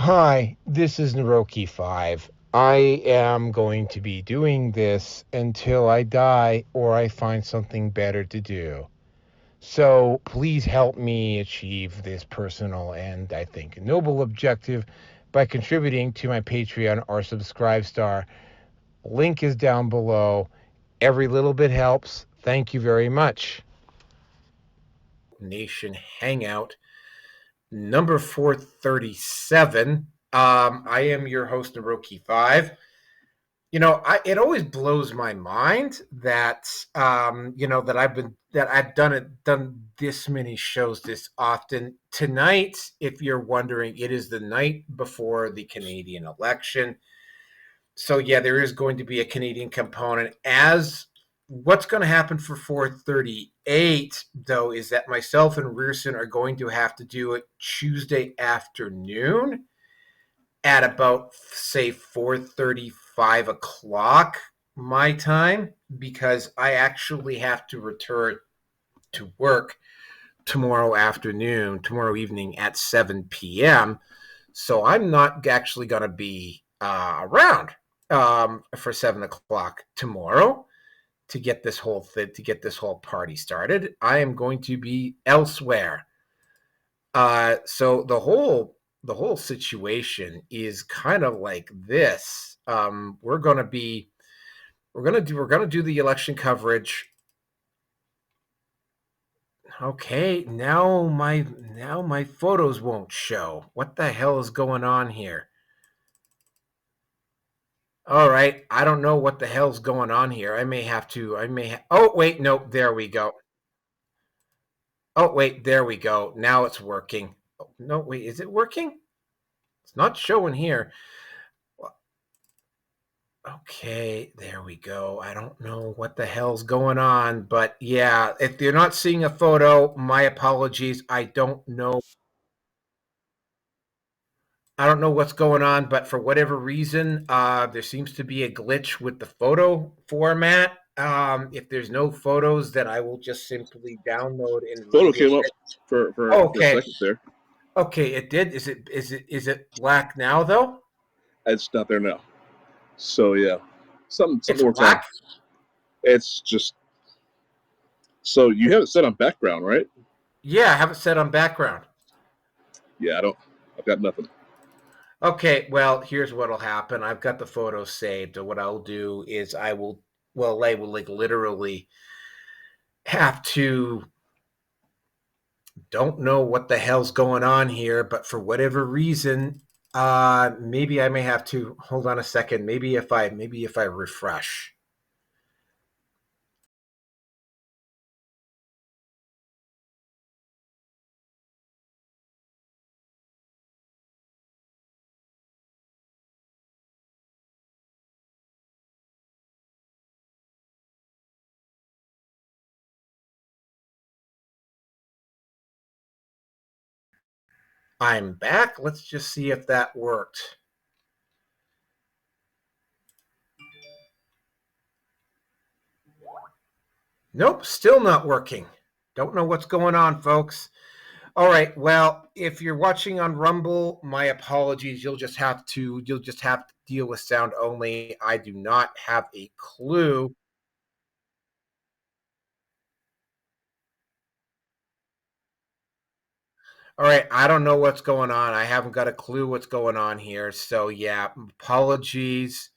Hi, this is Naroki5. I am going to be doing this until I die or I find something better to do. So please help me achieve this personal and, I think, noble objective by contributing to my Patreon or Subscribe Star. Link is down below. Every little bit helps. Thank you very much. Nation Hangout, number 437. I am your host, Naroki5. It always blows my mind that that I've done this many shows this often. Tonight, if you're wondering, it is the night before the Canadian election. So yeah, there is going to be a Canadian component. As what's going to happen for 438 though is that myself and Rearson are going to have to do it Tuesday afternoon at about say 4:35 o'clock my time, because I actually have to return to work tomorrow evening at 7 p.m. So I'm not actually going to be around for 7 o'clock tomorrow to get this whole party started. I am going to be elsewhere. So the whole situation is kind of like this. We're gonna do the election coverage. Okay, now my photos won't show. What the hell is going on here? All right, I don't know what the hell's going on here. Oh wait, no, there we go. Oh wait, there we go. Now it's working. Oh, no, wait, is it working? It's not showing here. Okay, there we go. I don't know what the hell's going on, but yeah, if you're not seeing a photo, my apologies. I don't know what's going on, but for whatever reason, there seems to be a glitch with the photo format. If there's no photos, then I will just simply download and Photo read it. came up for Oh, a okay. second there. Okay, it did. Is it black now though? It's not there now. So yeah, something It's works on. black. It's just so you have it set on background, right? Yeah, I have it set on background. Yeah, I've got nothing. Okay, well, here's what'll happen. I've got the photos saved, and what I'll do is I will like literally have to, don't know what the hell's going on here, but for whatever reason, maybe I may have to hold on a second. Maybe if I refresh. I'm back. Let's just see if that worked. Nope, still not working. Don't know what's going on, folks. All right. Well, if you're watching on Rumble, my apologies. You'll just have to deal with sound only. I do not have a clue. All right, I don't know what's going on. I haven't got a clue what's going on here. So yeah, apologies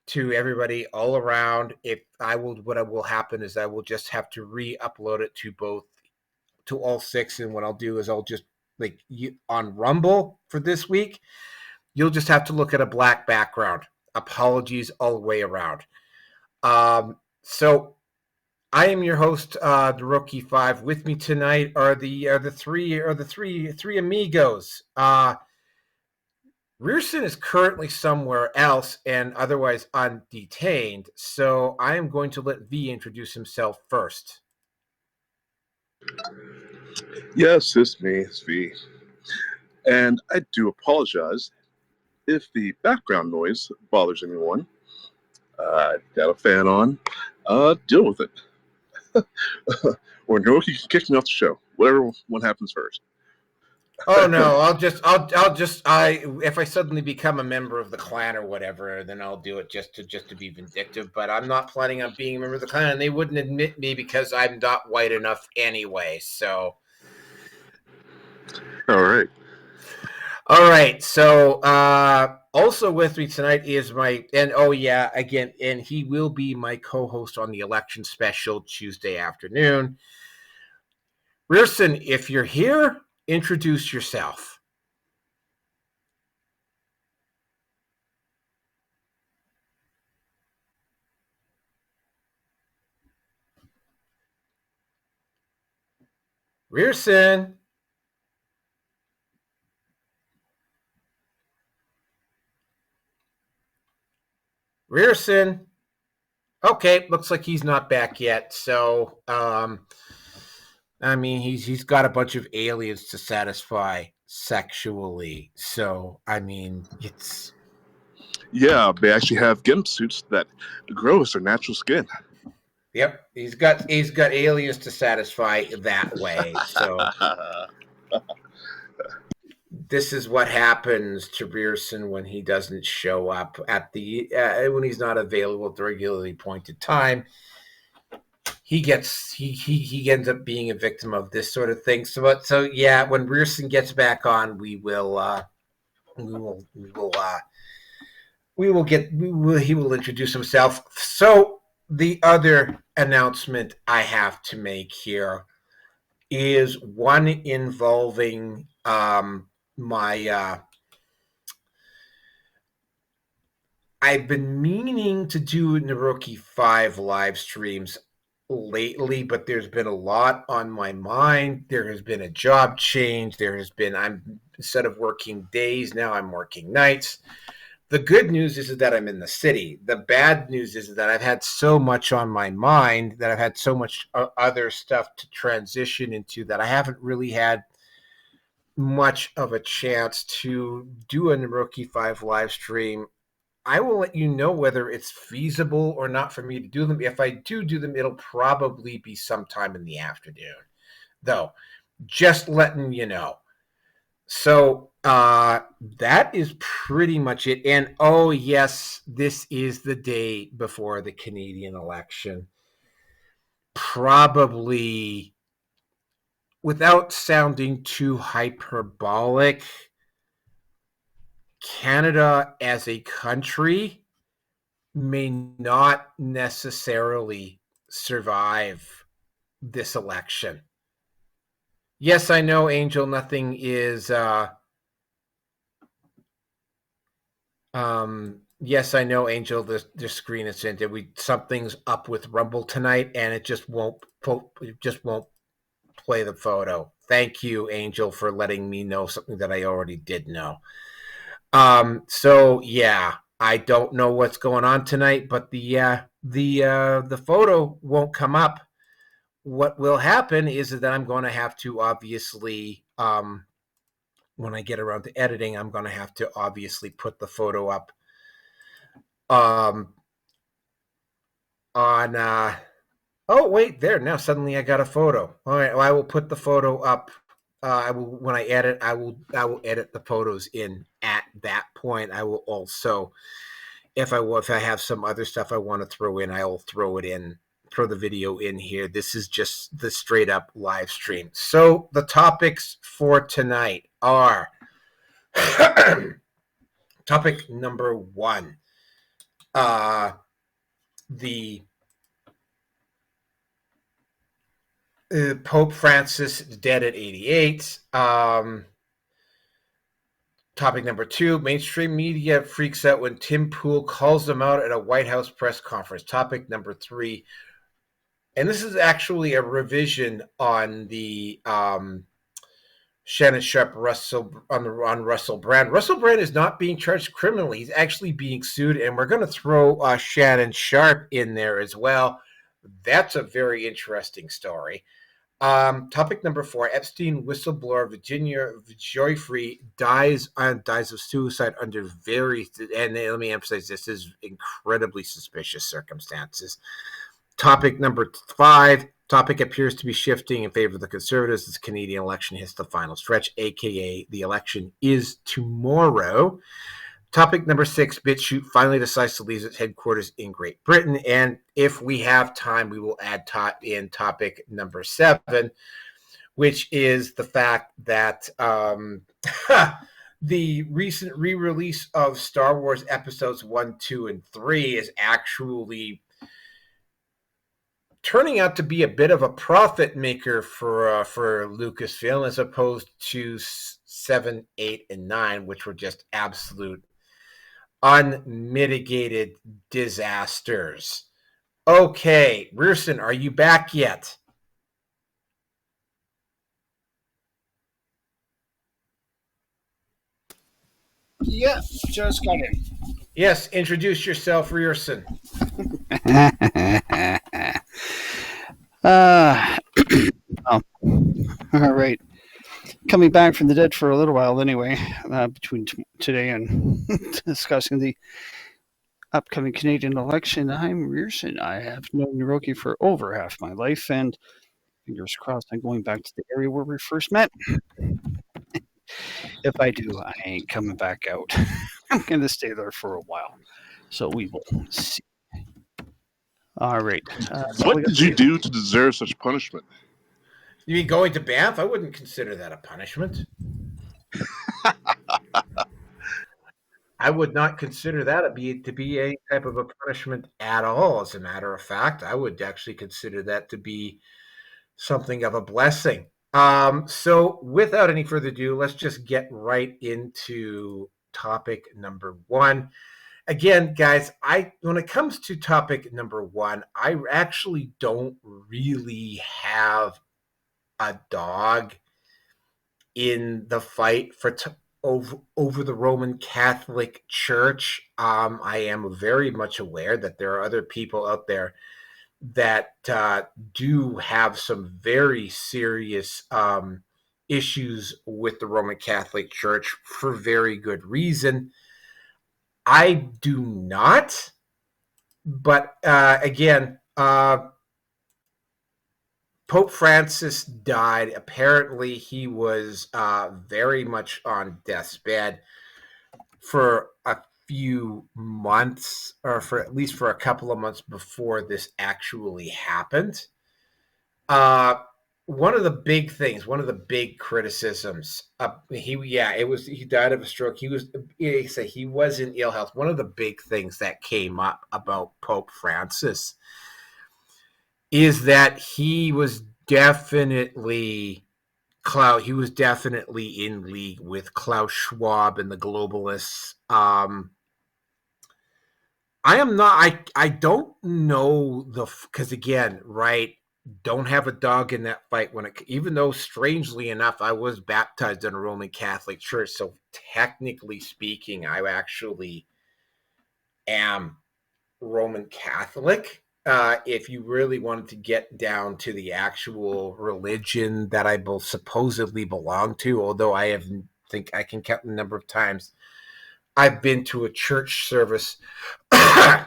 to everybody all around. What will happen is I will just have to re-upload it to all six, and what I'll do is I'll just on Rumble for this week. You'll just have to look at a black background. Apologies all the way around. So I am your host, the Rookie Five. With me tonight are the three amigos. Rearson is currently somewhere else and otherwise undetained, so I am going to let V introduce himself first. Yes, it's me, it's V, and I do apologize if the background noise bothers anyone. Got a fan on. Deal with it. Or no, you can kick me off the show. Whatever one happens first. Oh no, if I suddenly become a member of the clan or whatever, then I'll do it just to be vindictive. But I'm not planning on being a member of the clan, and they wouldn't admit me because I'm not white enough anyway. So, All right. all right. So, also with me tonight is oh yeah, again, and he will be my co-host on the election special Tuesday afternoon. Rierson, if you're here, introduce yourself. Rierson. Rierson. Okay, looks like he's not back yet. So, I mean, he's got a bunch of aliens to satisfy sexually. So, I mean, it's Yeah, they actually have gimp suits that grow as their natural skin. yep. He's got aliens to satisfy that way. So, this is what happens to Rierson when he doesn't show up at the when he's not available at the regularly appointed time. He ends up being a victim of this sort of thing. So yeah, when Rierson gets back on, we will he will introduce himself. So the other announcement I have to make here is one involving my I've been meaning to do Naruki 5 live streams lately, but there's been a lot on my mind. There has been a job change. I'm instead of working days, now I'm working nights. The good news is that I'm in the city. The bad news is that I've had so much on my mind, that I've had so much other stuff to transition into, that I haven't really had much of a chance to do a Naruki 5 live stream. I will let you know whether it's feasible or not for me to do them. If I do them, it'll probably be sometime in the afternoon, though. Just letting you know. So that is pretty much it. And oh yes, this is the day before the Canadian election. Probably, without sounding too hyperbolic, Canada as a country may not necessarily survive this election. Yes, I know, Angel, nothing is yes, I know, Angel, the screen is in. Something's up with Rumble tonight and it just won't play the photo. Thank you, Angel, for letting me know something that I already did know. So yeah, I don't know what's going on tonight, but the photo won't come up. What will happen is that I'm going to have to obviously when I get around to editing, I'm going to have to obviously put the photo up um on oh wait, there, now suddenly I got a photo. All right, well, I will put the photo up. I will When I edit, I will edit the photos in at that point. I will also, if I have some other stuff I want to throw in, I'll throw the video in here. This is just the straight up live stream. So the topics for tonight are topic number 1, the Pope Francis dead at 88. Topic number 2, mainstream media freaks out when Tim Pool calls them out at a White House press conference. Topic number 3, and this is actually a revision on the Shannon Sharpe on Russell Brand. Russell Brand is not being charged criminally. He's actually being sued, and we're going to throw Shannon Sharpe in there as well. That's a very interesting story. Topic number 4, Epstein whistleblower Virginia Giuffre dies of suicide under and let me emphasize, this is incredibly suspicious circumstances. Topic number 5, Topic appears to be shifting in favor of the Conservatives as the Canadian election hits the final stretch, aka the election is tomorrow. Topic number 6, Bitchute finally decides to leave its headquarters in Great Britain. And if we have time, we will add in topic number 7, which is the fact that the recent re-release of Star Wars episodes 1, 2, and 3 is actually turning out to be a bit of a profit maker for Lucasfilm, as opposed to 7, 8, and 9, which were just absolute unmitigated disasters. Okay, Rierson, are you back yet? Yeah, just got in. Yes, introduce yourself, Rierson. All right. Coming back from the dead for a little while anyway, between today and discussing the upcoming Canadian election. I'm Rierson. I have known Hiroki for over half my life, and fingers crossed I'm going back to the area where we first met. If I do, I ain't coming back out. I'm going to stay there for a while. So we will see. All right. What did you do to deserve such punishment? You mean going to Banff? I wouldn't consider that a punishment. I would not consider that to be any type of a punishment at all. As a matter of fact, I would actually consider that to be something of a blessing. So without any further ado, let's just get right into topic number 1. Again, guys, when it comes to topic number 1, I actually don't really have a dog in the fight for over the Roman Catholic Church. I am very much aware that there are other people out there that do have some very serious issues with the Roman Catholic Church for very good reason. I do not, but again, Pope Francis died. Apparently, he was very much on death's bed for a few months, or for at least for a couple of months before this actually happened. One of the big things, one of the big criticisms, he died of a stroke. He was in ill health. One of the big things that came up about Pope Francis is that he was definitely in league with Klaus Schwab and the globalists. I don't know because again, right, don't have a dog in that fight even though strangely enough, I was baptized in a Roman Catholic church. So technically speaking, I actually am Roman Catholic. If you really wanted to get down to the actual religion that I supposedly belong to, although I think I can count the number of times I've been to a church service on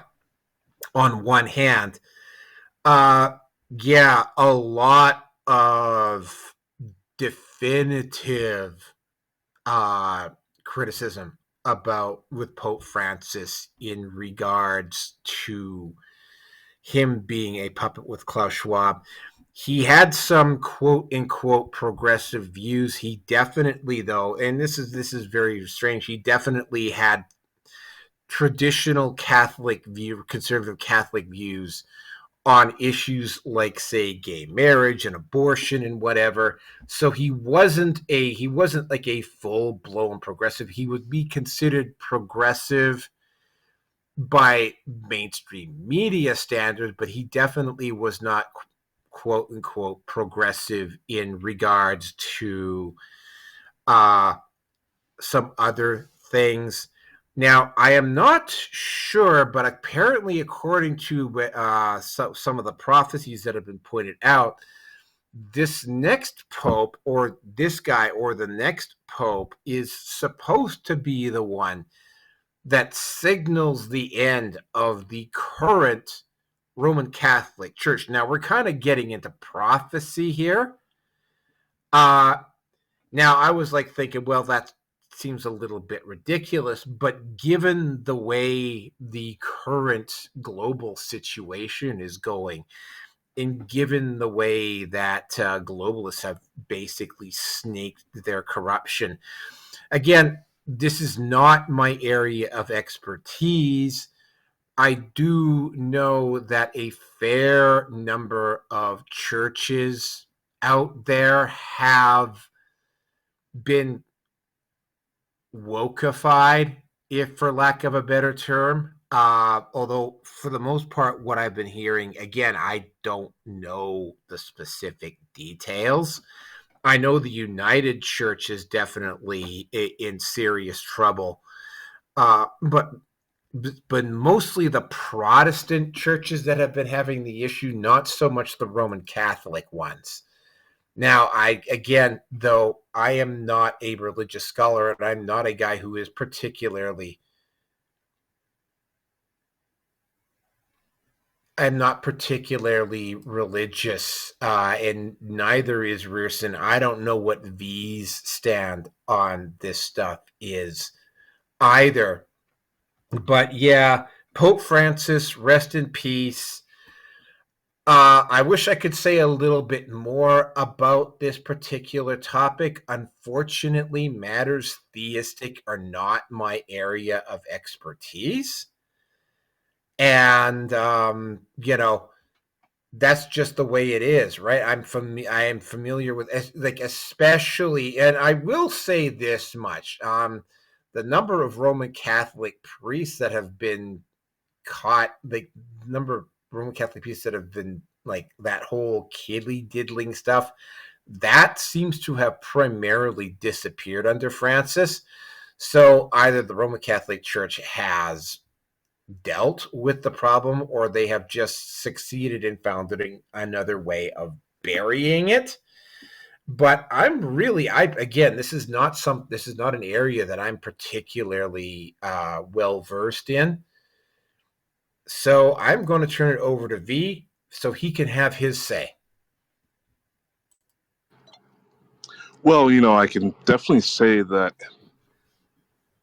one hand. A lot of definitive criticism with Pope Francis in regards to him being a puppet with Klaus Schwab. He had some quote unquote progressive views. He definitely, though, and this is very strange, he definitely had traditional conservative Catholic views on issues like, say, gay marriage and abortion and whatever. So he wasn't like a full-blown progressive. He would be considered progressive by mainstream media standards, but he definitely was not quote unquote progressive in regards to some other things. Now, I am not sure, but apparently, according to some of the prophecies that have been pointed out, this next pope, or this guy, or the next pope, is supposed to be the one that signals the end of the current Roman Catholic Church. Now we're kind of getting into prophecy here. Now I was like thinking, well, that seems a little bit ridiculous, but given the way the current global situation is going, and given the way that globalists have basically snaked their corruption, again, this is not my area of expertise. I do know that a fair number of churches out there have been wokeified, if for lack of a better term. Although, for the most part, what I've been hearing, again, I don't know the specific details. I know the United Church is definitely in serious trouble, but mostly the Protestant churches that have been having the issue, not so much the Roman Catholic ones. Now, though I am not a religious scholar and I'm not a guy who is I'm not particularly religious, and neither is Rearson. I don't know what V's stand on this stuff is either. But yeah, Pope Francis, rest in peace. I wish I could say a little bit more about this particular topic. Unfortunately, matters theistic are not my area of expertise. And, that's just the way it is, right? I am familiar with, like, especially, and I will say this much. The number of Roman Catholic priests that have been caught, the number of Roman Catholic priests that have been like that whole kiddly diddling stuff, that seems to have primarily disappeared under Francis. So either the Roman Catholic Church has dealt with the problem or they have just succeeded in founding another way of burying it. But this is not an area that I'm particularly well versed in. So I'm going to turn it over to V so he can have his say. Well, I can definitely say that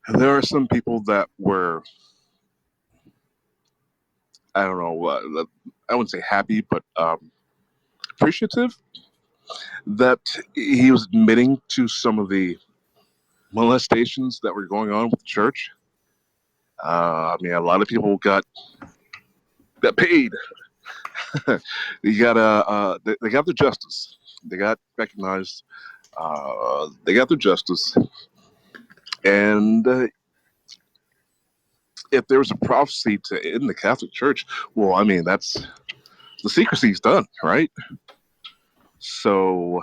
there are some people that were, I don't know, I wouldn't say happy, but appreciative that he was admitting to some of the molestations that were going on with the church. I mean, a lot of people got paid. They got their justice. They got recognized. They got their justice. And if there was a prophecy to end the Catholic Church, well, I mean, that's the secrecy's done, right? So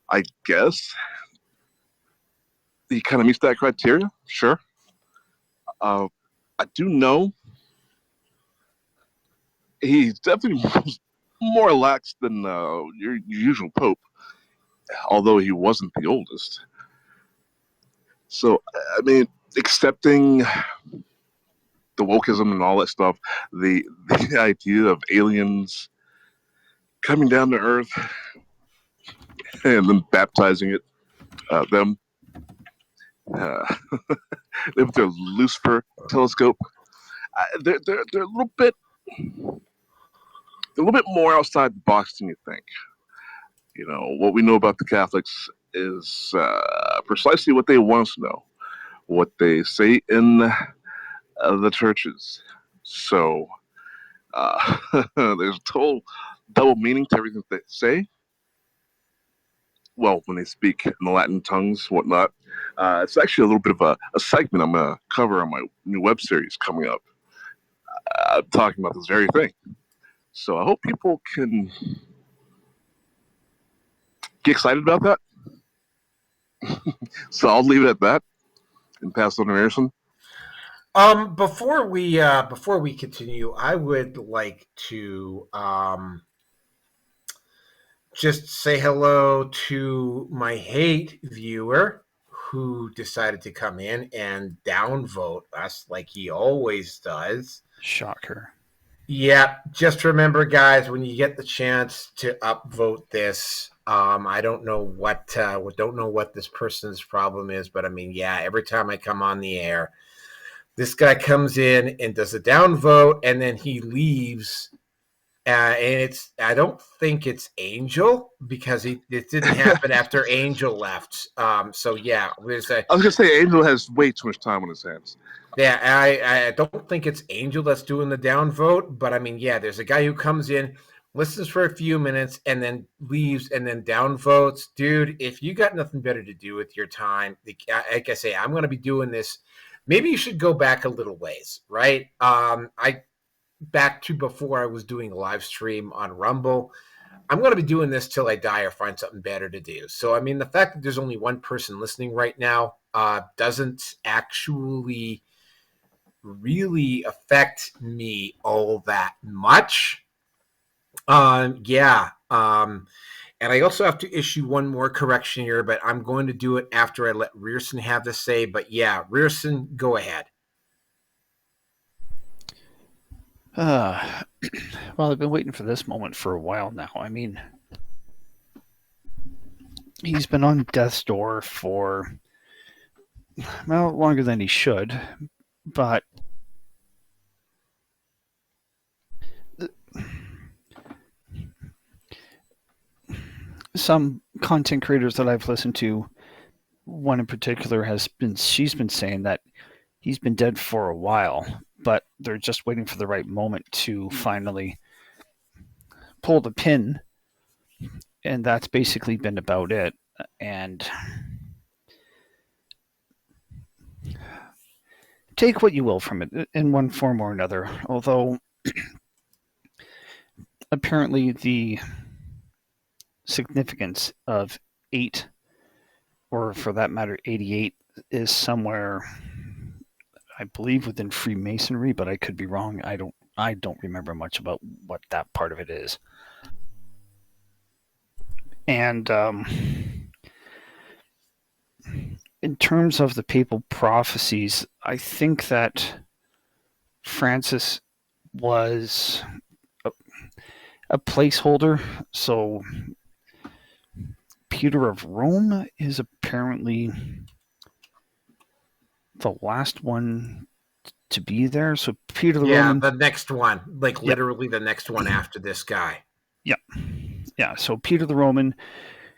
I guess he kind of meets that criteria. Sure. I do know he's definitely more lax than your usual pope, although he wasn't the oldest. So, I mean, accepting the wokeism and all that stuff, the idea of aliens coming down to Earth and then baptizing them with their Lucifer telescope, they're a little bit more outside the box than you think. What we know about the Catholics is precisely what they want us to know, what they say in the churches. So there's a total double meaning to everything they say. Well, when they speak in the Latin tongues, whatnot. It's actually a little bit of a segment I'm going to cover on my new web series coming up, talking about this very thing. So I hope people can get excited about that. So I'll leave it at that and pass on to Harrison. Before we continue, I would like to just say hello to my hate viewer who decided to come in and downvote us like he always does. Shocker. Yeah, just remember, guys, when you get the chance to upvote this, I don't know what this person's problem is, but I mean, yeah, every time I come on the air, this guy comes in and does a downvote, and then he leaves. And I don't think it's Angel because it didn't happen after Angel left. So yeah, there's a I was gonna say Angel has way too much time on his hands. yeah, I don't think it's Angel that's doing the downvote, but I mean, yeah, there's a guy who comes in, listens for a few minutes, and then leaves, and then downvotes. Dude, if you got nothing better to do with your time, like I say, I'm going to be doing this. Maybe you should go back a little ways, right? I back to before I was doing a live stream on Rumble. I'm going to be doing this till I die or find something better to do. So, I mean, the fact that there's only one person listening right now doesn't actually really affect me all that much. Yeah. And I also have to issue one more correction here, but I'm going to do it after I let Rearson have the say. But yeah, Rearson, go ahead. Well, I've been waiting for this moment for a while now. I mean, he's been on death's door for, well, longer than he should, but some content creators that I've listened to, one in particular she's been saying that he's been dead for a while, but they're just waiting for the right moment to finally pull the pin, and that's basically been about it. And take what you will from it in one form or another, although apparently the significance of 8, or for that matter 88, is somewhere, I believe, within Freemasonry, but I could be wrong. I don't remember much about what that part of it is. And in terms of the papal prophecies, I think that Francis was a placeholder. So Peter of Rome is apparently the last one to be there. So Peter the Roman, the next one, like literally the next one after this guy. Yeah. So Peter the Roman,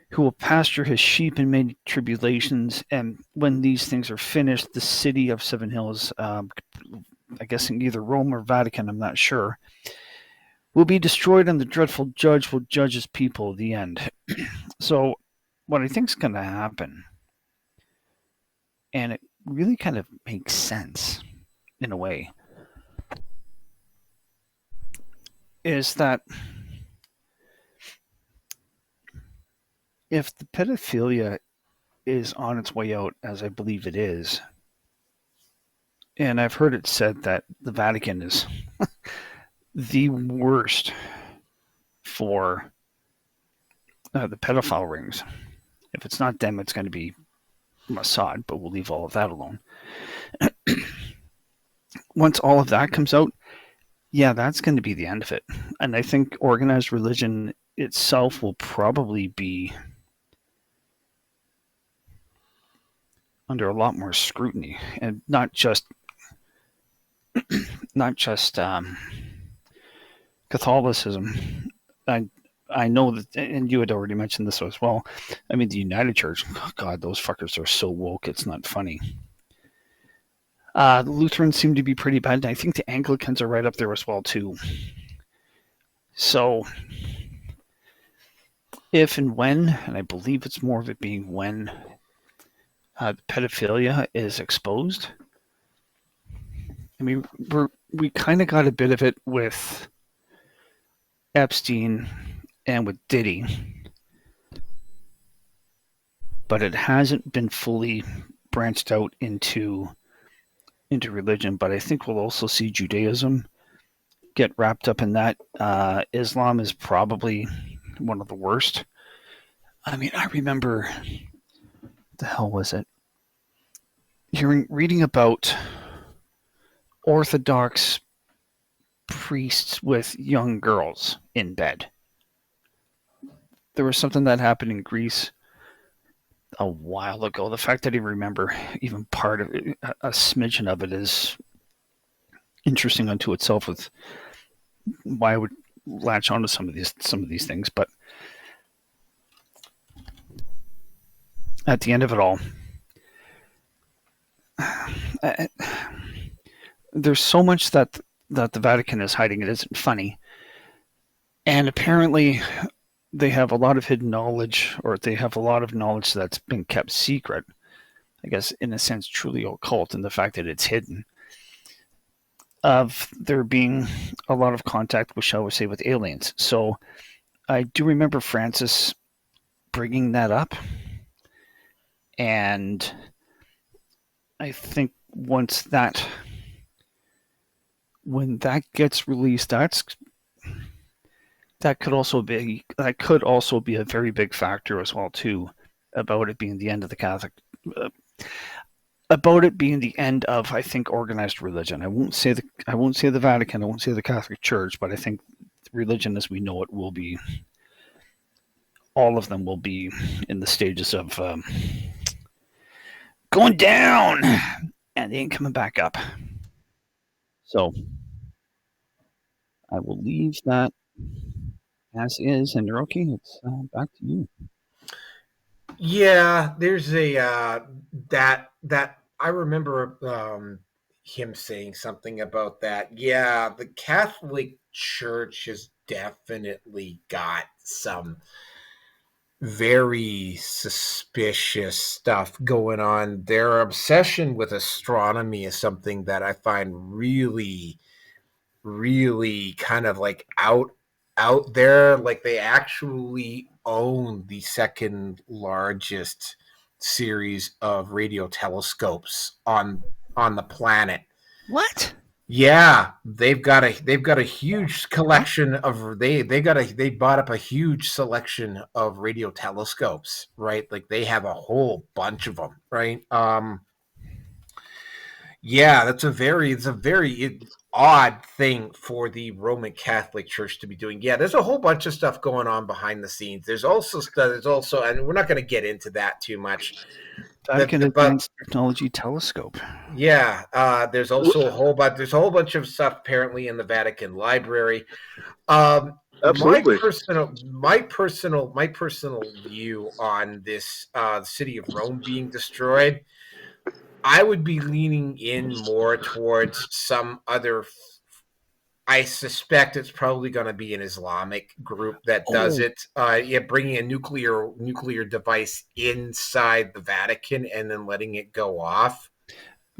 who will pasture his sheep in many tribulations, and when these things are finished, the city of Seven Hills, I guess in either Rome or Vatican, I'm not sure, will be destroyed, and the dreadful judge will judge his people at the end. So what I think is going to happen, and it really kind of makes sense in a way, is that if the pedophilia is on its way out, as I believe it is, and I've heard it said that the Vatican is the worst for the pedophile rings. If it's not them, it's going to be Mossad, but we'll leave all of that alone. Once all of that comes out, yeah, that's going to be the end of it. And I think organized religion itself will probably be under a lot more scrutiny, and not just Catholicism. I know that, and you had already mentioned this as well. I mean, the United Church, oh God, those fuckers are so woke, it's not funny. The Lutherans seem to be pretty bad, and I think the Anglicans are right up there as well, too. So, if and when, and I believe it's more of it being when, pedophilia is exposed. I mean, we kind of got a bit of it with Epstein and with Diddy, but it hasn't been fully branched out into religion. But I think we'll also see Judaism get wrapped up in that. Islam is probably one of the worst. I mean, I remember, the hell was it? Reading about Orthodox priests with young girls in bed. There was something that happened in Greece a while ago. The fact that I remember even part of it, a smidgen of it, is interesting unto itself. With why I would latch onto some of these things, but at the end of it all, there's so much that the Vatican is hiding. It isn't funny, and apparently they have a lot of hidden knowledge, or they have a lot of knowledge that's been kept secret. I guess, in a sense, truly occult, and the fact that it's hidden. Of there being a lot of contact with, shall we say, with aliens. So I do remember Francis bringing that up, and I think when that gets released, that could also be a very big factor as well too, about it being the end of the Catholic. About it being the end of, I think, organized religion. I won't say the Vatican. I won't say the Catholic Church, but I think religion, as we know it, will be. All of them will be in the stages of going down, and they ain't coming back up. So I will leave that as is, and Hiroki, it's back to you. Yeah, there's a that I remember him saying something about that. Yeah, the Catholic Church has definitely got some very suspicious stuff going on. Their obsession with astronomy is something that I find really, really kind of like out there. Like they actually own the second largest series of radio telescopes on the planet. What? Yeah, they've got a huge collection of they bought up a huge selection of radio telescopes, right? Like they have a whole bunch of them, right? Yeah, it's a very odd thing for the Roman Catholic Church to be doing. Yeah, there's a whole bunch of stuff going on behind the scenes. There's also, and we're not going to get into that too much. Vatican Advanced Technology Telescope. Yeah, there's also a whole bunch of stuff apparently in the Vatican Library. Absolutely. My personal view on this city of Rome being destroyed, I would be leaning in more towards some other. I suspect it's probably going to be an Islamic group that does it. Bringing a nuclear device inside the Vatican and then letting it go off.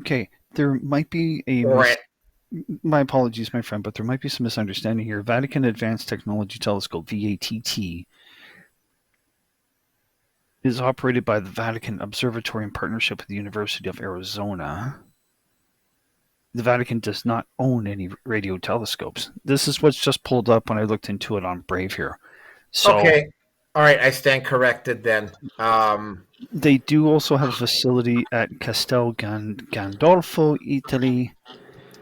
Okay, there might be my apologies, my friend, but there might be some misunderstanding here. Vatican Advanced Technology Telescope, VATT, is operated by the Vatican Observatory in partnership with the University of Arizona. The Vatican does not own any radio telescopes. This is what's just pulled up when I looked into it on Brave here. So, okay. All right, I stand corrected then. They do also have a facility at Castel Gandolfo, Italy,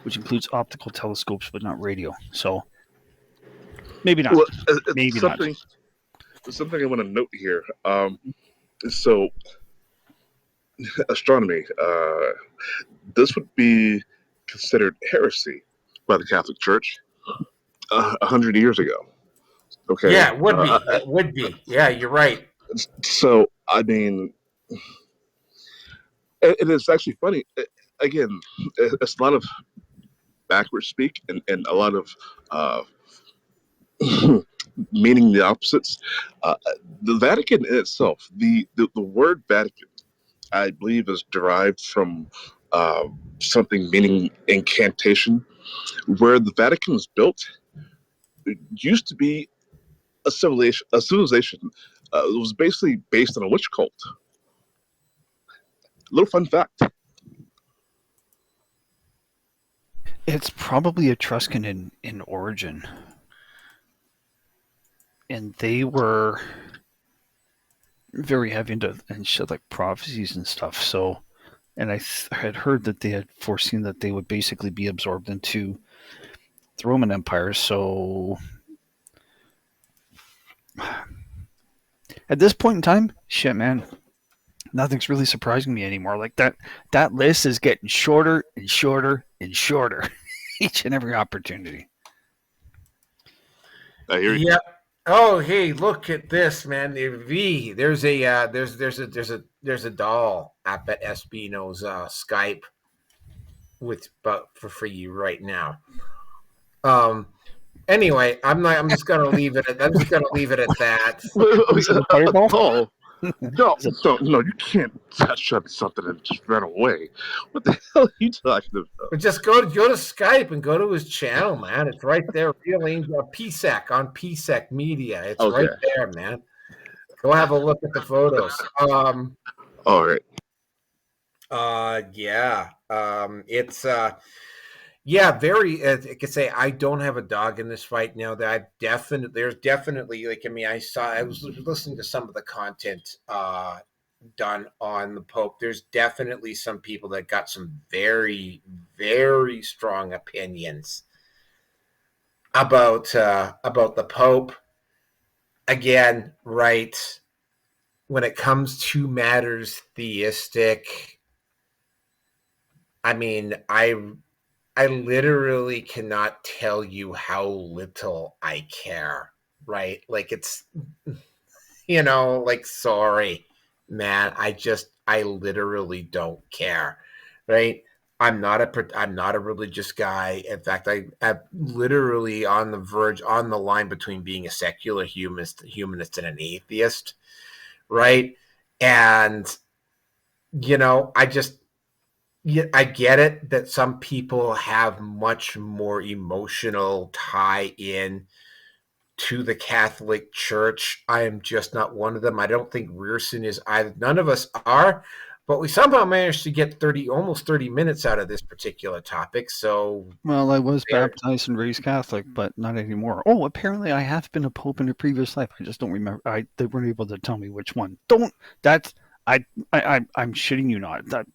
which includes optical telescopes but not radio. So maybe not. Well, maybe something, not. Something I want to note here. So astronomy, this would be considered heresy by the Catholic Church 100 years ago. Okay. Yeah, it would be. It would be. Yeah, you're right. So, I mean, it is actually funny. Again, it's a lot of backwards speak and a lot of meaning the opposites. The Vatican in itself, the word Vatican, I believe, is derived from something meaning incantation. Where the Vatican was built, it used to be a civilization. It was basically based on a witch cult. Little fun fact. It's probably Etruscan in origin. And they were very heavy into and shit like prophecies and stuff. So, and I had heard that they had foreseen that they would basically be absorbed into the Roman Empire. So at this point in time, shit, man, nothing's really surprising me anymore. Like that list is getting shorter and shorter and shorter each and every opportunity. I hear you. Yep. Oh, hey, look at this, man. There's a doll up at Espino's Skype for you right now. Anyway, I'm just gonna leave it at that. Is it a fireball? Oh, no, you can't touch up something and just run away. What the hell are you talking about? But just go to Skype and go to his channel, man. It's right there. Real Angel PSEC on PSEC Media. It's right there, man. Go have a look at the photos. All right. Yeah. It's very. I could say I don't have a dog in this fight now. That there's definitely like I was listening to some of the content done on the Pope. There's definitely some people that got some very, very strong opinions about the Pope. Again, right, when it comes to matters theistic, I mean, I literally cannot tell you how little I care, right? Like it's, like, sorry, man, I literally don't care, right? I'm not a religious guy. In fact, I'm literally on the line between being a secular humanist and an atheist, right? And I get it that some people have much more emotional tie in to the Catholic Church. I am just not one of them. I don't think Rearson is either. None of us are, but we somehow managed to get almost 30 minutes out of this particular topic. So, well, I was baptized and raised Catholic, but not anymore. Oh, apparently I have been a pope in a previous life. I just don't remember. They weren't able to tell me which one. I'm shitting you not. That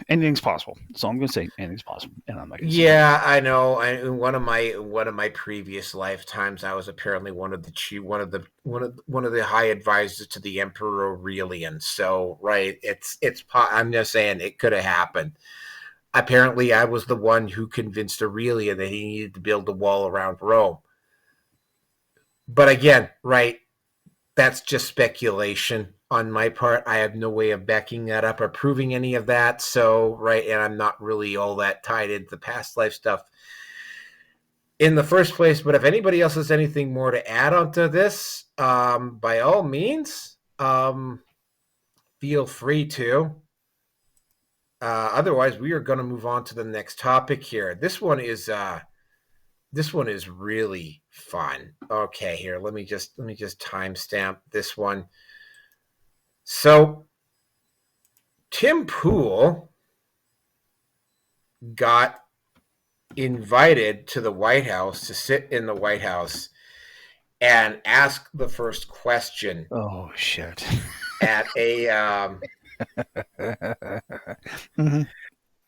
anything's possible. So I'm going to say anything's possible, and I'm not going to. Yeah, I know. In one of my previous lifetimes, I was apparently one of the high advisors to the Emperor Aurelian. So, right, I'm just saying it could have happened. Apparently, I was the one who convinced Aurelian that he needed to build a wall around Rome. But again, right, that's just speculation on my part. I have no way of backing that up or proving any of that. So, right, and I'm not really all that tied into the past life stuff in the first place. But if anybody else has anything more to add onto this, by all means, feel free to. Otherwise, we are going to move on to the next topic here. This one is really fun. Okay, here, let me just timestamp this one. So, Tim Pool got invited to the White House to sit in the White House and ask the first question. Oh shit! At a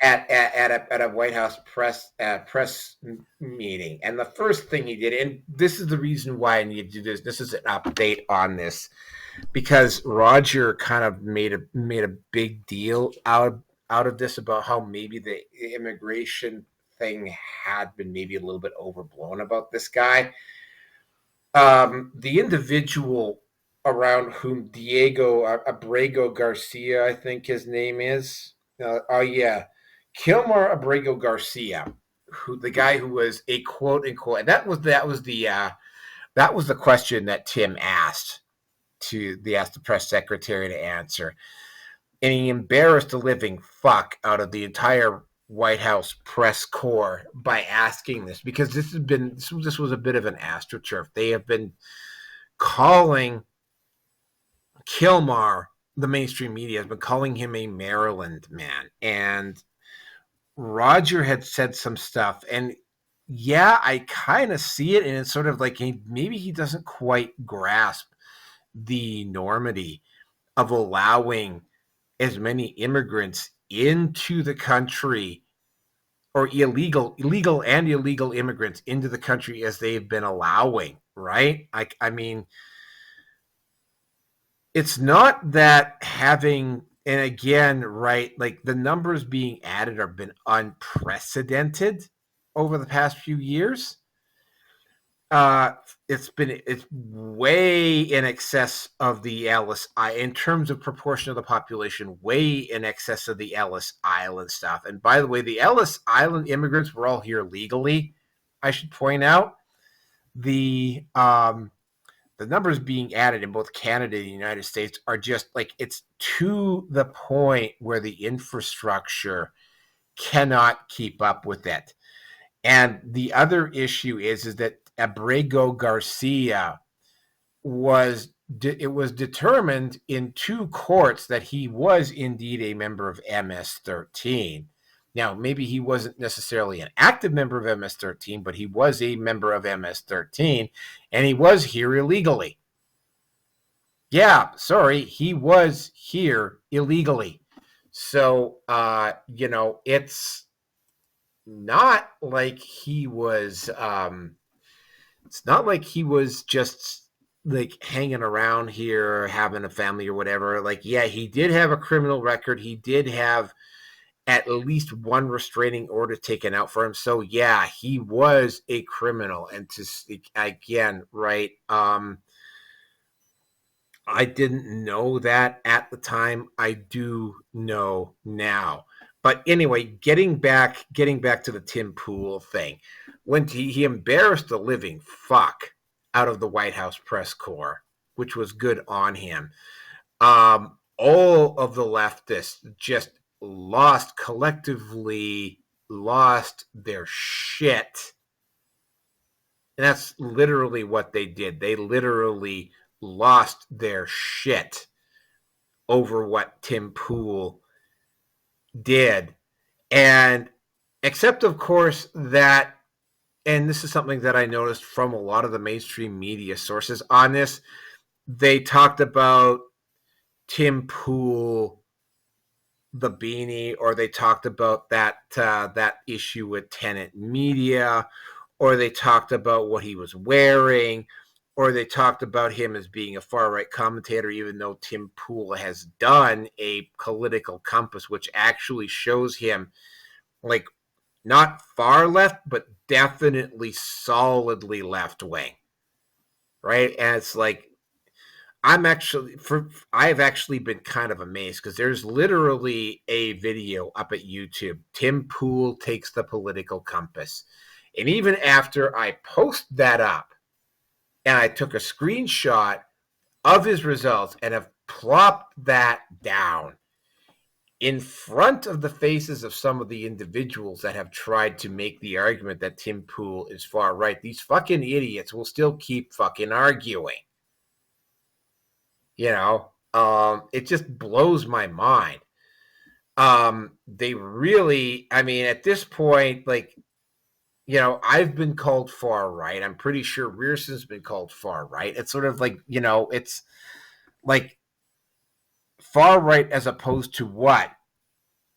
at a White House press meeting, and the first thing he did, and this is the reason why I need to do this. This is an update on this, because Roger kind of made a big deal out of this about how maybe the immigration thing had been maybe a little bit overblown about this guy. The individual around whom Diego Abrego Garcia, I think his name is. Kilmar Abrego Garcia, the guy who was a quote unquote, and that was the question that Tim asked the press secretary to answer, and he embarrassed the living fuck out of the entire White House press corps by asking this, because this was a bit of an astroturf. They have been calling Kilmar, the mainstream media has been calling him a Maryland man, and Roger had said some stuff, and yeah, I kind of see it, and it's sort of like maybe he doesn't quite grasp the enormity of allowing as many immigrants into the country or illegal and illegal immigrants into the country as they've been allowing, right? I mean, it's not that having, and again, right, like the numbers being added have been unprecedented over the past few years. Uh, it's way in excess of the Ellis in terms of proportion of the population, way in excess of the Ellis Island stuff. And by the way, the Ellis Island immigrants were all here legally. I should point out the numbers being added in both Canada and the United States are just like, it's to the point where the infrastructure cannot keep up with it. And the other issue is that Abrego Garcia was determined in two courts that he was indeed a member of MS-13. Now, maybe he wasn't necessarily an active member of MS-13, but he was a member of MS-13, and he was here illegally. Yeah, sorry, he was here illegally. So, it's not like he was it's not like he was just like hanging around here having a family or whatever. Like, yeah, he did have a criminal record. He did have at least one restraining order taken out for him. So yeah, he was a criminal. And to again, right, I didn't know that at the time. I do know now. But anyway, getting back to the Tim Pool thing, when he embarrassed the living fuck out of the White House press corps, which was good on him. All of the leftists just collectively lost their shit. And that's literally what they did. They literally lost their shit over what Tim Pool did. And except, of course, that, and this is something that I noticed from a lot of the mainstream media sources on this, they talked about Tim Pool, the beanie, or they talked about that issue with Tenet Media, or they talked about what he was wearing, or they talked about him as being a far-right commentator, even though Tim Pool has done a political compass, which actually shows him like not far left, but definitely solidly left-wing, right? And it's like, I've actually been kind of amazed because there's literally a video up at YouTube. Tim Pool takes the political compass. And even after I post that up, and I took a screenshot of his results and have plopped that down in front of the faces of some of the individuals that have tried to make the argument that Tim Pool is far right, these fucking idiots will still keep fucking arguing. It just blows my mind. They really, I mean, at this point, like, I've been called far right. I'm pretty sure Rearson's been called far right. It's sort of like, it's like far right as opposed to what?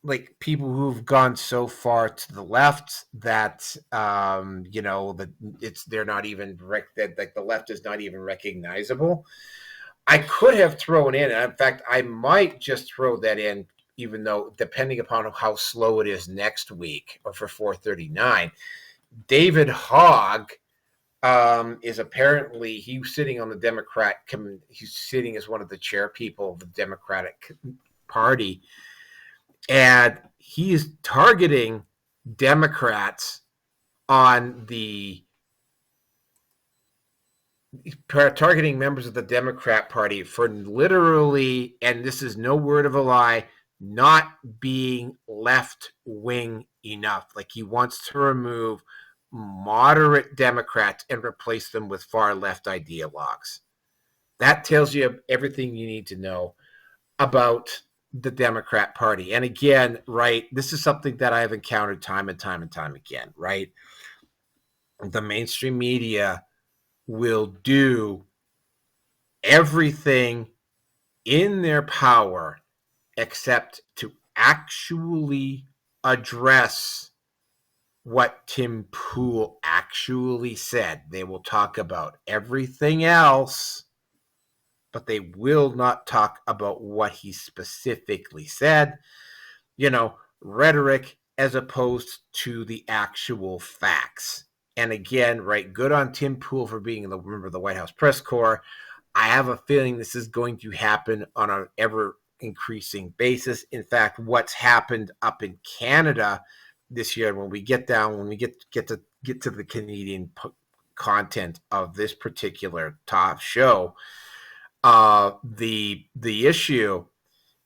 Like people who've gone so far to the left that, that they're not even, that like the left is not even recognizable. I could have thrown in, in fact, I might just throw that in, even though depending upon how slow it is next week or for 439, David Hogg is apparently, he's sitting on the Democrat, he's sitting as one of the chair people of the Democratic Party, and he is targeting Democrats on targeting members of the Democrat Party for literally, and this is no word of a lie, not being left-wing enough. Like he wants to remove moderate Democrats and replace them with far left ideologues. That tells you everything you need to know about the Democrat Party. And again, right, this is something that I have encountered time and time and time again, right? The mainstream media will do everything in their power except to actually address what Tim Pool actually said. They will talk about everything else, but they will not talk about what he specifically said. Rhetoric as opposed to the actual facts. And again, right, good on Tim Pool for being the member of the White House press corps. I have a feeling this is going to happen on an ever increasing basis. In fact, what's happened up in Canada this year, when we get to the Canadian content of this particular top show, the issue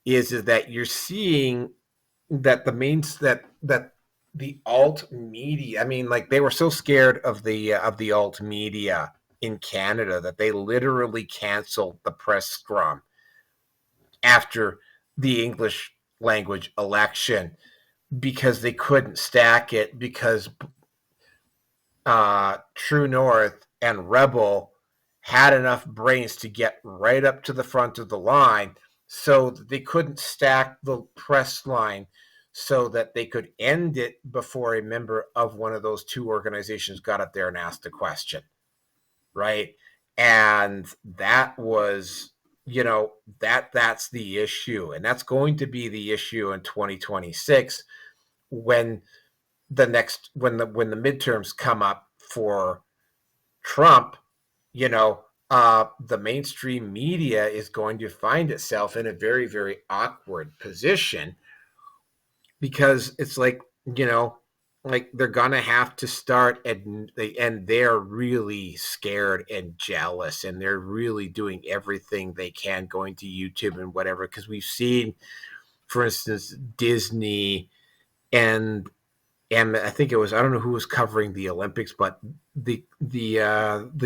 is that you're seeing that the alt media, I mean, like, they were so scared of the alt media in Canada that they literally canceled the press scrum after the English language election because they couldn't stack it, because True North and Rebel had enough brains to get right up to the front of the line, so that they couldn't stack the press line so that they could end it before a member of one of those two organizations got up there and asked a question, right? And that was, that's the issue, and that's going to be the issue in 2026 when when the midterms come up for Trump. The mainstream media is going to find itself in a very, very awkward position, because it's like, like, they're gonna have to start, and they're really scared and jealous, and they're really doing everything they can, going to YouTube and whatever, because we've seen, for instance, Disney and I think it was, I don't know who was covering the Olympics, but the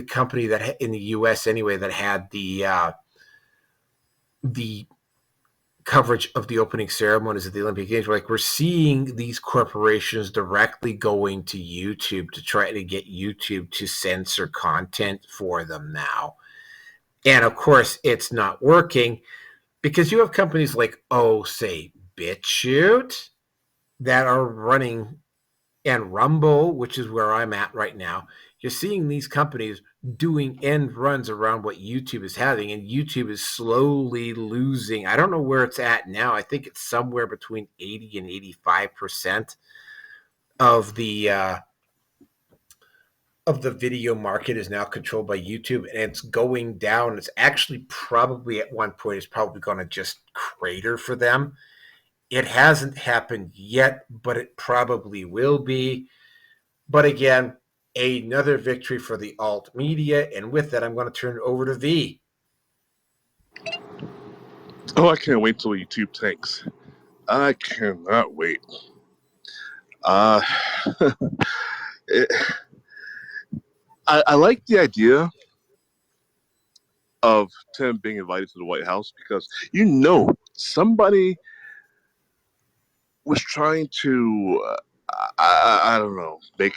company that in the U.S. anyway that had the coverage of the opening ceremonies of the Olympic Games, we're seeing these corporations directly going to YouTube to try to get YouTube to censor content for them now. And of course, it's not working, because you have companies like, say, Bitchute, that are running, and Rumble, which is where I'm at right now. You're seeing these companies doing end runs around what YouTube is having, and YouTube is slowly losing. I don't know where it's at now. I think it's somewhere between 80 and 85% of the video market is now controlled by YouTube, and it's going down. It's actually probably at one point is probably going to just crater for them. It hasn't happened yet, but it probably will be. But again, another victory for the alt media. And with that, I'm going to turn it over to V. Oh, I can't wait till YouTube tanks. I cannot wait. It, I like the idea of Tim being invited to the White House, because somebody was trying to I don't know, make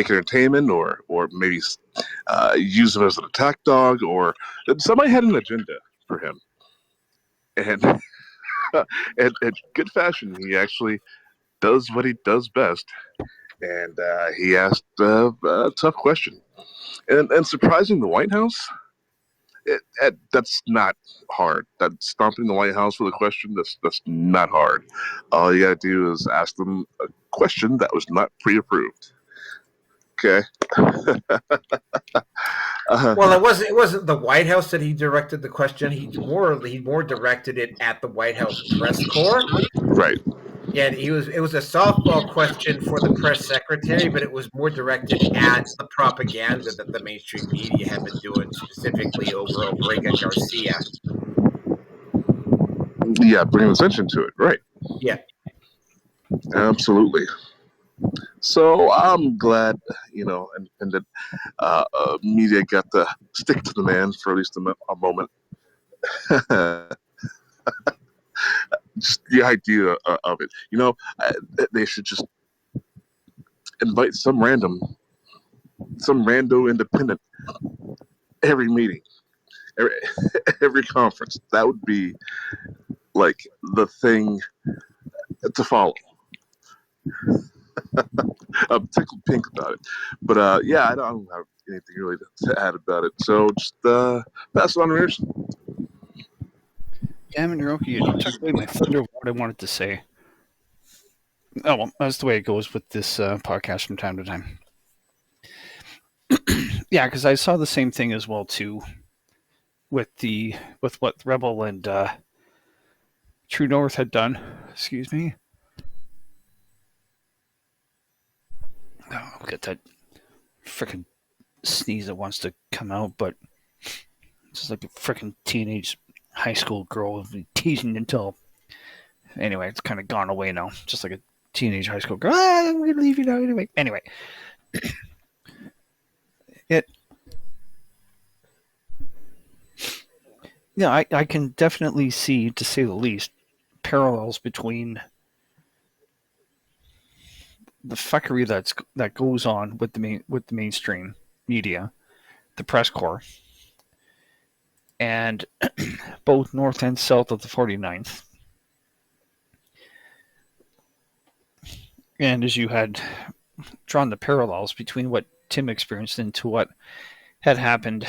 entertainment, or maybe use him as an attack dog, or somebody had an agenda for him, and in good fashion, he actually does what he does best, and he asked a tough question, and surprising the White House. That's not hard. That stomping the White House with a question, that's not hard. All you gotta do is ask them a question that was not pre-approved. Okay. Well, it wasn't the White House that he directed the question. He more directed it at the White House press corps. Right. And it was a softball question for the press secretary, but it was more directed at the propaganda that the mainstream media had been doing, specifically over Obregon Garcia. Yeah, bringing attention to it. Right. Yeah. Absolutely. So I'm glad, independent media got to stick to the man for at least a moment. Just the idea of it. They should just invite some rando independent every meeting, every conference. That would be like the thing to follow. I'm tickled pink about it. But yeah, I don't have anything really to add about it. So just pass it on to Emerson. Damn it, Naroki, you took away my thunder of what I wanted to say. Oh, well, that's the way it goes with this podcast from time to time. Yeah, because I saw the same thing as well, too, with what Rebel and True North had done. Excuse me. Oh, I'll get that freaking sneeze that wants to come out, but it's just like a freaking teenage high school girl teasing until. Anyway, it's kind of gone away now. Just like a teenage high school girl. I'm going to leave you now anyway. Anyway. Yeah, I can definitely see, to say the least, parallels between the fuckery that goes on with the mainstream media, the press corps, and both north and south of the 49th. And as you had drawn the parallels between what Tim experienced into what had happened,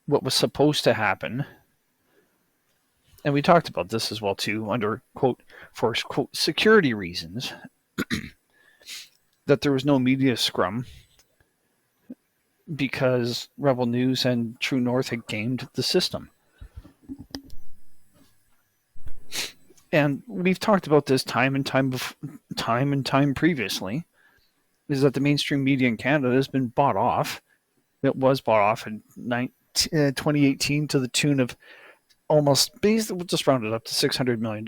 what was supposed to happen, and we talked about this as well too, under quote for quote security reasons, that there was no media scrum because Rebel News and True North had gamed the system. And we've talked about this time and time previously, is that the mainstream media in Canada has been bought off. It was bought off in 2018 to the tune of almost, basically, we'll just round it up to $600 million.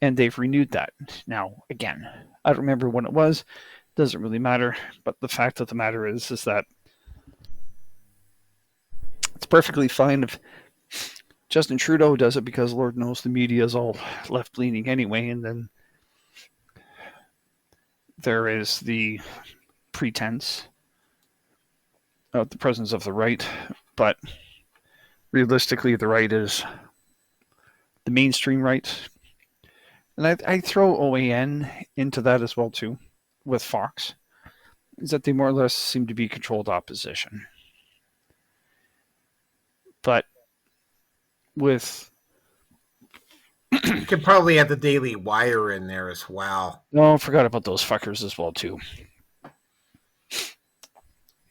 And they've renewed that. Now, again, I don't remember when it was. Doesn't really matter. But the fact of the matter is that it's perfectly fine if Justin Trudeau does it, because Lord knows the media is all left-leaning anyway. And then there is the pretense of the presence of the right. But realistically, the right is the mainstream right. And I throw OAN into that as well, too, with Fox, is that they more or less seem to be controlled opposition. But with... You could probably add the Daily Wire in there as well. No, I forgot about those fuckers as well, too.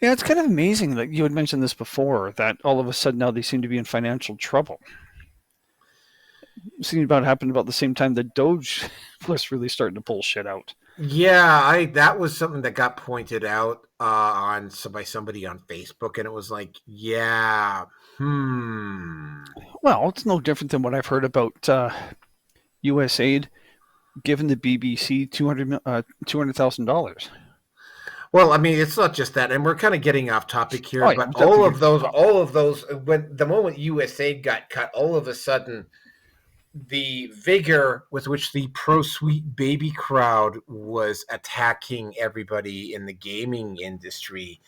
Yeah, it's kind of amazing that you had mentioned this before, that all of a sudden now they seem to be in financial trouble. It seemed about happened about the same time that Doge was really starting to pull shit out. Yeah, that was something that got pointed out by somebody on Facebook, and it was like, yeah, Well, it's no different than what I've heard about U.S. aid giving the BBC $200,000. Well, I mean, it's not just that, and we're kind of getting off topic here, Oh, yeah, but all of those, when the moment USAID got cut, all of a sudden, the vigor with which the pro-sweet baby crowd was attacking everybody in the gaming industry,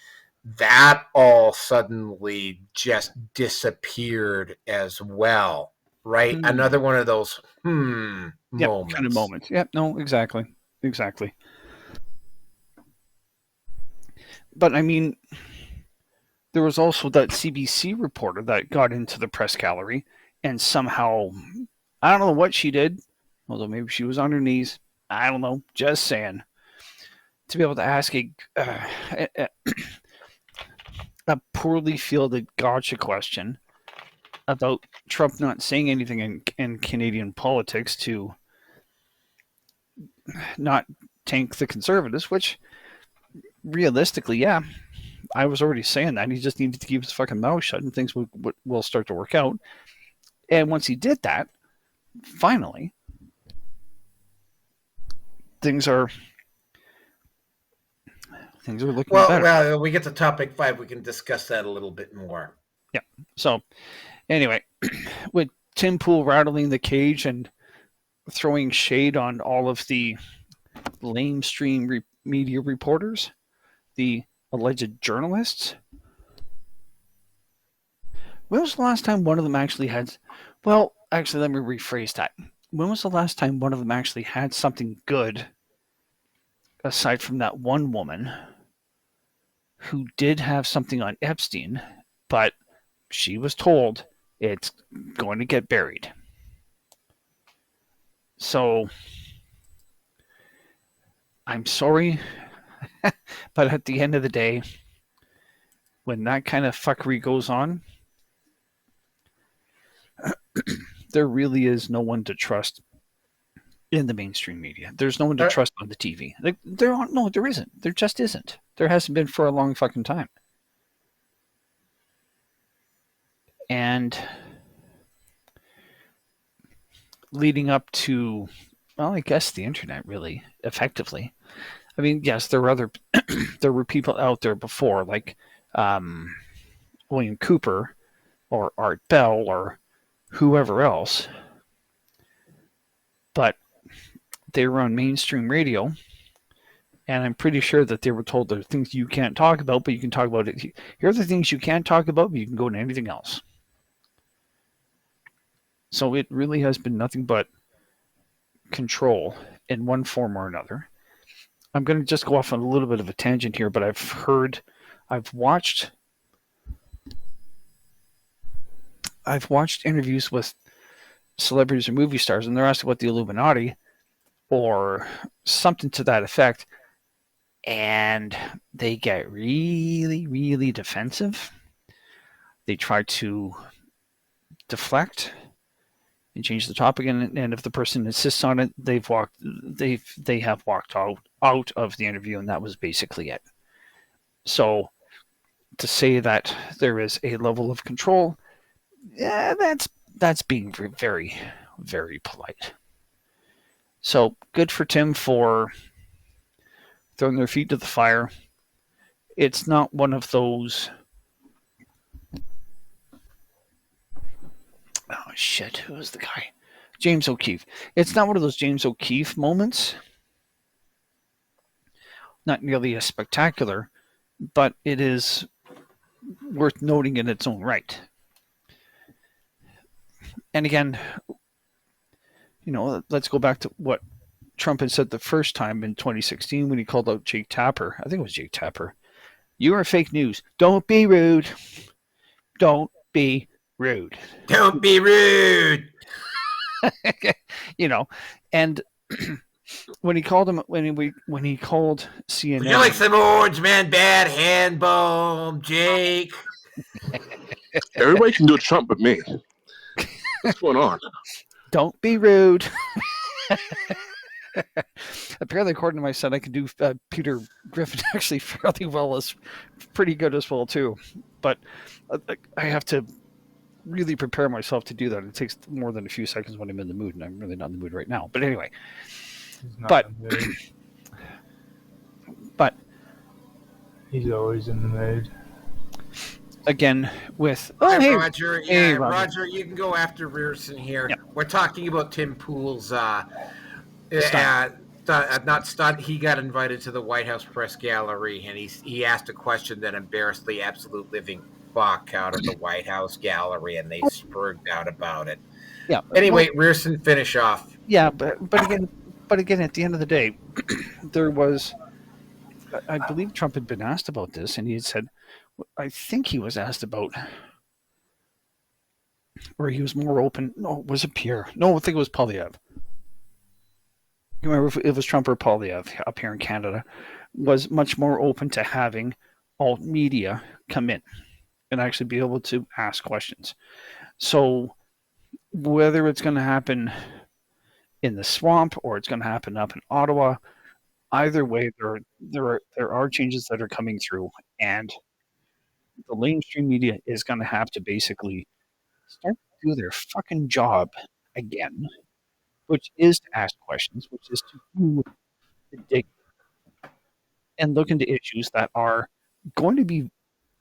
that all suddenly just disappeared as well, right? Another one of those moments. Kind of moments. Yep, no, exactly. But I mean, there was also that CBC reporter that got into the press gallery and somehow, I don't know what she did, although maybe she was on her knees. I don't know, just saying. To be able to ask a poorly fielded gotcha question about Trump not saying anything in Canadian politics to not tank the Conservatives, which realistically, yeah, I was already saying that. He just needed to keep his fucking mouth shut and things will start to work out. And once he did that, finally, things are looking better. Well, we get to topic 5, we can discuss that a little bit more. Yeah. So, anyway, with Tim Pool rattling the cage and throwing shade on all of the lamestream media reporters, the alleged journalists. When was the last time one of them actually had... Well, actually, let me rephrase that. When was the last time one of them actually had something good aside from that one woman who did have something on Epstein, but she was told it's going to get buried. So I'm sorry, but at the end of the day, when that kind of fuckery goes on, there really is no one to trust in the mainstream media. There's no one to trust on the TV. There isn't. There just isn't. There hasn't been for a long fucking time. And leading up to, well, I guess the internet really effectively. I mean, yes, there were people out there before, like William Cooper or Art Bell or whoever else, but they were on mainstream radio, and I'm pretty sure that they were told there are things you can't talk about, but you can talk about it. Here are the things you can't talk about, but you can go to anything else. So it really has been nothing but control in one form or another. I'm going to just go off on a little bit of a tangent here, but I've watched interviews with celebrities or movie stars, and they're asked about the Illuminati or something to that effect, and they get really, really defensive. They try to deflect and change the topic, and if the person insists on it, they have walked out of the interview, and that was basically it. So to say that there is a level of control, yeah, that's being very, very polite. So good for Tim for throwing their feet to the fire. It's not one of those, oh shit, who was the guy? James O'Keefe. It's not one of those James O'Keefe moments. Not nearly as spectacular, but it is worth noting in its own right. And again, let's go back to what Trump had said the first time in 2016 when he called out Jake Tapper. I think it was Jake Tapper. You are fake news. Don't be rude. Don't be rude. Don't be rude. And when he called him, when he called CNN, would you like some Orange Man Bad Hand Bomb, Jake? Everybody can do a Trump but me. What's going on? Don't be rude. Apparently, according to my son, I can do Peter Griffin actually fairly well, pretty good as well too. But I have to really prepare myself to do that. It takes more than a few seconds when I'm in the mood, and I'm really not in the mood right now. But anyway, but he's always in the mood. Again, with hey Roger, yeah, Roger, you can go after Rearson here. Yeah. We're talking about Tim Pool's not stunt. He got invited to the White House press gallery, and he asked a question that embarrassed the absolute living fuck out of the White House gallery, and they spurred out about it. Yeah. Anyway, Rearson, finish off. Yeah, but again, at the end of the day, there was, I believe Trump had been asked about this, and he had said, I think he was asked about, or he was more open. No, was it Pierre? No, I think it was Poilievre. You remember if it was Trump or Poilievre up here in Canada, was much more open to having alt media come in and actually be able to ask questions. So whether it's going to happen in the swamp or it's going to happen up in Ottawa, either way, there are changes that are coming through, and the mainstream media is going to have to basically start to do their fucking job again, which is to ask questions, which is to do the dig and look into issues that are going to be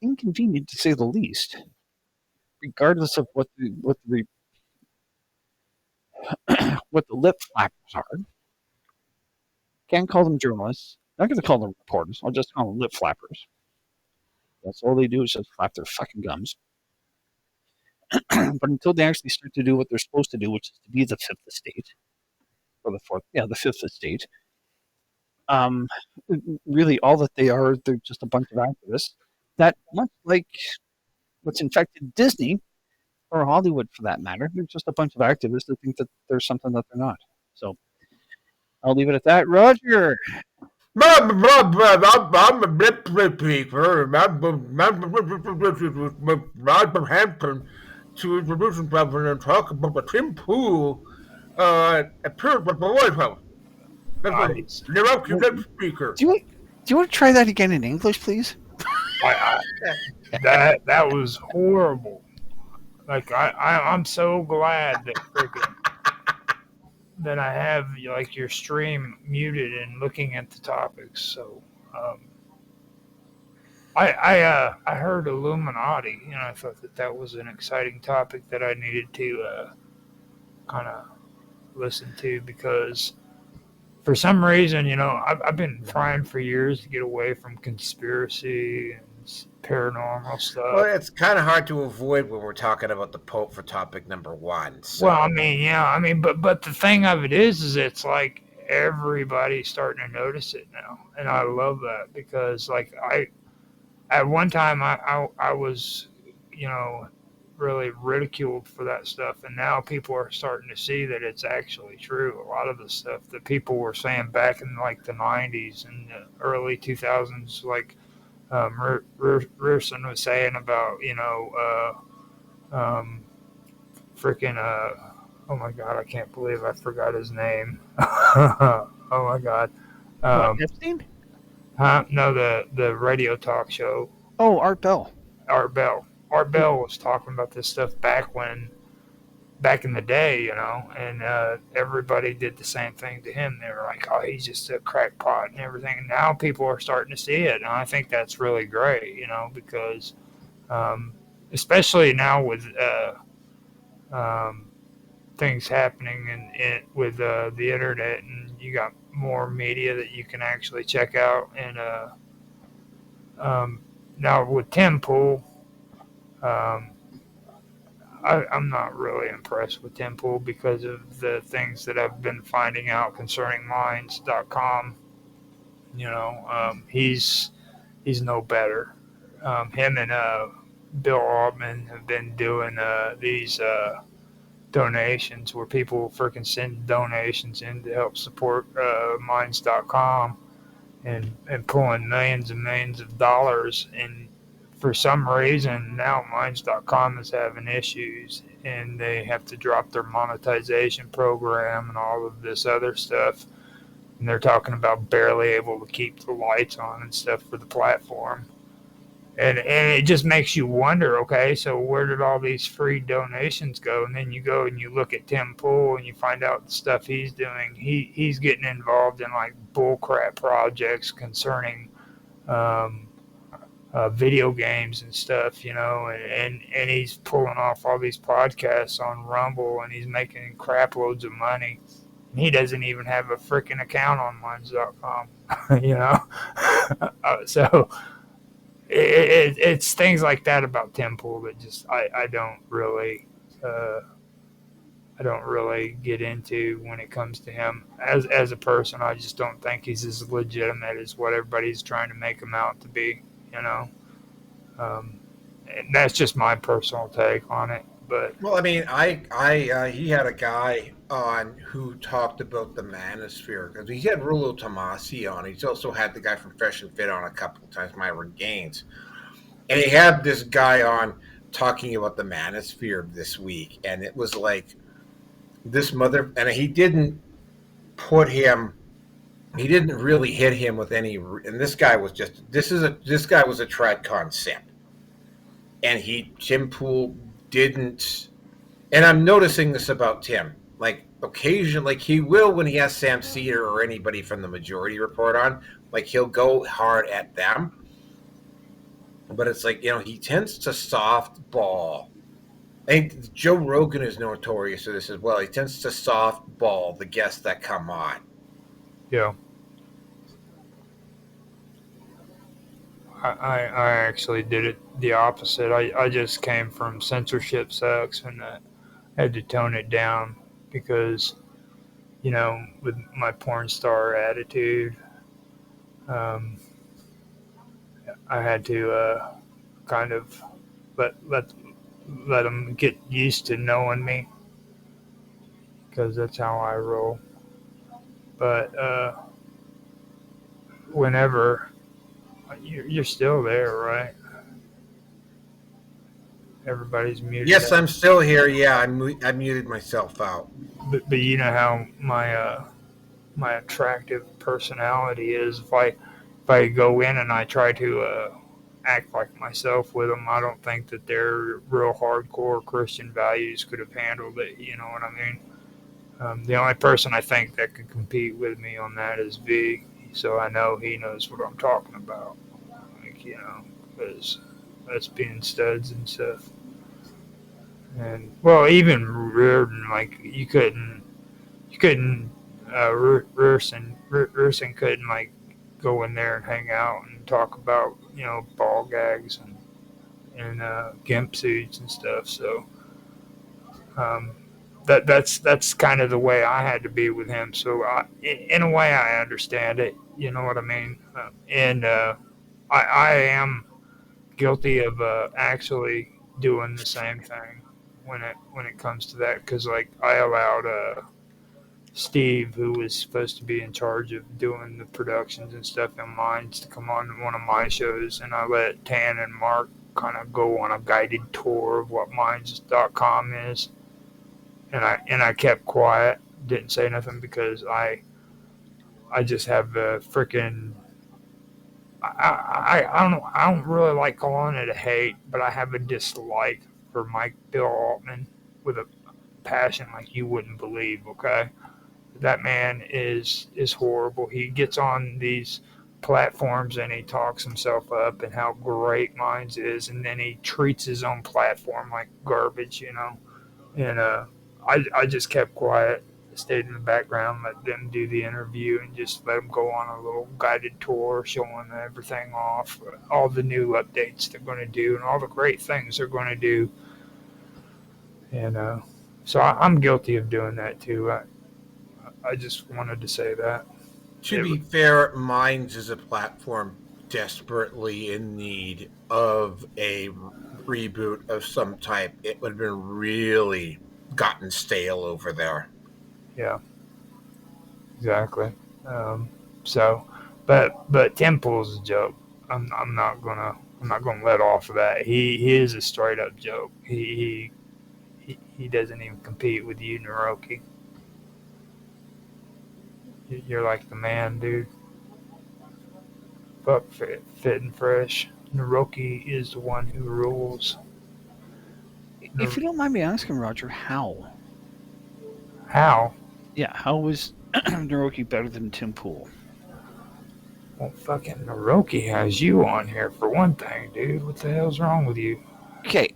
inconvenient, to say the least, regardless of what the what the lip flappers are. Can't call them journalists. Not going to call them reporters. I'll just call them lip flappers. That's all they do is just flap their fucking gums. But until they actually start to do what they're supposed to do, which is to be the fifth estate, or the fourth, the fifth estate, Um, really, all that they're just a bunch of activists that, much like what's infected Disney or Hollywood for that matter, they're just a bunch of activists that think that there's something that they're not. So I'll leave it at that. Roger. I'm a blip speaker. I'm Hampton to introduce himself and talk about the Tim Pool appeared with the White House. Nice. Blip speaker. Do you want to try that again in English, please? That was horrible. Like I'm so glad that I have like your stream muted and looking at the topics. So I heard Illuminati, and I thought that was an exciting topic that I needed to kind of listen to because for some reason, I've been trying for years to get away from conspiracy and paranormal stuff. Well, it's kind of hard to avoid when we're talking about the Pope for topic number 1. So. Well, but the thing of it is it's like everybody's starting to notice it now, and I love that because like at one time I was, really ridiculed for that stuff, and now people are starting to see that it's actually true. A lot of the stuff that people were saying back in like the 90s and the early 2000s, like Rierson was saying about, freaking, oh my God, I can't believe I forgot his name. Oh my God. Epstein? Huh? No, the radio talk show. Oh, Art Bell. Art Bell. Art Bell was talking about this stuff back in the day, and everybody did the same thing to him. They were like, oh, he's just a crackpot and everything. And now people are starting to see it. And I think that's really great, because especially now with things happening with the internet, and you got more media that you can actually check out. And now with Tim Pool, I'm not really impressed with Tim Pool because of the things that I've been finding out concerning Minds.com. He's no better. Him and Bill Altman have been doing these donations where people freaking send donations in to help support Minds.com and pulling millions and millions of dollars. And for some reason, now Minds.com is having issues, and they have to drop their monetization program and all of this other stuff. And they're talking about barely able to keep the lights on and stuff for the platform. And it just makes you wonder, okay, so where did all these free donations go? And then you go and you look at Tim Pool and you find out the stuff he's doing. He's getting involved in like bullcrap projects concerning video games and stuff, and he's pulling off all these podcasts on Rumble, and he's making crap loads of money. He doesn't even have a freaking account on Minds.com, so it's things like that about Tim Pool that just I don't really get into when it comes to him as a person. I just don't think he's as legitimate as what everybody's trying to make him out to be. And that's just my personal take on it. But well, I mean, he had a guy on who talked about the manosphere because he had Rulo Tomasi on. He's also had the guy from Fresh and Fit on a couple of times, Myron Gaines, and he had this guy on talking about the manosphere this week, and it was like this mother, and he didn't really hit him with any, and this guy was a TradCon simp, and Tim Pool didn't, and I'm noticing this about Tim, like occasionally, like he will when he has Sam Cedar or anybody from the Majority Report on, like he'll go hard at them, but it's like, he tends to softball. I think Joe Rogan is notorious for this as well. He tends to softball the guests that come on. Yeah. I actually did it the opposite. I just came from censorship sucks, and I had to tone it down because, with my porn star attitude, Um, I had to kind of let let let them get used to knowing me because that's how I roll. But whenever you're still there, right? Everybody's muted Yes, up. I'm still here. Yeah, I muted myself out. But you know how my attractive personality is. If I go in and I try to act like myself with them, I don't think that their real hardcore Christian values could have handled it. You know what I mean? The only person I think that could compete with me on that is V. So I know he knows what I'm talking about. Like, because us being studs and stuff. And well, even Reardon, like you couldn't Rurson couldn't like go in there and hang out and talk about ball gags and gimp suits and stuff. So um, that's kind of the way I had to be with him. So in a way, I understand it. You know what I mean? And I am guilty of actually doing the same thing when it comes to that because like I allowed Steve, who was supposed to be in charge of doing the productions and stuff in Mines, to come on one of my shows, and I let Tan and Mark kind of go on a guided tour of what Mines.com is, and I kept quiet, didn't say nothing because I just have a freaking I don't know, I don't really like calling it a hate, but I have a dislike for Mike Bill Altman with a passion like you wouldn't believe. Okay, that man is horrible. He gets on these platforms and he talks himself up and how great Minds is, and then he treats his own platform like garbage. And I just kept quiet, stayed in the background, let them do the interview, and just let them go on a little guided tour, showing everything off, all the new updates they're going to do, and all the great things they're going to do. And so I'm guilty of doing that too. I just wanted to say that. To It, be fair, Minds is a platform desperately in need of a reboot of some type. It would have been really gotten stale over there. yeah, exactly. Um, so, but Temple's a joke. I'm not gonna let off of that. He is a straight up joke. He doesn't even compete with you, Naroki. You're like the man, dude. Fuck fit and fresh. Naroki is the one who rules. If you don't mind me asking, Roger, how? How? Yeah, how was Naroki better than Tim Pool? Well, fucking Naroki has you on here for one thing, dude. What the hell's wrong with you? Okay,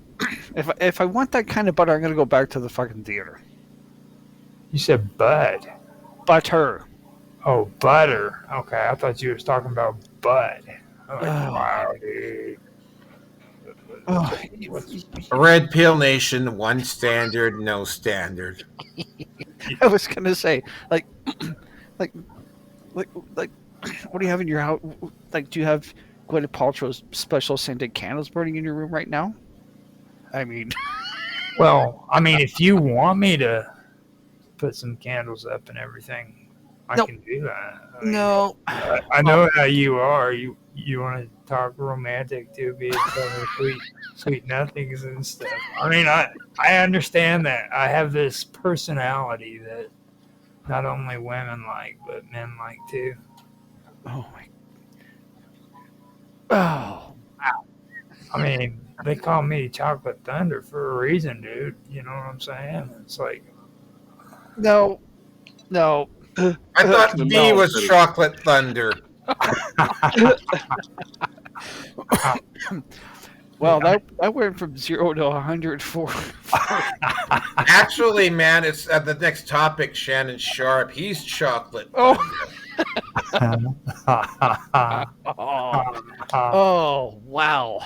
if I want that kind of butter, I'm gonna go back to the fucking theater. You said bud. Butter. Oh, butter. Okay, I thought you were talking about bud. I'm like, Oh, wow, dude. oh, What's, Red Pill Nation, one standard, no standard. I was gonna say, like, like, like, what do you have in your house? Like, do you have Gwyneth Paltrow's special scented candles burning in your room right now? I mean, well, I mean, if you want me to put some candles up and everything, I no, can do that. I mean, no. I know how you are. You want to talk romantic to me and tell me sweet nothings and stuff. I mean, I understand that. I have this personality that not only women like, but men like too. Oh my. Oh, I mean, they call me Chocolate Thunder for a reason, dude. You know what I'm saying? It's like, no, no. I thought V No. was Chocolate Thunder. Well, that went from 0 to 100 for. Actually, man, it's the next topic. Shannon Sharpe. He's Chocolate Oh. Thunder. Oh, oh, wow.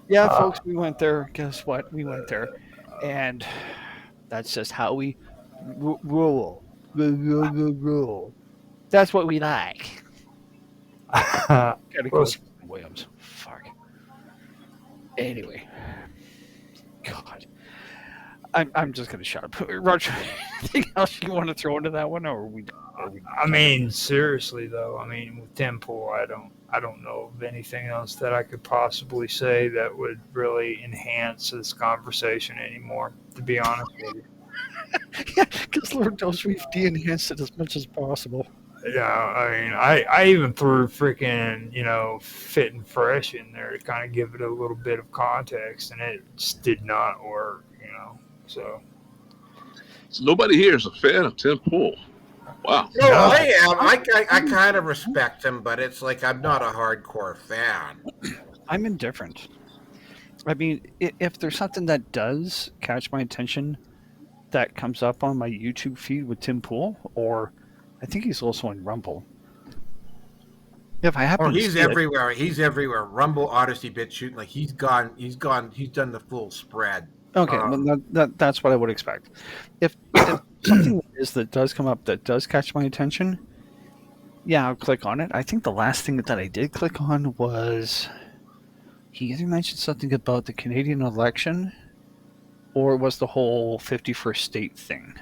Yeah, folks, we went there. Guess what? We went there. And that's just how we rule. Rule. That's what we like. Gotta go Well, with Williams. Fuck. Anyway, God, I'm just gonna shut up. Roger, anything else you want to throw into that one, or are we? I mean, seriously though, I mean, with Tim Pool, I don't know of anything else that I could possibly say that would really enhance this conversation anymore. To be honest with you, Yeah, because Lord knows we've de-enhanced it as much as possible. yeah, I mean, I even threw freaking fit and fresh in there to kind of give it a little bit of context, and it just did not work. So So nobody here is a fan of Tim Pool. Wow. No, no, I am. I kind of respect him, but it's like I'm not a hardcore fan. I'm indifferent. I mean, if there's something that does catch my attention that comes up on my YouTube feed with Tim Pool, or I think he's also on Rumble. If I happen Oh, to he's see it, everywhere. He's everywhere. Rumble, Odyssey, Bitchute. Like he's gone. He's gone. He's done the full spread. okay, well, that's what I would expect. If something is that does come up that does catch my attention, yeah, I'll click on it. I think the last thing that I did click on was he either mentioned something about the Canadian election, or it was the whole 51st state thing.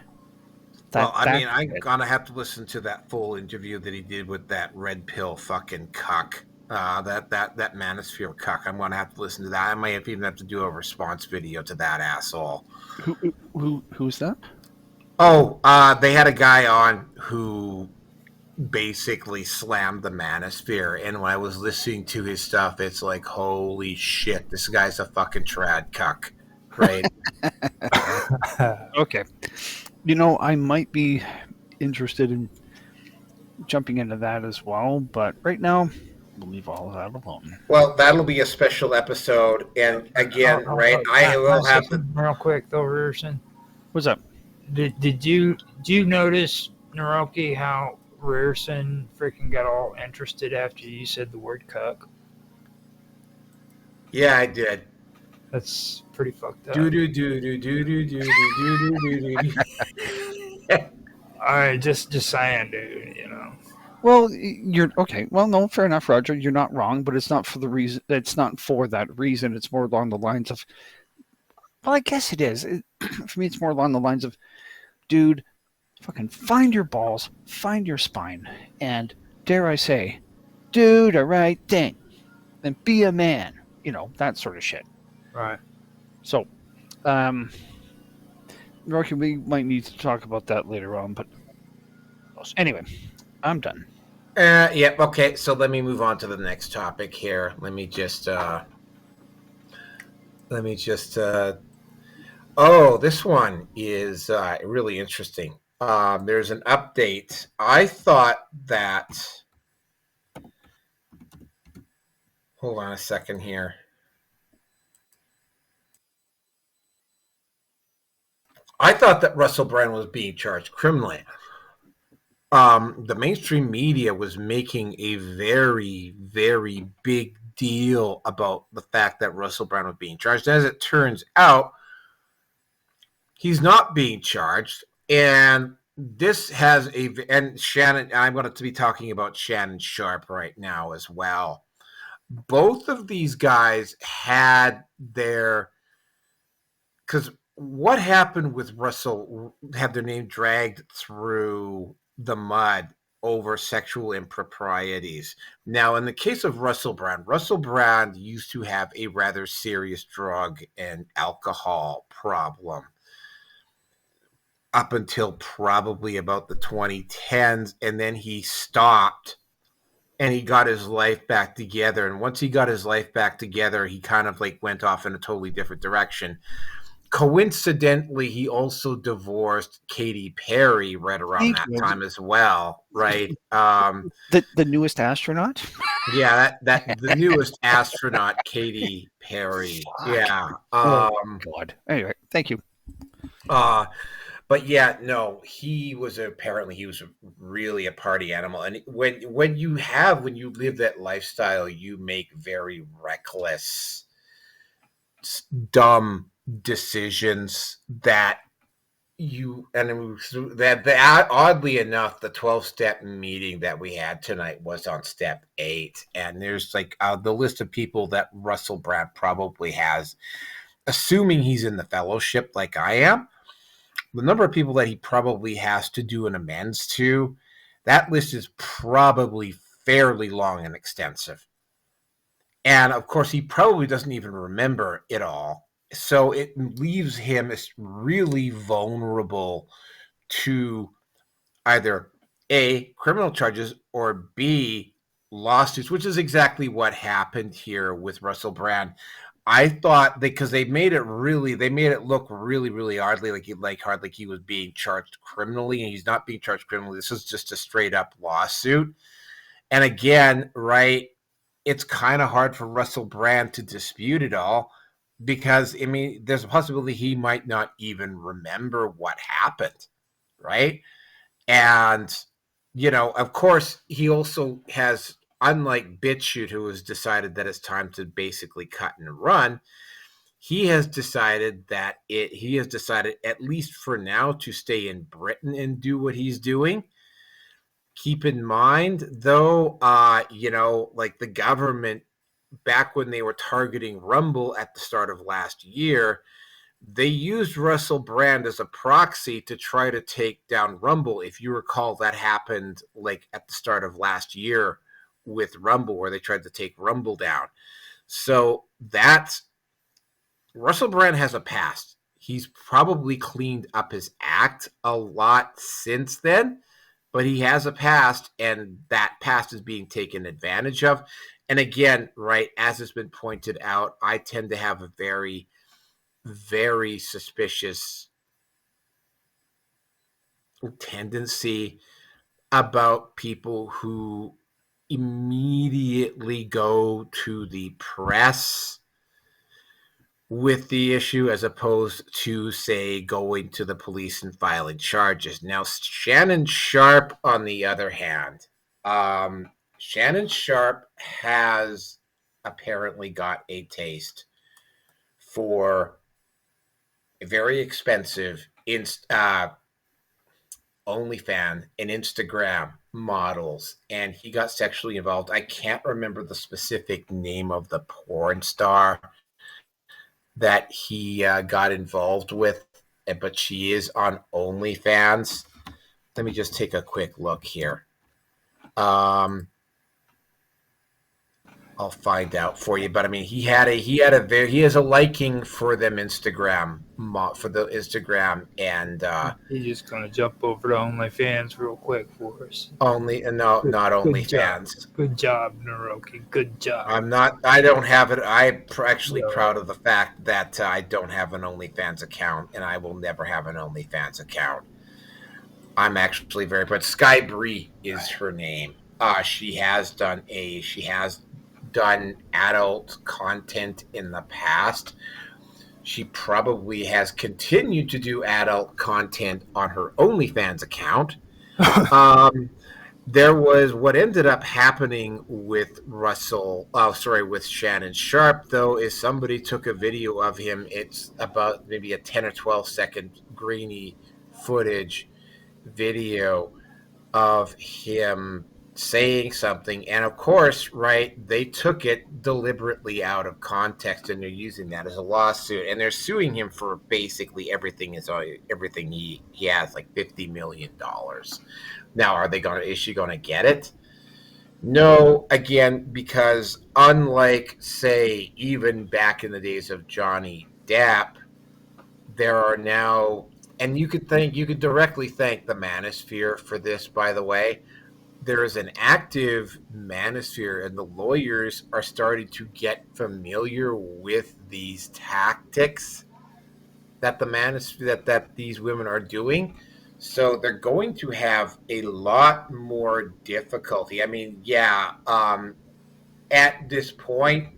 Well, I mean, That's I'm it. gonna have to listen to that full interview that he did with that red pill fucking cuck. That manosphere cuck. I'm gonna have to listen to that. I might even have to do a response video to that asshole. Who's that? Oh, they had a guy on who basically slammed the manosphere, and when I was listening to his stuff, it's like, holy shit, this guy's a fucking trad cuck, right? Okay. I might be interested in jumping into that as well, but right now, we'll leave all of that alone. Well, that'll be a special episode, and again, right, I will have to. real quick though, Rearson. What's up? Did you notice, Naroki, how Rearson freaking got all interested after you said the word cuck? Yeah, I did. That's pretty fucked up. Do do do do do do do do do do do. All right, just saying, dude. Well, you're okay. Well, no, fair enough, Roger. You're not wrong, but it's not for the reason. It's not for that reason. It's more along the lines of. Well, I guess it is. For me, it's more along the lines of, dude, fucking find your balls, find your spine, and dare I say, do the right thing, and be a man. That sort of shit. Right. So, Rocky, we might need to talk about that later on, but anyway, I'm done. Yeah, okay, so let me move on to the next topic here. Let me just oh, this one is really interesting. There's an update. I thought that, hold on a second here. I thought that Russell Brand was being charged criminally. The mainstream media was making a very, very big deal about the fact that Russell Brand was being charged. As it turns out, he's not being charged. And this has and Shannon, I'm going to be talking about Shannon Sharpe right now as well. Both of these guys had because what happened with Russell had their name dragged through the mud over sexual improprieties. Now, in the case of Russell Brand used to have a rather serious drug and alcohol problem up until probably about the 2010s, and then he stopped and he got his life back together. And once he got his life back together, he kind of like went off in a totally different direction. Coincidentally, he also divorced Katy Perry right around that time as well, right? The newest astronaut. Yeah, that the newest astronaut, Katy Perry. Yeah. Oh God. Anyway, thank you. But yeah, no, he was really a party animal, and when you live that lifestyle, you make very reckless, dumb decisions that oddly enough, the 12-step meeting that we had tonight was on step 8, and there's like the list of people that Russell Brand probably has, assuming he's in the fellowship like I am. The number of people that he probably has to do an amends to, that list is probably fairly long and extensive. And of course, he probably doesn't even remember it all. So it leaves him as really vulnerable to either A, criminal charges, or B, lawsuits, which is exactly what happened here with Russell Brand. I thought because they made it look really, really oddly like he was being charged criminally, and he's not being charged criminally. This is just a straight up lawsuit. And again, right, it's kind of hard for Russell Brand to dispute it all because, I mean, there's a possibility he might not even remember what happened, right? And, of course, he also has, unlike Bitchute, who has decided that it's time to basically cut and run, he has decided, at least for now, to stay in Britain and do what he's doing. Keep in mind, though, like the government, back when they were targeting Rumble at the start of last year, they used Russell Brand as a proxy to try to take down Rumble. If you recall, that happened like at the start of last year with Rumble, where they tried to take Rumble down. So Russell Brand has a past. He's probably cleaned up his act a lot since then, but he has a past, and that past is being taken advantage of. And again, right, as has been pointed out, I tend to have a very, very suspicious tendency about people who immediately go to the press with the issue as opposed to, say, going to the police and filing charges. Now, Shannon Sharpe, on the other hand, Shannon Sharpe has apparently got a taste for very expensive OnlyFans and Instagram models, and he got sexually involved. I can't remember the specific name of the porn star that he got involved with, but she is on OnlyFans. Let me just take a quick look here. I'll find out for you, but I mean, he has a liking for them Instagram and He's just gonna jump over to OnlyFans real quick for us. not OnlyFans. Good job, Naroki. Good job. I don't have it. I'm actually proud of the fact that I don't have an OnlyFans account, and I will never have an OnlyFans account. I'm actually very proud. Sky Bree is her name. She has done adult content in the past. She probably has continued to do adult content on her OnlyFans account. There was what ended up happening with with Shannon Sharpe, though, is somebody took a video of him. It's about maybe a 10 or 12 second grainy footage video of him saying something, and of course, right, they took it deliberately out of context, and they're using that as a lawsuit, and they're suing him for basically everything he has, like $50 million. Now, is she going to get it? No, again, because unlike, say, even back in the days of Johnny Depp, there are now, and you could directly thank the manosphere for this, by the way. There is an active manosphere, and the lawyers are starting to get familiar with these tactics that that these women are doing. So they're going to have a lot more difficulty. I mean, at this point,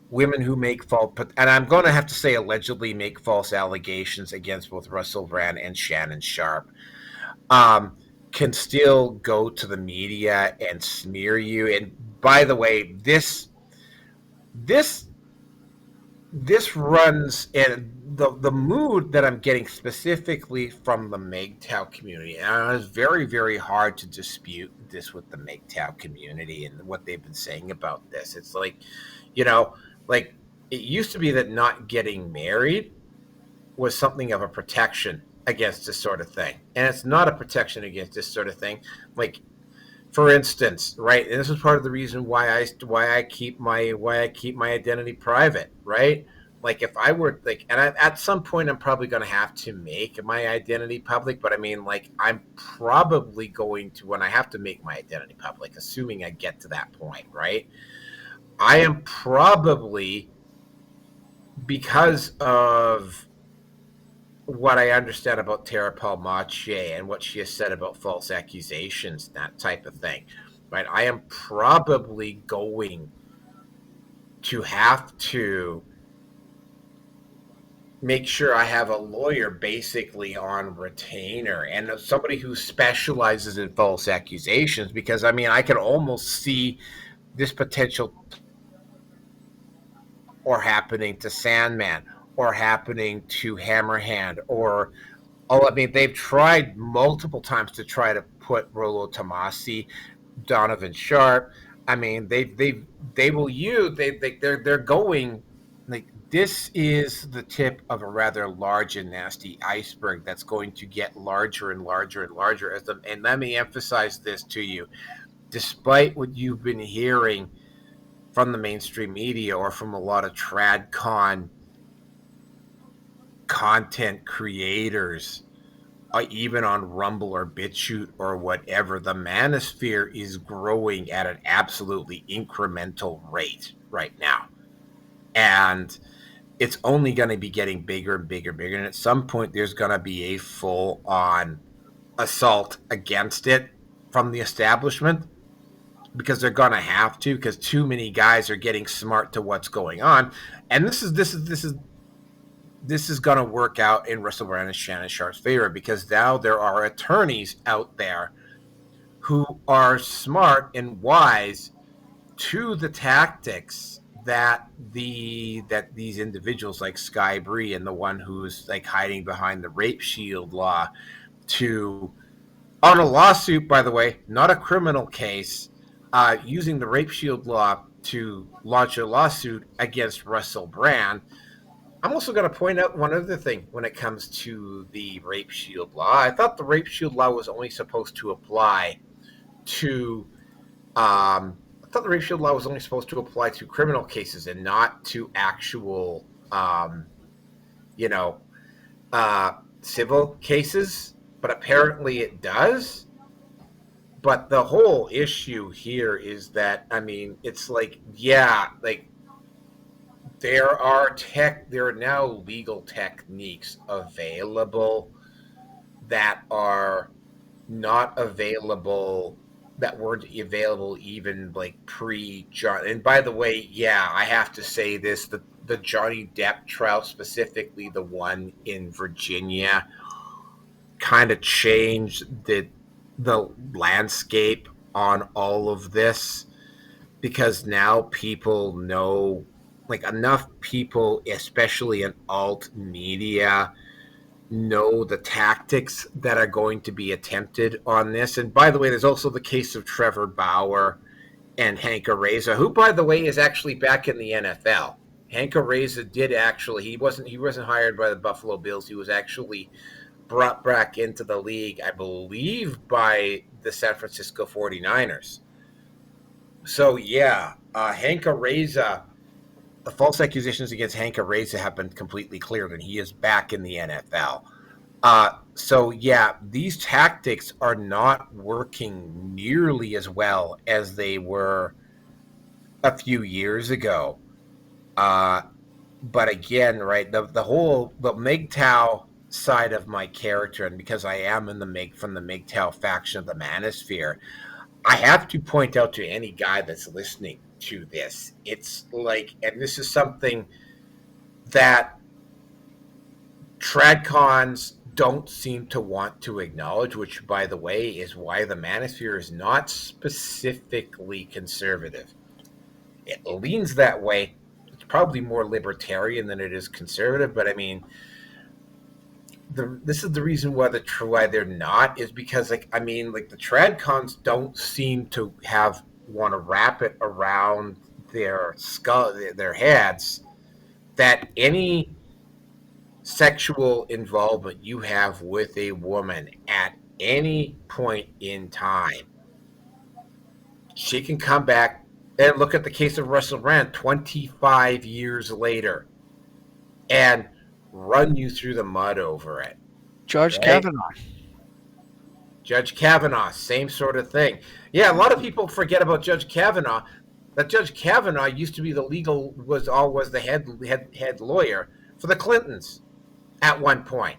women who make and I'm going to have to say allegedly make false allegations against both Russell Brand and Shannon Sharpe, can still go to the media and smear you. And by the way, this runs, and the mood that I'm getting specifically from the MGTOW community, and it's very, very hard to dispute this with the MGTOW community and what they've been saying about this. It's like, you know, like it used to be that not getting married was something of a protection against this sort of thing, and it's not a protection against this sort of thing. Like, for instance, right, and this is part of the reason why I keep my identity private, right? Like if I were like, and at some point I'm probably going to have to make my identity public, but I mean, like I'm probably going to, when I have to make my identity public, assuming I get to that point, right? I am probably, because of what I understand about Tara Palmache and what she has said about false accusations, that type of thing, right? I am probably going to have to make sure I have a lawyer basically on retainer and somebody who specializes in false accusations, because I mean, I can almost see this potential or happening to Sandman or happening to Hammerhand or I mean, they've tried multiple times to try to put Rollo Tomasi, Donovan Sharpe. I mean, they will use they're going like this is the tip of a rather large and nasty iceberg that's going to get larger and larger and larger as the, and let me emphasize this to you, despite what you've been hearing from the mainstream media or from a lot of tradcon content creators, even on Rumble or Bitchute or whatever, the manosphere is growing at an absolutely incremental rate right now. And it's only going to be getting bigger and bigger and bigger. And at some point, there's going to be a full-on assault against it from the establishment, because they're going to have to, because too many guys are getting smart to what's going on. And this is going to work out in Russell Brand and Shannon Sharpe's favor, because now there are attorneys out there who are smart and wise to the tactics that these individuals like Sky Bree and the one who's like hiding behind the rape shield law to, on a lawsuit, by the way, not a criminal case, using the rape shield law to launch a lawsuit against Russell Brand. I'm also going to point out one other thing when it comes to the rape shield law. I thought the rape shield law was only supposed to apply to criminal cases and not to actual civil cases, but apparently it does. But the whole issue here is that, I mean, it's like, yeah, like there are now legal techniques available that are not available, that weren't available even like pre-John. And by the way, yeah, I have to say this, the Johnny Depp trial, specifically the one in Virginia, kind of changed the landscape on all of this, because now people know, like enough people, especially in alt media, know the tactics that are going to be attempted on this. And by the way, there's also the case of Trevor Bauer and Hank Areza, who, by the way, is actually back in the NFL. Hank Areza did actually, he wasn't hired by the Buffalo Bills. He was actually brought back into the league, I believe, by the San Francisco 49ers. So yeah, Hank Areza, the false accusations against Hank Areza have been completely cleared, and he is back in the NFL. So yeah, these tactics are not working nearly as well as they were a few years ago. But again, right, the MGTOW side of my character, and because I am from the MGTOW faction of the manosphere, I have to point out to any guy that's listening to this, it's like, and this is something that tradcons don't seem to want to acknowledge, which, by the way, is why the manosphere is not specifically conservative. It leans that way. It's probably more libertarian than it is conservative. But I mean, this is the reason why they're not is because like I mean like the tradcons don't seem to have want to wrap it around their skull, their heads, that any sexual involvement you have with a woman at any point in time, she can come back and look at the case of Russell Brand 25 years later and run you through the mud over it. Judge Kavanaugh. Judge Kavanaugh, same sort of thing. Yeah, a lot of people forget about Judge Kavanaugh. That Judge Kavanaugh used to be the head lawyer for the Clintons at one point.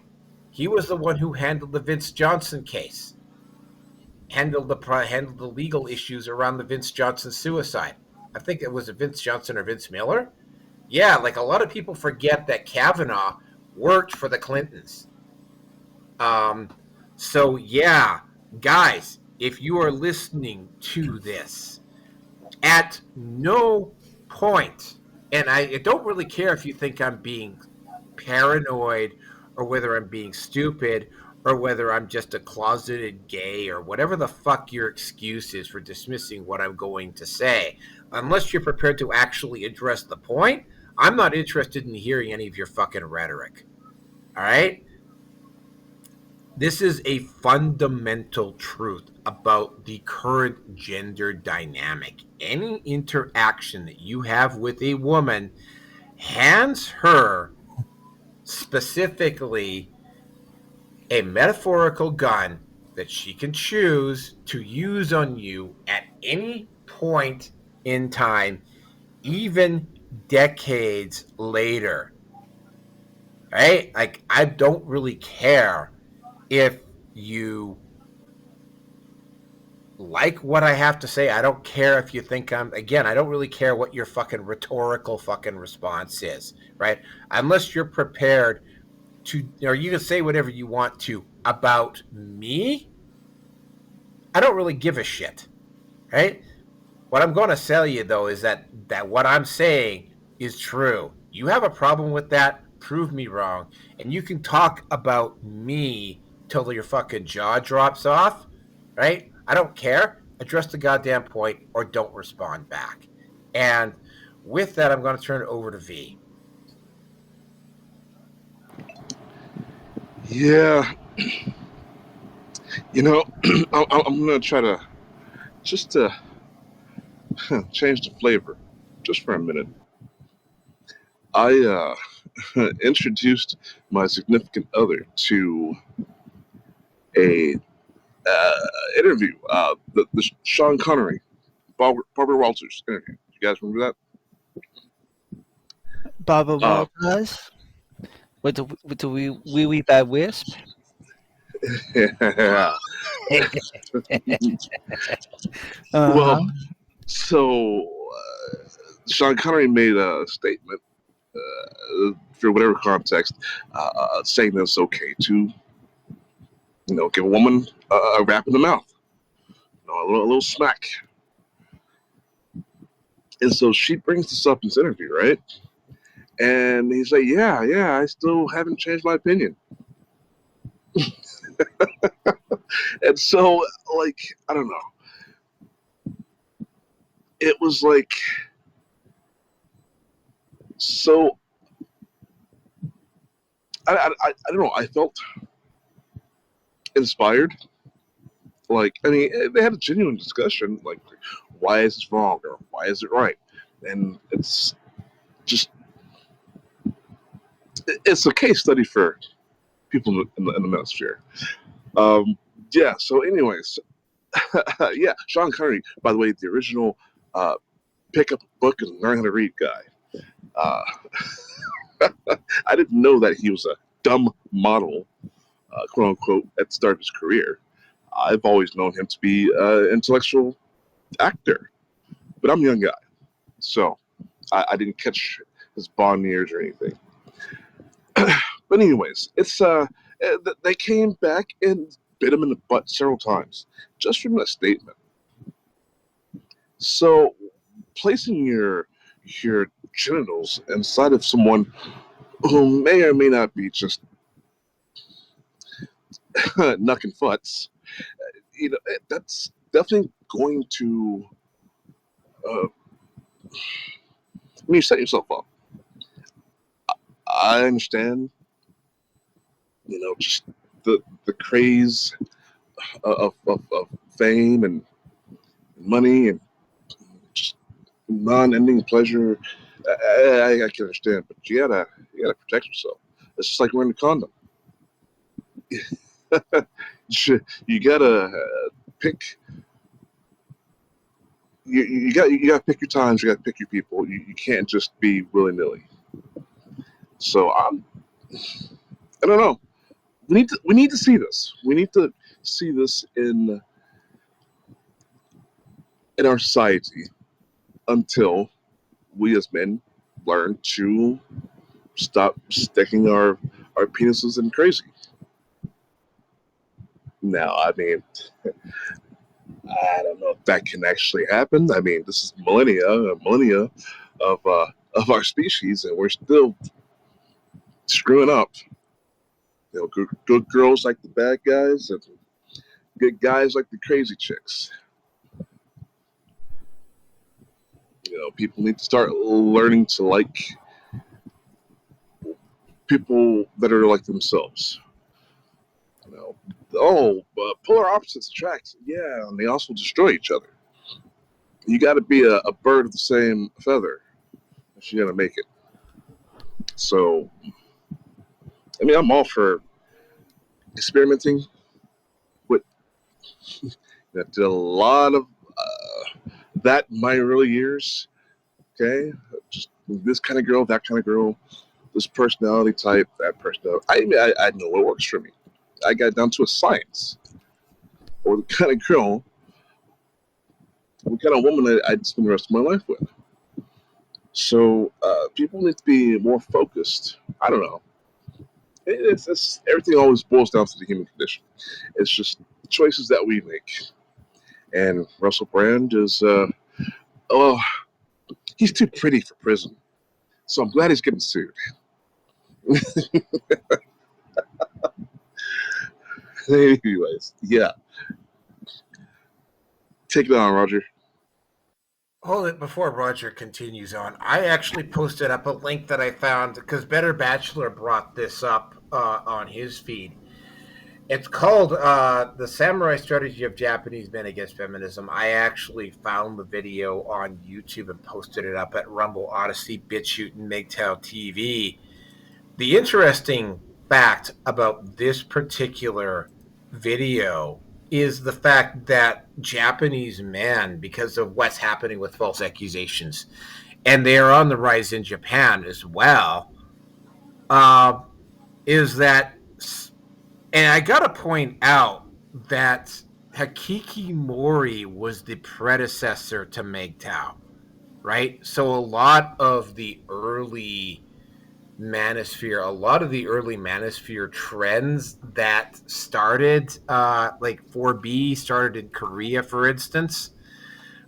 He was the one who handled the Vince Johnson case, handled the legal issues around the Vince Johnson suicide. I think it was Vince Johnson or Vince Miller. Yeah, like a lot of people forget that Kavanaugh worked for the Clintons. So yeah, guys, if you are listening to this, at no point, and I don't really care if you think I'm being paranoid or whether I'm being stupid or whether I'm just a closeted gay or whatever the fuck your excuse is for dismissing what I'm going to say, unless you're prepared to actually address the point, I'm not interested in hearing any of your fucking rhetoric. All right? This is a fundamental truth about the current gender dynamic. Any interaction that you have with a woman hands her specifically a metaphorical gun that she can choose to use on you at any point in time, even decades later. Right? Like, I don't really care if you like what I have to say. I don't care if you think I don't really care what your fucking rhetorical fucking response is, right? Unless you're prepared to, or you can say whatever you want to about me, I don't really give a shit, right? What I'm going to tell you, though, is that what I'm saying is true. You have a problem with that, prove me wrong, and you can talk about me till your fucking jaw drops off, right? I don't care. Address the goddamn point or don't respond back. And with that, I'm going to turn it over to V. Yeah. You know, I'm going to try to just change the flavor just for a minute. I introduced my significant other to a interview, the Sean Connery, Barbara Walters interview. You guys remember Baba that? Walters with the wee bad wisp. Yeah. Well, so Sean Connery made a statement, for whatever context, saying that it's okay to, give a woman a rap in the mouth, a little smack. And so she brings this up in this interview, right? And he's like, yeah, I still haven't changed my opinion. And so, like, I don't know. It was like, so, I don't know. I felt inspired. Like, I mean, they had a genuine discussion, like, why is this wrong or why is it right? And it's just, it's a case study for people in the manosphere. Yeah, so anyways, yeah, Sean Connery, by the way, the original pick up a book and learn how to read guy. I didn't know that he was a dumb model, quote unquote, at the start of his career. I've always known him to be an intellectual actor, but I'm a young guy, so I didn't catch his Bond years or anything. But anyways, it's they came back and bit him in the butt several times just from that statement. So placing your genitals inside of someone who may or may not be just knucking futz, that's definitely going to. Uh, you set yourself up. I understand, just the craze of fame and money and just non-ending pleasure. I can understand, but you gotta protect yourself. It's just like wearing a condom. You gotta pick. You gotta pick your times. You gotta pick your people. You can't just be willy nilly. So I don't know. We need to see this. We need to see this in our society until we as men learn to stop sticking our penises in crazy. Now, I mean, I don't know if that can actually happen. I mean, this is millennia of our species, and we're still screwing up. Good girls like the bad guys, and good guys like the crazy chicks. People need to start learning to like people that are like themselves. Polar opposites attract. Yeah, and they also destroy each other. You got to be a bird of the same feather if you're gonna make it. So, I mean, I'm all for experimenting with. I did a lot of that in my early years. Okay, just this kind of girl, that kind of girl, this personality type, that personality. I know what works for me. I got down to a science, or the kind of girl, what kind of woman I'd spend the rest of my life with. So people need to be more focused. I don't know. It's everything always boils down to the human condition. It's just choices that we make. And Russell Brand is, he's too pretty for prison. So I'm glad he's getting sued. Anyways, yeah. Take it on, Roger. Hold it before Roger continues on. I actually posted up a link that I found because Better Bachelor brought this up on his feed. It's called The Samurai Strategy of Japanese Men Against Feminism. I actually found the video on YouTube and posted it up at Rumble, Odyssey, Bitchute, and MGTOW TV. The interesting fact about this particular video is the fact that Japanese men, because of what's happening with false accusations, and they are on the rise in Japan as well, is that, and I gotta point out that Hikikomori was the predecessor to MGTOW, right? So a lot of the early manosphere trends that started, like 4B started in Korea, for instance.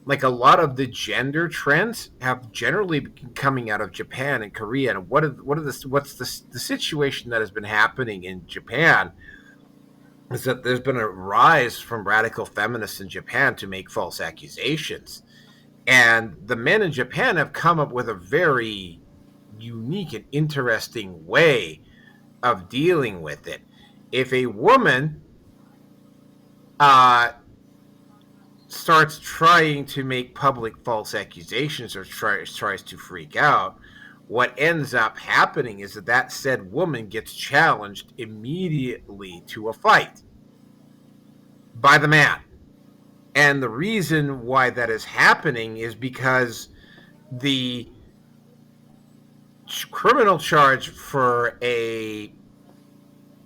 Like a lot of the gender trends have generally been coming out of Japan and Korea. And what's the situation that has been happening in Japan is that there's been a rise from radical feminists in Japan to make false accusations. And the men in Japan have come up with a very unique and interesting way of dealing with it. If a woman starts trying to make public false accusations or tries to freak out, what ends up happening is that said woman gets challenged immediately to a fight by the man. And the reason why that is happening is because the criminal charge for a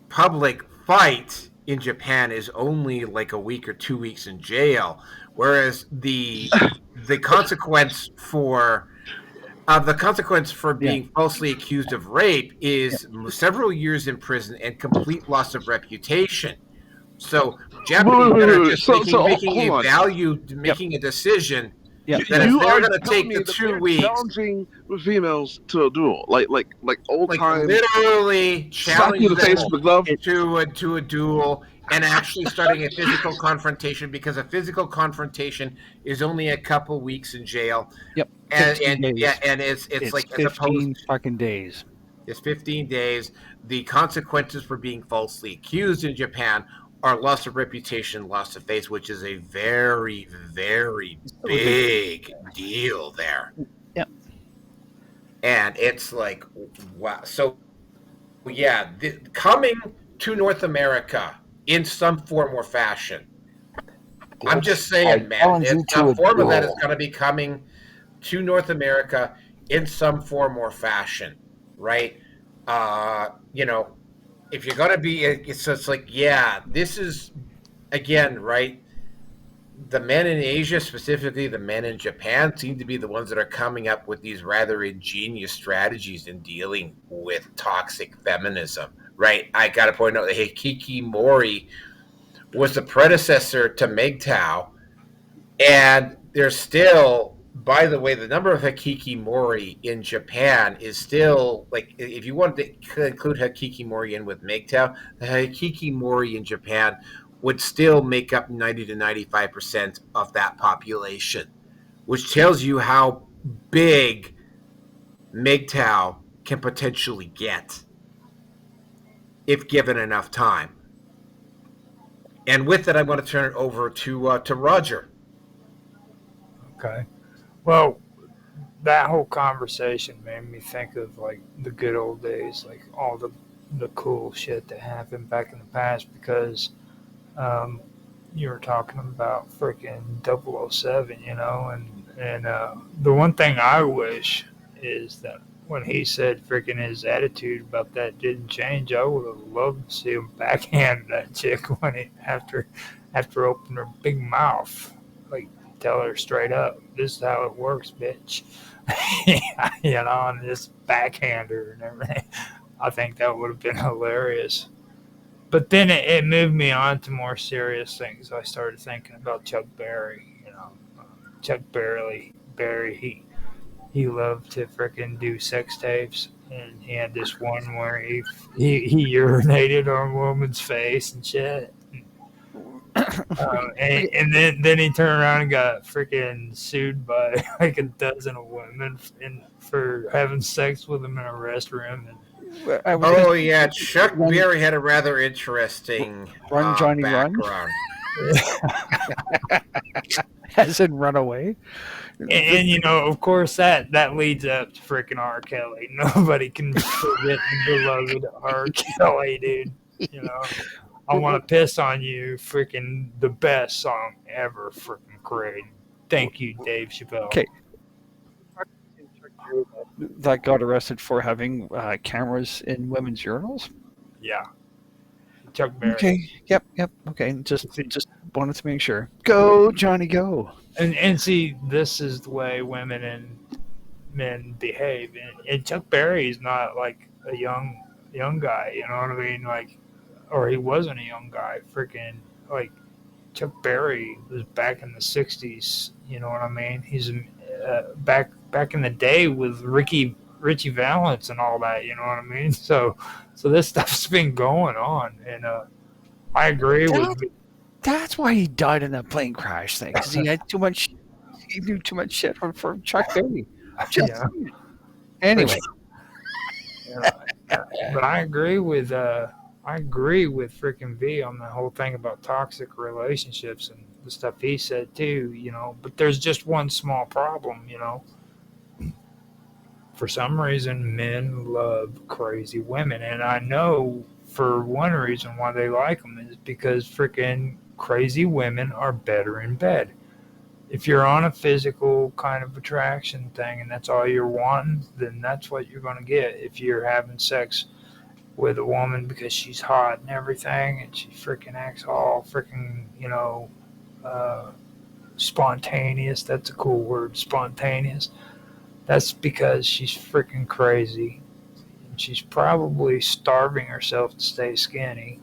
public fight in Japan is only like a week or 2 weeks in jail, whereas the consequence for being falsely accused of rape is several years in prison and complete loss of reputation. So Japanese men are just making a decision Yeah. That if You they're are going to telling take me the that 2 they're weeks, challenging the females to a duel, like old like time, literally slap you challenge in the face them with a glove. to a duel and actually starting a physical confrontation, because a physical confrontation is only a couple weeks in jail. Yep. And 15 days. yeah, and it's It's like, as opposed 15 fucking days. It's 15 days. The consequences for being falsely accused in Japan are loss of reputation, loss of face, which is a very, very big deal there. Yep. And it's like, wow. So, yeah, coming to North America in some form or fashion. I'm just saying, man, challenge you it's to a a form of that is duel. going to be coming to North America in some form or fashion, right? You know, if you're gonna be, it's like, yeah, this is, again, right. The men in Asia, specifically the men in Japan, seem to be the ones that are coming up with these rather ingenious strategies in dealing with toxic feminism, right? I got to point out that Hikikomori was the predecessor to MGTOW, and there's still, by the way, the number of Hikikomori in Japan is still, like, if you want to include Hikikomori in with MGTOW, the Hikikomori in Japan would still make up 90 to 95% of that population, which tells you how big MGTOW can potentially get if given enough time. And with that, I'm going to turn it over to Roger. Okay. Well, that whole conversation made me think of like the good old days, like all the cool shit that happened back in the past, because um, you were talking about freaking 007, and the one thing I wish is that when he said freaking his attitude about that didn't change, I would have loved to see him backhand that chick when he after opening her big mouth, like tell her straight up, this is how it works, bitch. And just backhand her and everything. I think that would have been hilarious. But then it moved me on to more serious things. I started thinking about Chuck Berry. Chuck Berry, he loved to frickin' do sex tapes, and he had this one where he urinated on a woman's face and shit. And then he turned around and got freaking sued by like a dozen of women for having sex with him in a restroom. Oh yeah, Chuck Berry had a rather interesting Run, Johnny, background. As in run away. And of course that leads up to freaking R. Kelly. Nobody can forget the beloved R. Kelly, dude. I want to piss on you, freaking the best song ever, freaking created. Thank you, Dave Chappelle. Okay. That got arrested for having cameras in women's urinals. Yeah. Chuck Berry. Okay. Yep. Okay. Just wanted to make sure. Go, Johnny, go. And see, this is the way women and men behave. And Chuck Berry is not like a young guy. You know what I mean? Like, or he wasn't a young guy. Freaking like Chuck Berry was back in the '60s. You know what I mean? He's back in the day with Richie Valens and all that. You know what I mean? So this stuff's been going on, and I agree with. That's why he died in that plane crash thing, because he had too much. He knew too much shit from Chuck Berry. Yeah. Anyway, but I agree with freaking V on the whole thing about toxic relationships and the stuff he said too. But there's just one small problem. For some reason, men love crazy women, and I know for one reason why they like them is because freaking crazy women are better in bed. If you're on a physical kind of attraction thing and that's all you're wanting, then that's what you're going to get. If you're having sex with a woman because she's hot and everything and she freaking acts all freaking, spontaneous, that's a cool word, spontaneous, that's because she's freaking crazy. And she's probably starving herself to stay skinny.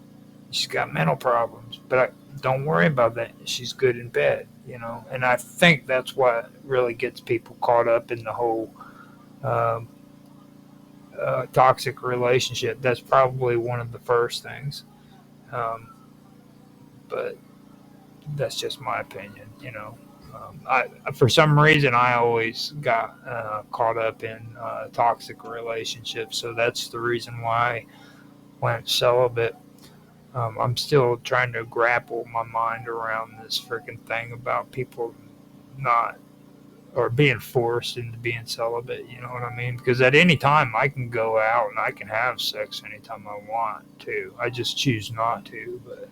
She's got mental problems, but don't worry about that. She's good in bed. And I think that's what really gets people caught up in the whole um, toxic relationship. That's probably one of the first things. Um, but that's just my opinion. For some reason, I always got caught up in toxic relationships, so that's the reason why I went celibate. I'm still trying to grapple my mind around this freaking thing about people not or being forced into being celibate. You know what I mean? Because at any time I can go out and I can have sex anytime I want to. I just choose not to. But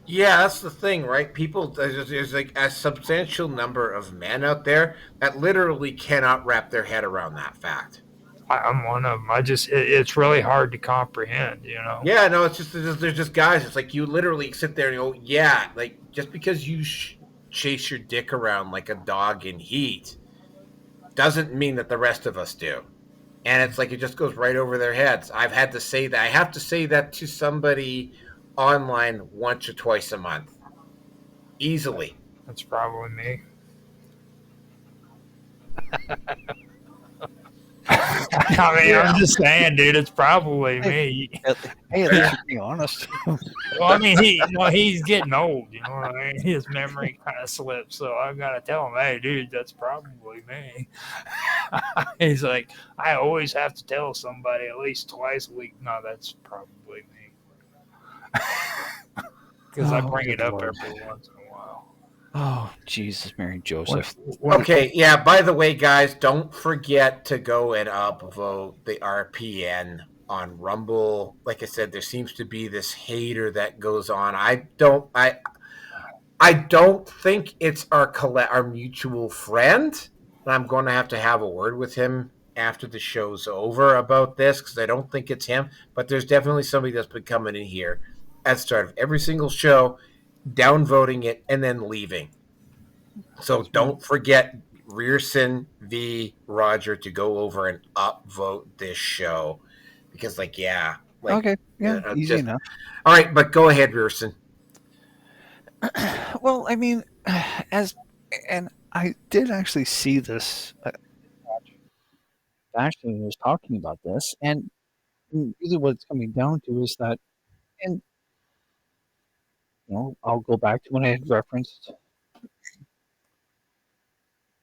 Yeah, that's the thing, right? People, there's like a substantial number of men out there that literally cannot wrap their head around that fact. I'm one of them. It's really hard to comprehend. Yeah, no, it's just there's just guys. It's like you literally sit there and go, yeah, like just because you chase your dick around like a dog in heat doesn't mean that the rest of us do. And it's like it just goes right over their heads. I've had to say that. I have to say that to somebody online once or twice a month, easily. That's probably me. I mean, Yeah. I'm just saying, dude. It's probably me. Hey, at least you're being honest. Well, I mean, he's getting old. You know what I mean? His memory kind of slips, so I've got to tell him, "Hey, dude, that's probably me." He's like, "I always have to tell somebody at least twice a week." No, that's probably me because I bring it up Lord. every once in a while. Oh, Jesus, Mary Joseph. Okay, yeah, by the way, guys, don't forget to go and upvote the RPN on Rumble. Like I said, there seems to be this hater that goes on. I don't think it's our mutual friend. I'm going to have a word with him after the show's over about this because I don't think it's him. But there's definitely somebody that's been coming in here at the start of every single show, downvoting it, and then leaving. So don't forget Rearson v. Roger to go over and upvote this show because, Okay, yeah, easy enough. All right, but go ahead, Rearson. Well, I mean, and I did actually see this. Ashley was talking about this, and really what it's coming down to is that, and I'll go back to when I had referenced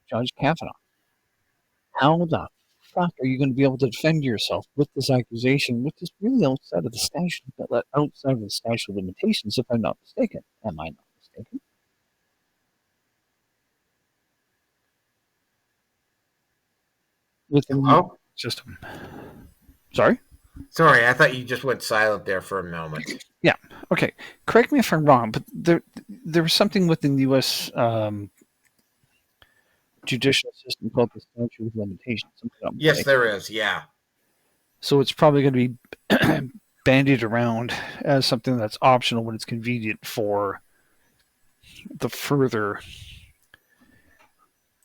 Judge Kavanaugh. How the fuck are you going to be able to defend yourself with this accusation, which is really outside of the statute of limitations, if I'm not mistaken? Am I not mistaken? Within the system. Sorry? Sorry, I thought you just went silent there for a moment. Yeah. Okay. Correct me if I'm wrong, but there was something within the U.S. Judicial system called the statute of limitations. Yes, there is. Yeah. So it's probably going to be bandied around as something that's optional when it's convenient for the further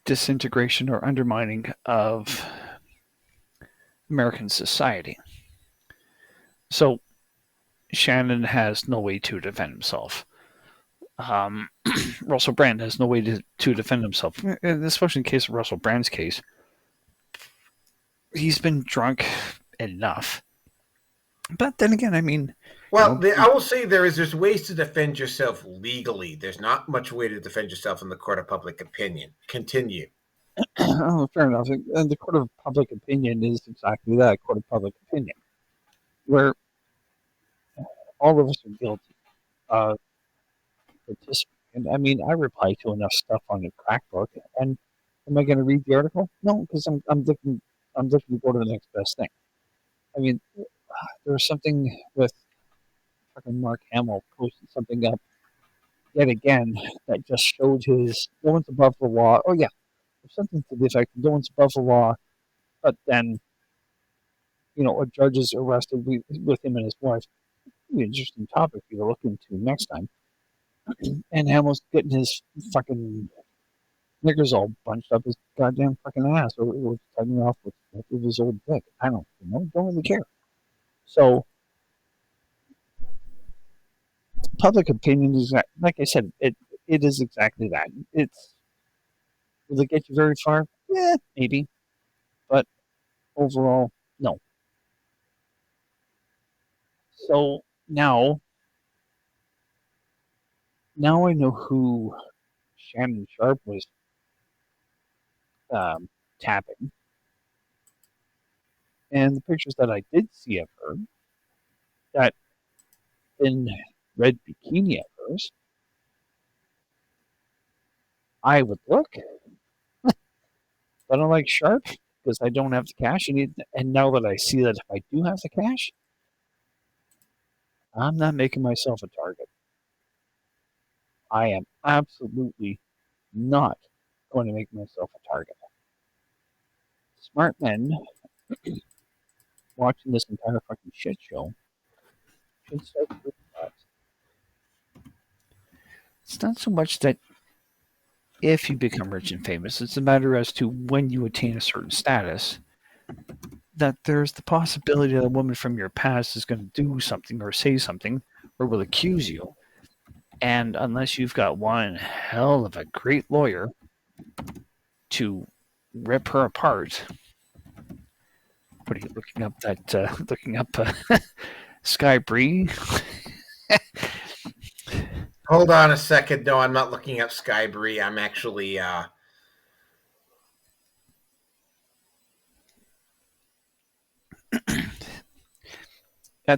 disintegration or undermining of American society. So Shannon has no way to defend himself. Russell Brand has no way to defend himself, especially in case of Russell Brand's case. He's been drunk enough. But then again, I mean... Well, I will say there's ways to defend yourself legally. There's not much way to defend yourself in the court of public opinion. Continue. Oh, fair enough. And the court of public opinion is exactly that, court of public opinion, where all of us are guilty of participating. And I mean, I reply to enough stuff on the crack book, and am I going to read the article? No, because I'm looking to go to the next best thing. I mean, there was something with fucking Mark Hamill posted something up yet again that just showed his no one's above the law. Oh yeah, there's something to the effect no one's above the law, but then a judge is arrested with him and his wife. An interesting topic for you to look into next time. And Hamill's getting his fucking knickers all bunched up his goddamn fucking ass, or tugging off with his old dick. I don't really care. So, public opinion is, like I said, it it is exactly that. Will it get you very far? Maybe, but overall, no. So now I know who Shannon Sharpe was um, tapping, and the pictures that I did see of her, that thin red bikini of hers, I would look, but I don't like Sharpe because I don't have the cash. And now that I see that if I do have the cash, I'm not making myself a target. I am absolutely not going to make myself a target. Smart men watching this entire fucking shit show should start to realize it's not so much that if you become rich and famous, it's a matter as to when you attain a certain status, that there's the possibility that a woman from your past is going to do something or say something or will accuse you. And unless you've got one hell of a great lawyer to rip her apart, what are you looking up? Sky Bree? Hold on a second. No, I'm not looking up Skybree. I'm actually At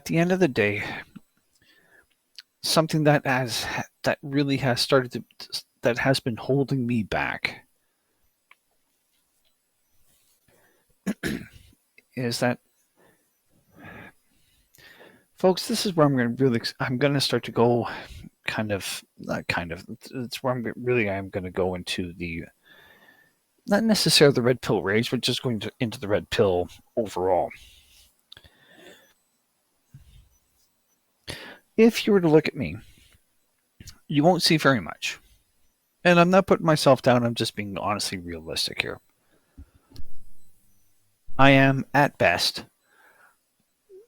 the end of the day, something that really has started to that has been holding me back is that, folks, this is where I'm going to start to go it's where I'm going to go into the, not necessarily the red pill rage, but just going into the red pill overall. If you were to look at me, you won't see very much. And I'm not putting myself down, I'm just being honestly realistic here. I am, at best,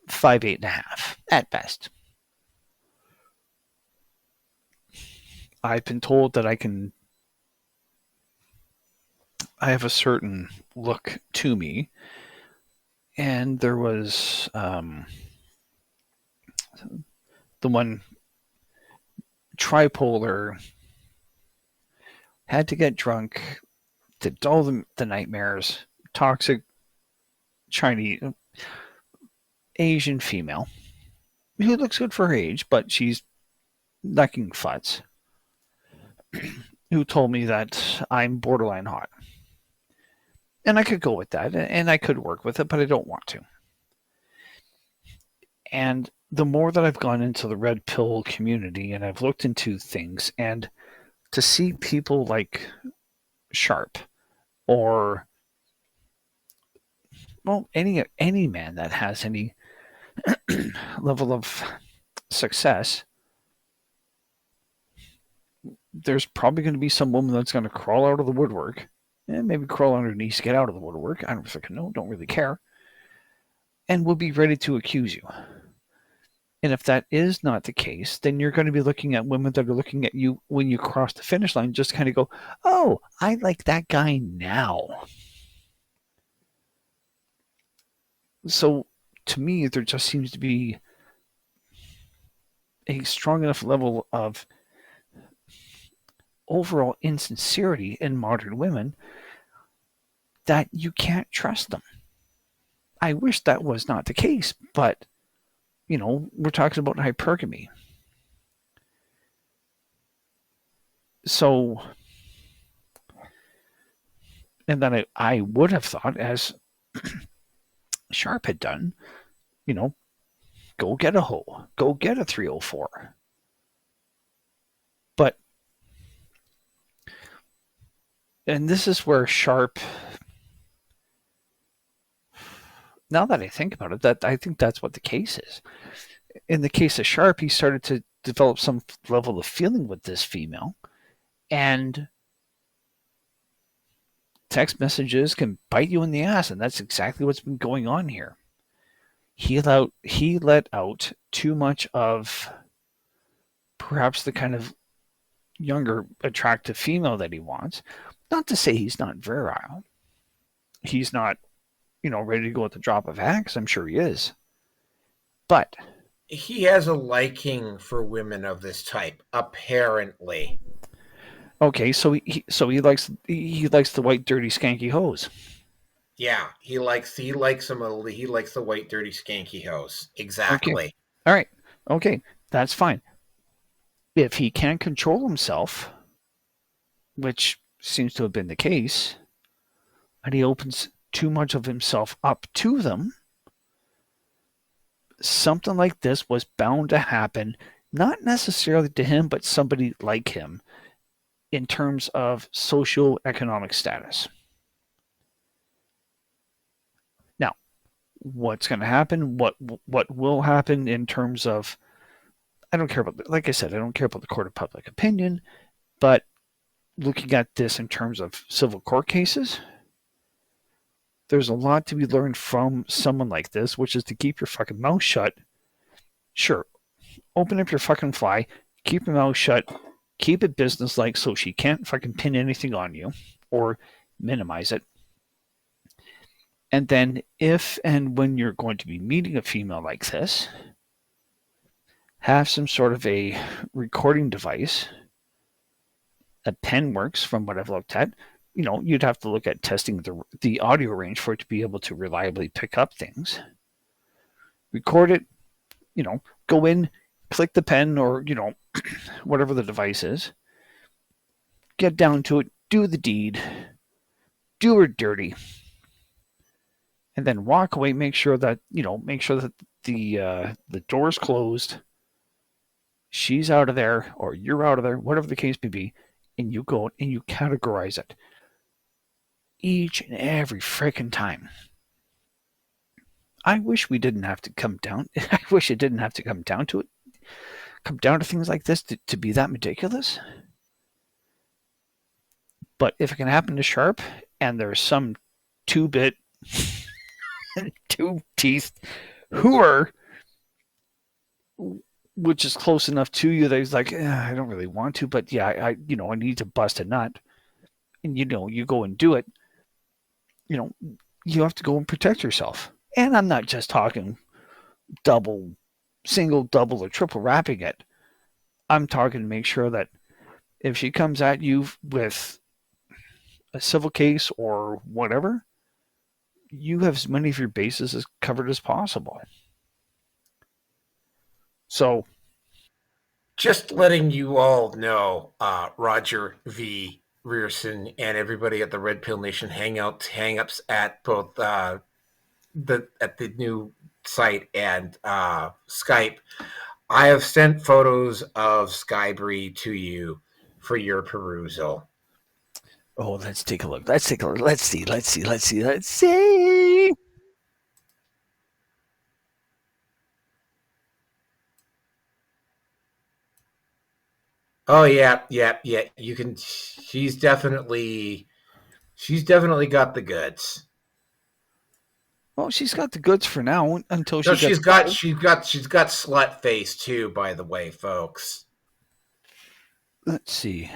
5'8.5", at best. I've been told that I have a certain look to me, and there was the one tripolar, had to get drunk, did all the nightmares, toxic Chinese Asian female who looks good for her age, but she's lacking futs, who told me that I'm borderline hot. And I could go with that, and I could work with it, but I don't want to. And the more that I've gone into the red pill community and I've looked into things, and to see people like Sharpe or, well, any man that has any level of success, there's probably going to be some woman that's going to crawl out of the woodwork, and maybe crawl on her knees to get out of the woodwork. I don't freaking know, don't really care, and will be ready to accuse you. And if that is not the case, then you're going to be looking at women that are looking at you when you cross the finish line, just kind of go, oh, I like that guy now. So to me, there just seems to be a strong enough level of overall insincerity in modern women that you can't trust them. I wish that was not the case, but, you know, we're talking about hypergamy. So, and then I would have thought, as Sharpe had done, you know, go get a hoe, go get a 304. But, and this is where Sharpe, now that I think about it, that I think that's what the case is. In the case of Sharpe, he started to develop some level of feeling with this female, and text messages can bite you in the ass, and that's exactly what's been going on here. He let out too much of perhaps the kind of younger, attractive female that he wants. Not to say he's not virile. He's not, ready to go at the drop of a hat, 'cause I'm sure he is. But He has a liking for women of this type, apparently. okay, so he likes the white, dirty, skanky hose. Yeah, he likes the white, dirty, skanky hose. Okay, Exactly. all right, okay, that's fine. If he can't control himself, which seems to have been the case, and he opens too much of himself up to them, something like this was bound to happen, not necessarily to him, but somebody like him in terms of socioeconomic status. Now, what's going to happen? What will happen in terms of, I don't care about, like I said, I don't care about the court of public opinion, but looking at this in terms of civil court cases, there's a lot to be learned from someone like this, which is to keep your fucking mouth shut. Sure, open up your fucking fly, keep your mouth shut, keep it businesslike so she can't fucking pin anything on you or minimize it. And then if and when you're going to be meeting a female like this, have some sort of a recording device. A pen works from what I've looked at. You'd have to look at testing the audio range for it to be able to reliably pick up things. Record it, go in, click the pen or, whatever the device is. Get down to it, do the deed, do her dirty, and then walk away. Make sure that the door's closed. She's out of there, or you're out of there, whatever the case may be, and you go and you categorize it each and every freaking time. I wish we didn't have to come down. I wish it didn't have to come down to it. Come down to things like this to be that ridiculous. But if it can happen to Sharpe, and there's some 2-bit, 2-teeth whore, which is close enough to you that he's like, I don't really want to, but yeah, I need to bust a nut, and you go and do it. You have to go and protect yourself. And I'm not just talking single, double, or triple wrapping it. I'm talking to make sure that if she comes at you with a civil case or whatever, you have as many of your bases as covered as possible. So, just letting you all know, Roger V. Rearson and everybody at the Red Pill Nation hangups at both the new site and Skype. I have sent photos of Skybree to you for your perusal. Oh, let's take a look. Let's see. Oh yeah. You can. She's definitely got the goods. Well, she's got the goods for now until she's got slut face too. By the way, folks. Let's see.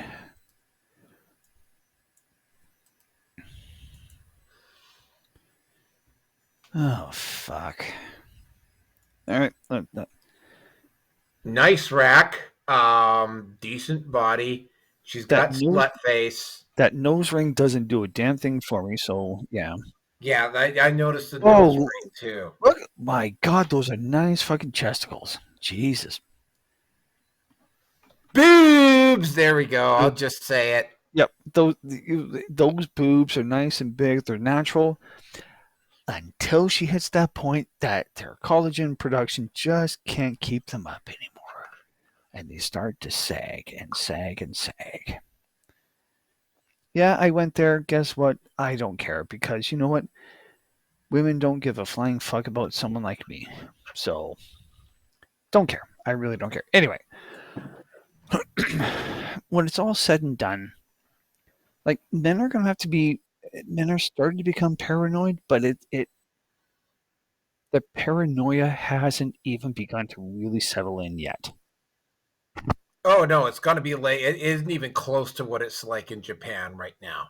Oh fuck! All right. Nice rack. Decent body. She's got slut face. That nose ring doesn't do a damn thing for me. So yeah. Yeah, I noticed the nose ring too. Look, my God, those are nice fucking chesticles. Jesus. Boobs. There we go. I'll just say it. Yep. Those boobs are nice and big. They're natural. Until she hits that point that their collagen production just can't keep them up anymore. And they start to sag and sag and sag. Yeah, I went there. Guess what? I don't care because you know what? Women don't give a flying fuck about someone like me. So, don't care. I really don't care. Anyway, when it's all said and done, like men are starting to become paranoid, but the paranoia hasn't even begun to really settle in yet. Oh no, it's going to be late. It isn't even close to what it's like in Japan right now.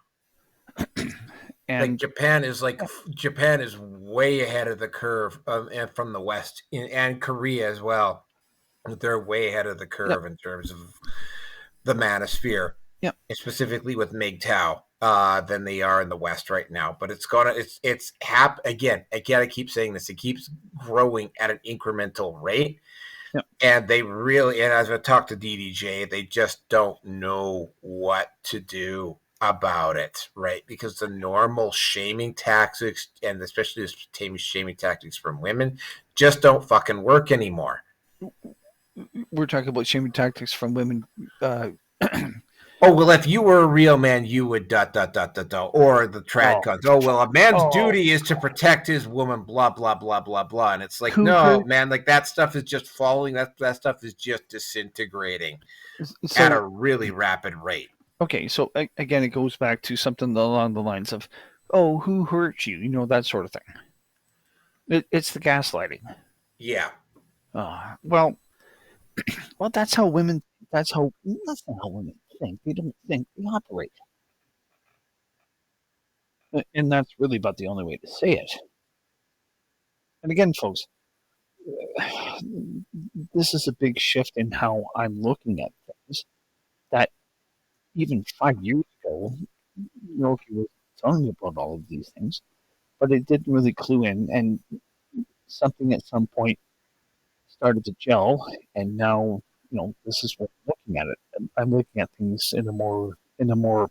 Like And Japan is Japan is way ahead of the curve, and from the West, and Korea as well. They're way ahead of the yep, curve in terms of the manosphere, yep. and specifically with MGTOW, than they are in the West right now. But it's again. I keep saying this. It keeps growing at an incremental rate. Yep. And they really, and as I talk to DDJ, they just don't know what to do about it, right? Because the normal shaming tactics, and especially the shaming tactics from women, just don't fucking work anymore. We're talking about shaming tactics from women. Oh, well, if you were a real man, you would dot dot dot dot dot, or the trad Oh, cons. Oh, well, a man's Oh, duty is to protect his woman, blah blah blah blah blah. And it's like, who no, heard? man, like that stuff is just falling. That stuff is just disintegrating at a So really rapid rate. okay, so again, it goes back to something along the lines of, "Oh, who hurt you?" That sort of thing. It's the gaslighting. Yeah. Well, that's how women. That's not how women think. They don't think. They operate, and that's really about the only way to say it. And again, folks, this is a big shift in how I'm looking at things. That even 5 years ago, he was telling me about all of these things, but it didn't really clue in, and something at some point started to gel, and now this is what I'm looking at it. I'm looking at things in a more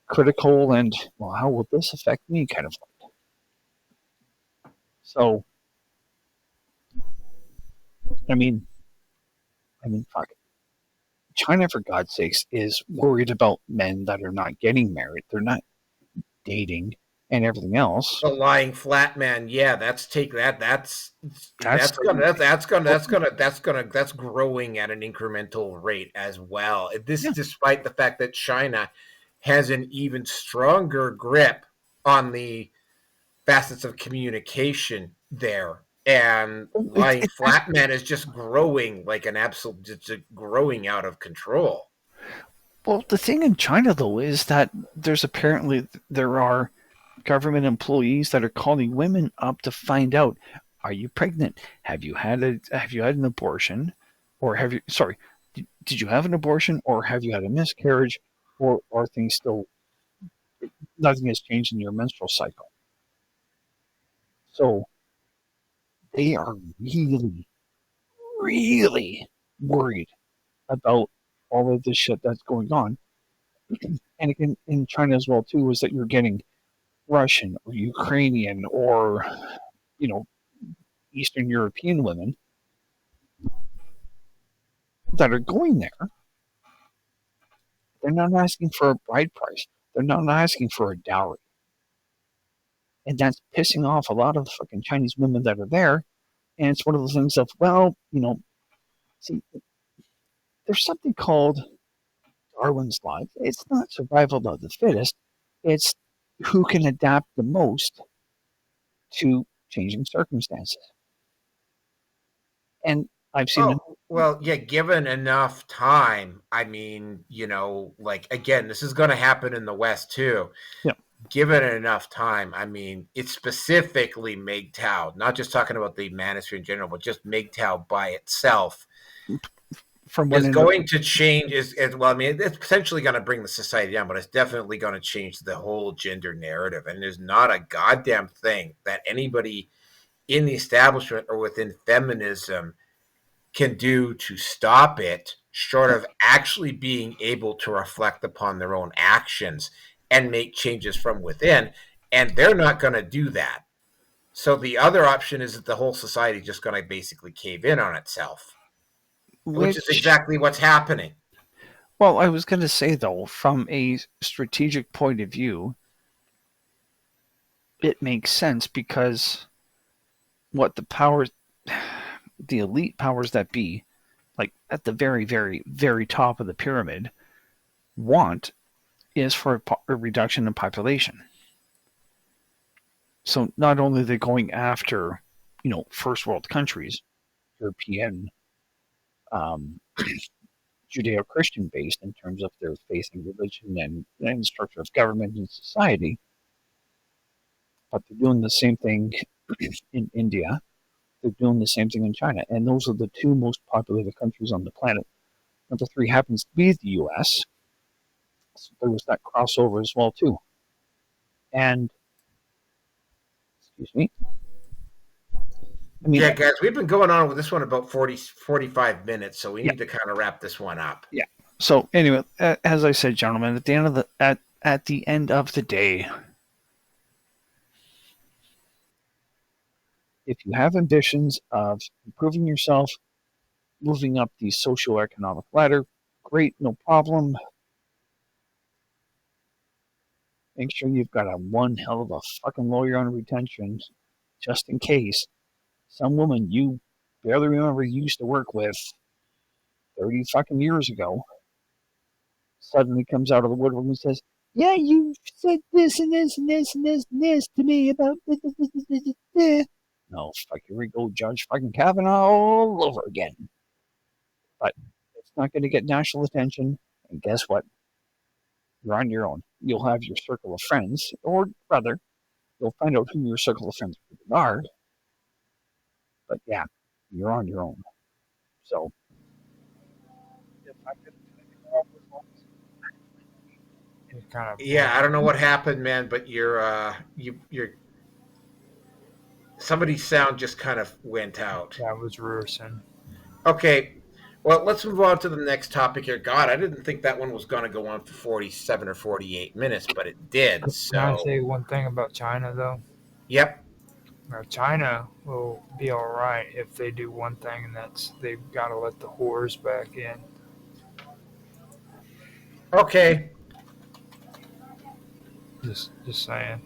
critical and, well, how will this affect me kind of light. So I mean, fuck. China, for God's sakes, is worried about men that are not getting married. They're not dating and everything else. The lying flat man, yeah, that's That's that's growing at an incremental rate as well. This, yeah. despite the fact that China has an even stronger grip on the facets of communication there, and lying It's flat man is just growing like an absolute, just growing out of control. well, the thing in China though is that there are government employees that are calling women up to find out, are you pregnant? Have you had an abortion? Or did you have an abortion, or have you had a miscarriage, or are things still, nothing has changed in your menstrual cycle? So they are really, really worried about all of this shit that's going on. And again, in China as well too, is that you're getting Russian or Ukrainian or you know Eastern European women that are going there. They're not asking for a bride price. They're not asking for a dowry. And that's pissing off a lot of the fucking Chinese women that are there. And it's one of those things of, well, see, there's something called Darwin's Law. It's not survival of the fittest. It's who can adapt the most to changing circumstances. And I've seen it. Oh, well, yeah, given enough time, I mean, like, again, this is going to happen in the West too. Yeah. Given enough time, I mean, it's specifically MGTOW, not just talking about the manosphere in general, but just MGTOW by itself From is one end, going to change. Well, I mean, it's potentially going to bring the society down, but it's definitely going to change the whole gender narrative. And there's not a goddamn thing that anybody in the establishment or within feminism can do to stop it, short of actually being able to reflect upon their own actions and make changes from within. And they're not going to do that. So the other option is that the whole society is just going to basically cave in on itself, which is exactly what's happening. Well, I was going to say, though, from a strategic point of view, it makes sense because what the elite powers that be, like at the very, very, very top of the pyramid, want is for a reduction in population. So not only are they going after, first world countries, European, Judeo-Christian based in terms of their faith and religion and structure of government and society. But they're doing the same thing in India. They're doing the same thing in China. And those are the two most populated countries on the planet. Number three happens to be the U.S. So there was that crossover as well, too. And, excuse me. I mean, yeah, guys, we've been going on with this one about 45 minutes, so we need to kind of wrap this one up. Yeah. So anyway, as I said, gentlemen, at the end of at the end of the day, if you have ambitions of improving yourself, moving up the socioeconomic ladder, great, no problem. Make sure you've got a one hell of a fucking lawyer on retention, just in case some woman you barely remember you used to work with 30 fucking years ago suddenly comes out of the woodwork and says, yeah, you said this and this and this and this and this to me about this. No, fuck, here we go, Judge fucking Kavanaugh all over again. But it's not going to get national attention, and guess what? You're on your own. You'll have your circle of friends, or rather, you'll find out who your circle of friends are. But yeah, you're on your own. So, yeah, I don't know what happened, man, but you're somebody's sound just kind of went out. That was Rurson. Okay, well, let's move on to the next topic here. God, I didn't think that one was going to go on for 47 or 48 minutes, but it did. So. Can I say one thing about China, though? Yep. Now, China will be all right if they do one thing, and that's they've got to let the whores back in. Okay. Just saying.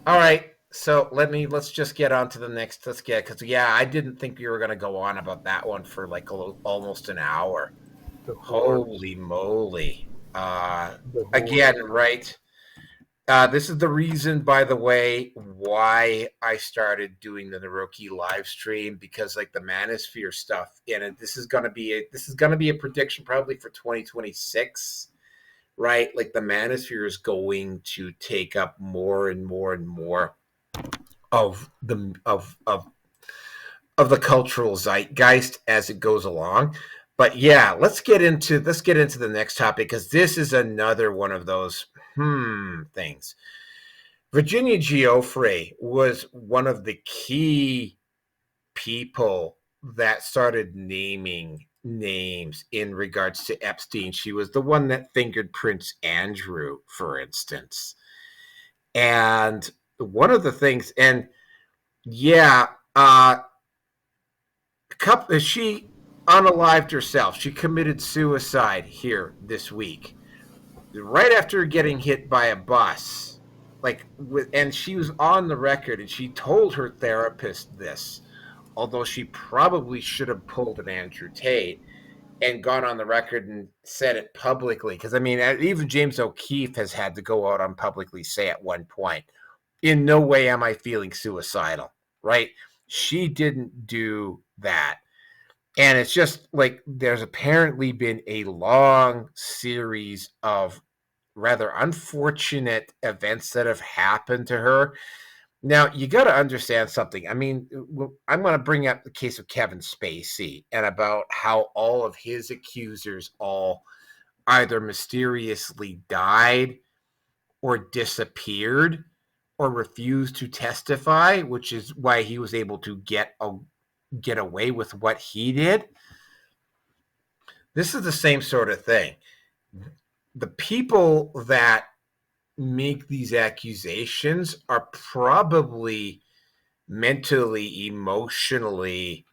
All right. So let's just get on to the next. Because I didn't think we were going to go on about that one for like almost an hour. Holy moly! Again, right? This is the reason, by the way, why I started doing the Naroki live stream, because like the Manosphere stuff, and this is gonna be a prediction probably for 2026, right? Like the Manosphere is going to take up more and more and more of the cultural zeitgeist as it goes along. But yeah, let's get into the next topic, because this is another one of those things. Virginia Giuffre was one of the key people that started naming names in regards to Epstein. She was the one that fingered Prince Andrew, for instance. And one of the things, and she unalived herself. She committed suicide here this week, right after getting hit by a bus. And she was on the record, and she told her therapist this, although she probably should have pulled an Andrew Tate and gone on the record and said it publicly. Because, I mean, even James O'Keefe has had to go out and publicly say at one point, in no way am I feeling suicidal, right? She didn't do that. And it's just like there's apparently been a long series of rather unfortunate events that have happened to her. Now, you got to understand something. I mean, I'm going to bring up the case of Kevin Spacey and about how all of his accusers all either mysteriously died or disappeared or refused to testify, which is why he was able to get away with what he did. This is the same sort of thing. The people that make these accusations are probably mentally, emotionally,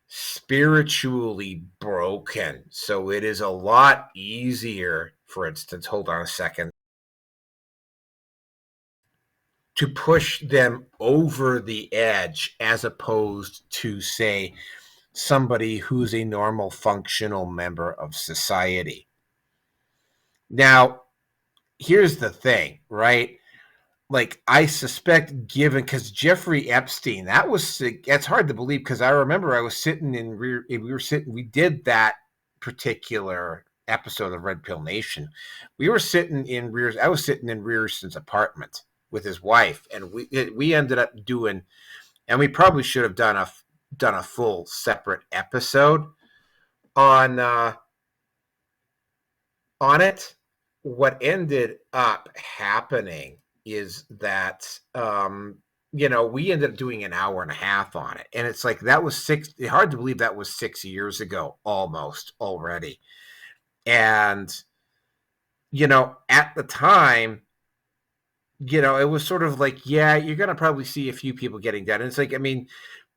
spiritually broken. So it is a lot easier, for instance, hold on a second, to push them over the edge as opposed to, say, somebody who's a normal, functional member of society. Now, here's the thing, right? Like, I suspect, given, because Jeffrey Epstein, that's hard to believe, because I remember I was sitting we did that particular episode of Red Pill Nation, we were sitting in Rears. I was sitting in Rearson's apartment with his wife, and we ended up doing, and we probably should have done a full separate episode on it. What ended up happening is that we ended up doing an hour and a half on it, and it's like that was hard to believe that was 6 years ago almost already. And at the time, it was sort of like, yeah, you're going to probably see a few people getting dead. And it's like, I mean,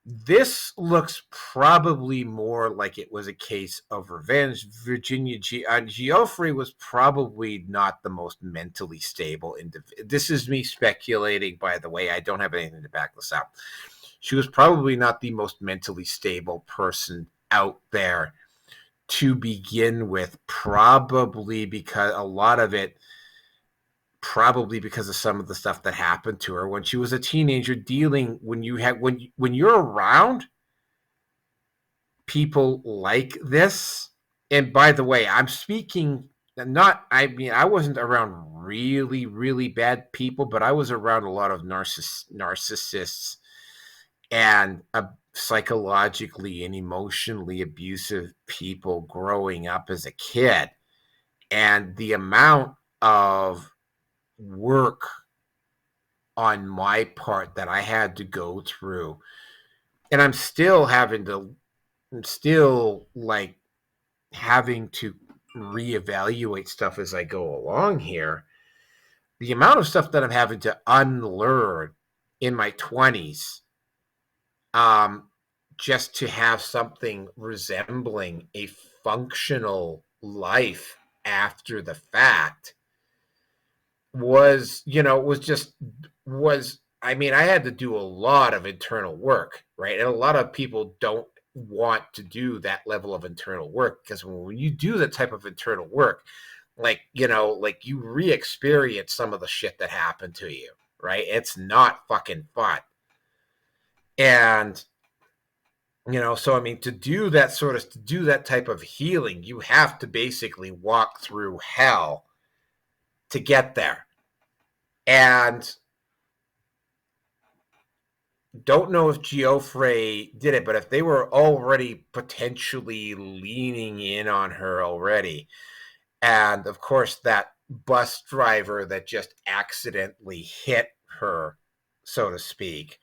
this looks probably more like it was a case of revenge. Virginia Giuffre was probably not the most mentally stable individual. This is me speculating, by the way. I don't have anything to back this up. She was probably not the most mentally stable person out there to begin with, probably because a lot of it, probably because of some of the stuff that happened to her when she was a teenager, when you're around people like this. And by the way, I'm speaking I wasn't around really, really bad people, but I was around a lot of narcissists and psychologically and emotionally abusive people growing up as a kid. And the amount of work on my part that I had to go through, and I'm still having to reevaluate stuff as I go along here. The amount of stuff that I'm having to unlearn in my 20s, just to have something resembling a functional life after the fact I had to do a lot of internal work, right? And a lot of people don't want to do that level of internal work, because when you do that type of internal work, you re-experience some of the shit that happened to you, right? It's not fucking fun. And so I mean, to do that type of healing, you have to basically walk through hell to get there. And don't know if Giuffre did it, but if they were already potentially leaning in on her already, and of course that bus driver that just accidentally hit her, so to speak,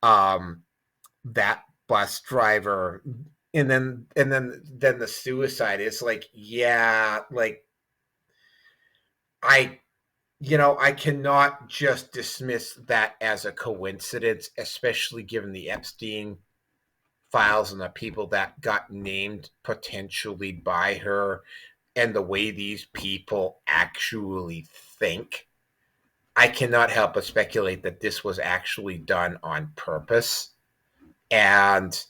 that bus driver, and then the suicide, is like, yeah, like I cannot just dismiss that as a coincidence, especially given the Epstein files and the people that got named potentially by her and the way these people actually think. I cannot help but speculate that this was actually done on purpose. And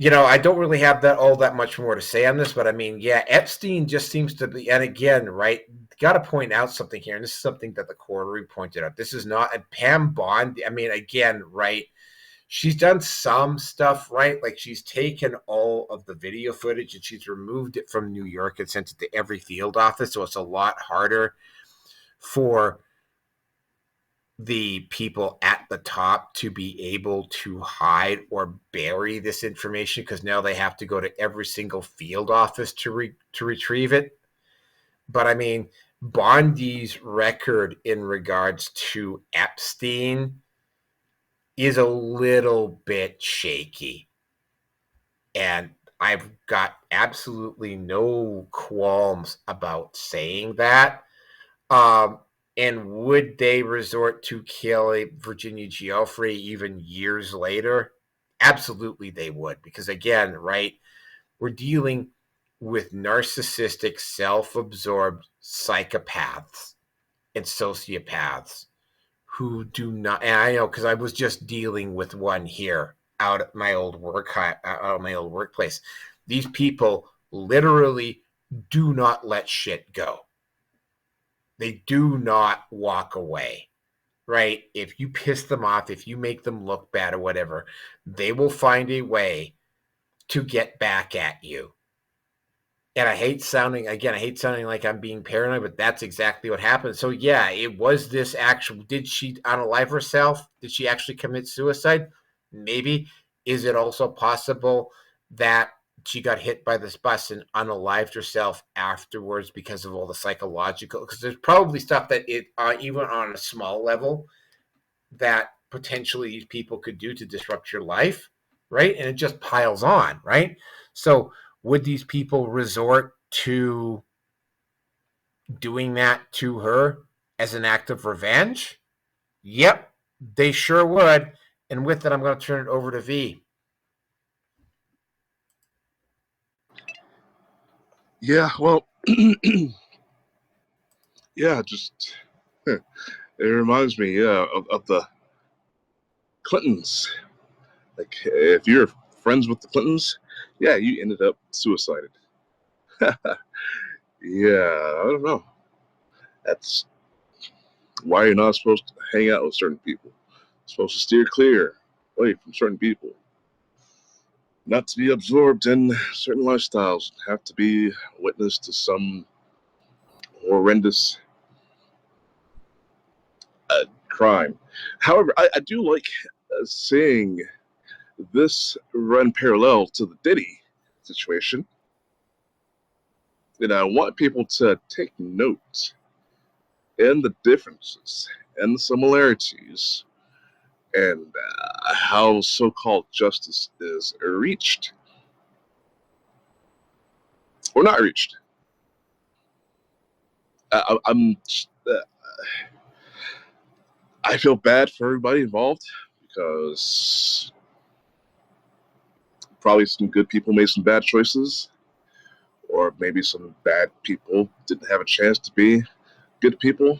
I don't really have all that much more to say on this, but I mean, yeah, Epstein just seems to be, and again, right, got to point out something here, and this is something that the Quarterly pointed out. This is not a Pam Bondi. I mean, again, right, she's done some stuff, right? Like, she's taken all of the video footage and she's removed it from New York and sent it to every field office, so it's a lot harder for the people at the top to be able to hide or bury this information, because now they have to go to every single field office to retrieve it. But I mean, Bondi's record in regards to Epstein is a little bit shaky, and I've got absolutely no qualms about saying that. And would they resort to killing Virginia Giuffre even years later? Absolutely they would, because again, right, we're dealing with narcissistic, self-absorbed psychopaths and sociopaths who do not, and I know because I was just dealing with one here out at my old workplace. These people literally do not let shit go. They do not walk away, right? If you piss them off, if you make them look bad or whatever, they will find a way to get back at you. And I hate sounding like I'm being paranoid, but that's exactly what happened. So yeah, it was this actual. Did she unalive herself? Did she actually commit suicide? Maybe. Is it also possible that she got hit by this bus and unalived herself afterwards because of all the psychological? Because there's probably stuff that it even on a small level that potentially these people could do to disrupt your life, right? And it just piles on, right? So would these people resort to doing that to her as an act of revenge? Yep, they sure would. And with that, I'm going to turn it over to V. Yeah, well, yeah, just it reminds me, yeah, of the Clintons. Like, if you're friends with the Clintons, yeah, you ended up suicided. Yeah, I don't know. That's why you're not supposed to hang out with certain people. You're supposed to steer clear away from certain people. Not to be absorbed in certain lifestyles. Have to be witness to some horrendous crime. However, I do like seeing this run parallel to the Diddy situation. And I want people to take note in the differences and the similarities and how so-called justice is reached or not reached. I'm just, I feel bad for everybody involved because probably some good people made some bad choices, or maybe some bad people didn't have a chance to be good people.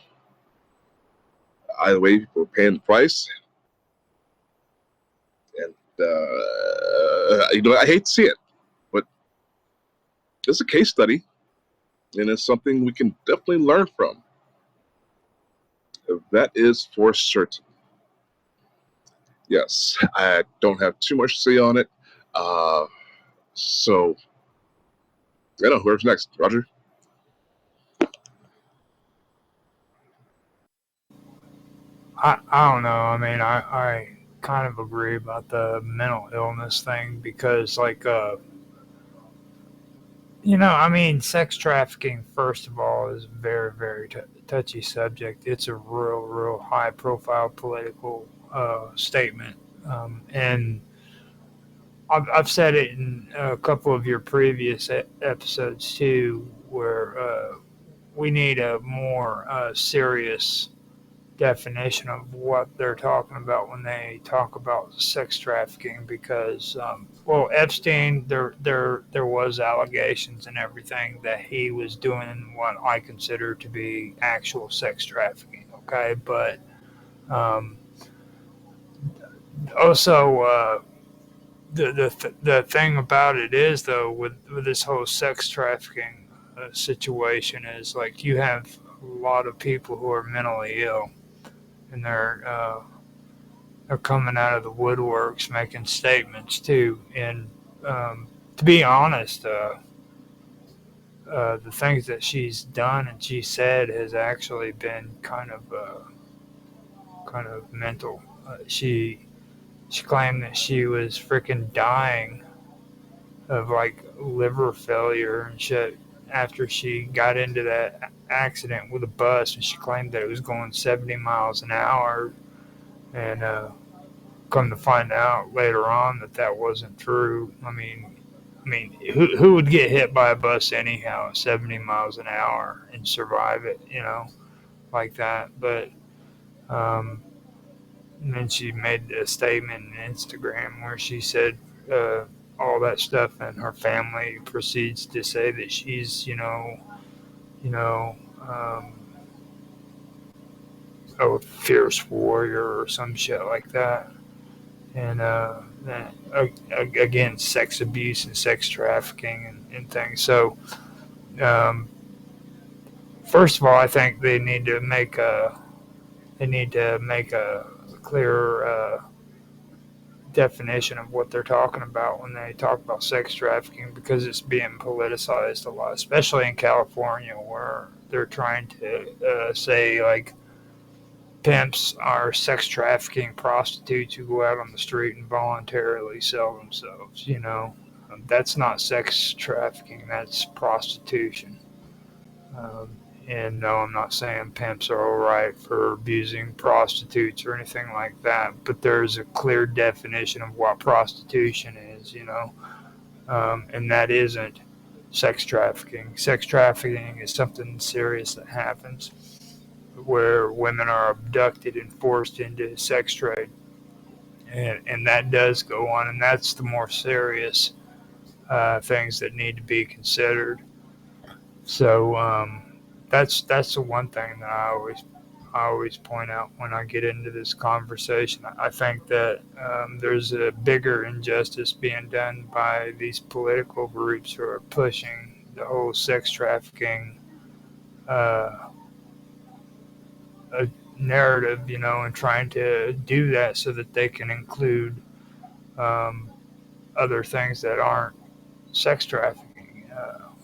Either way, people are paying the price, and I hate to see it, but it's a case study, and it's something we can definitely learn from. That is for certain. Yes, I don't have too much to say on it. Uh, so, I don't know, whoever's next. Roger? I don't know. I mean, I kind of agree about the mental illness thing because, like, I mean, sex trafficking, first of all, is a very, very touchy subject. It's a real high profile political statement. And I've said it in a couple of your previous episodes too, where we need a more serious definition of what they're talking about when they talk about sex trafficking because well, Epstein, there was allegations and everything that he was doing what I consider to be actual sex trafficking, okay, but um, also the thing about it is though with this whole sex trafficking situation is like you have a lot of people who are mentally ill and they're coming out of the woodworks making statements too. And to be honest, the things that she's done and she said has actually been kind of mental. She claimed that she was freaking dying of like liver failure and shit after she got into that accident with a bus, and she claimed that it was going 70 miles an hour, and come to find out later on that that wasn't true. I mean, who would get hit by a bus anyhow at 70 miles an hour and survive it, like that? But um, and then she made a statement on Instagram where she said all that stuff, and her family proceeds to say that she's, you know, um, a fierce warrior or some shit like that. And again, sex abuse and sex trafficking and things. So, um, first of all, I think they need to make a clear definition of what they're talking about when they talk about sex trafficking, because it's being politicized a lot, especially in California, where they're trying to say like pimps are sex trafficking prostitutes who go out on the street and voluntarily sell themselves. That's not sex trafficking, that's prostitution. Um, and no, I'm not saying pimps are all right for abusing prostitutes or anything like that, but there's a clear definition of what prostitution is. And that isn't sex trafficking. Sex trafficking is something serious that happens where women are abducted and forced into sex trade. And that does go on, and that's the more serious things that need to be considered. So that's the one thing that I always point out when I get into this conversation. I think that there's a bigger injustice being done by these political groups who are pushing the whole sex trafficking uh, narrative, and trying to do that so that they can include um, other things that aren't sex trafficking,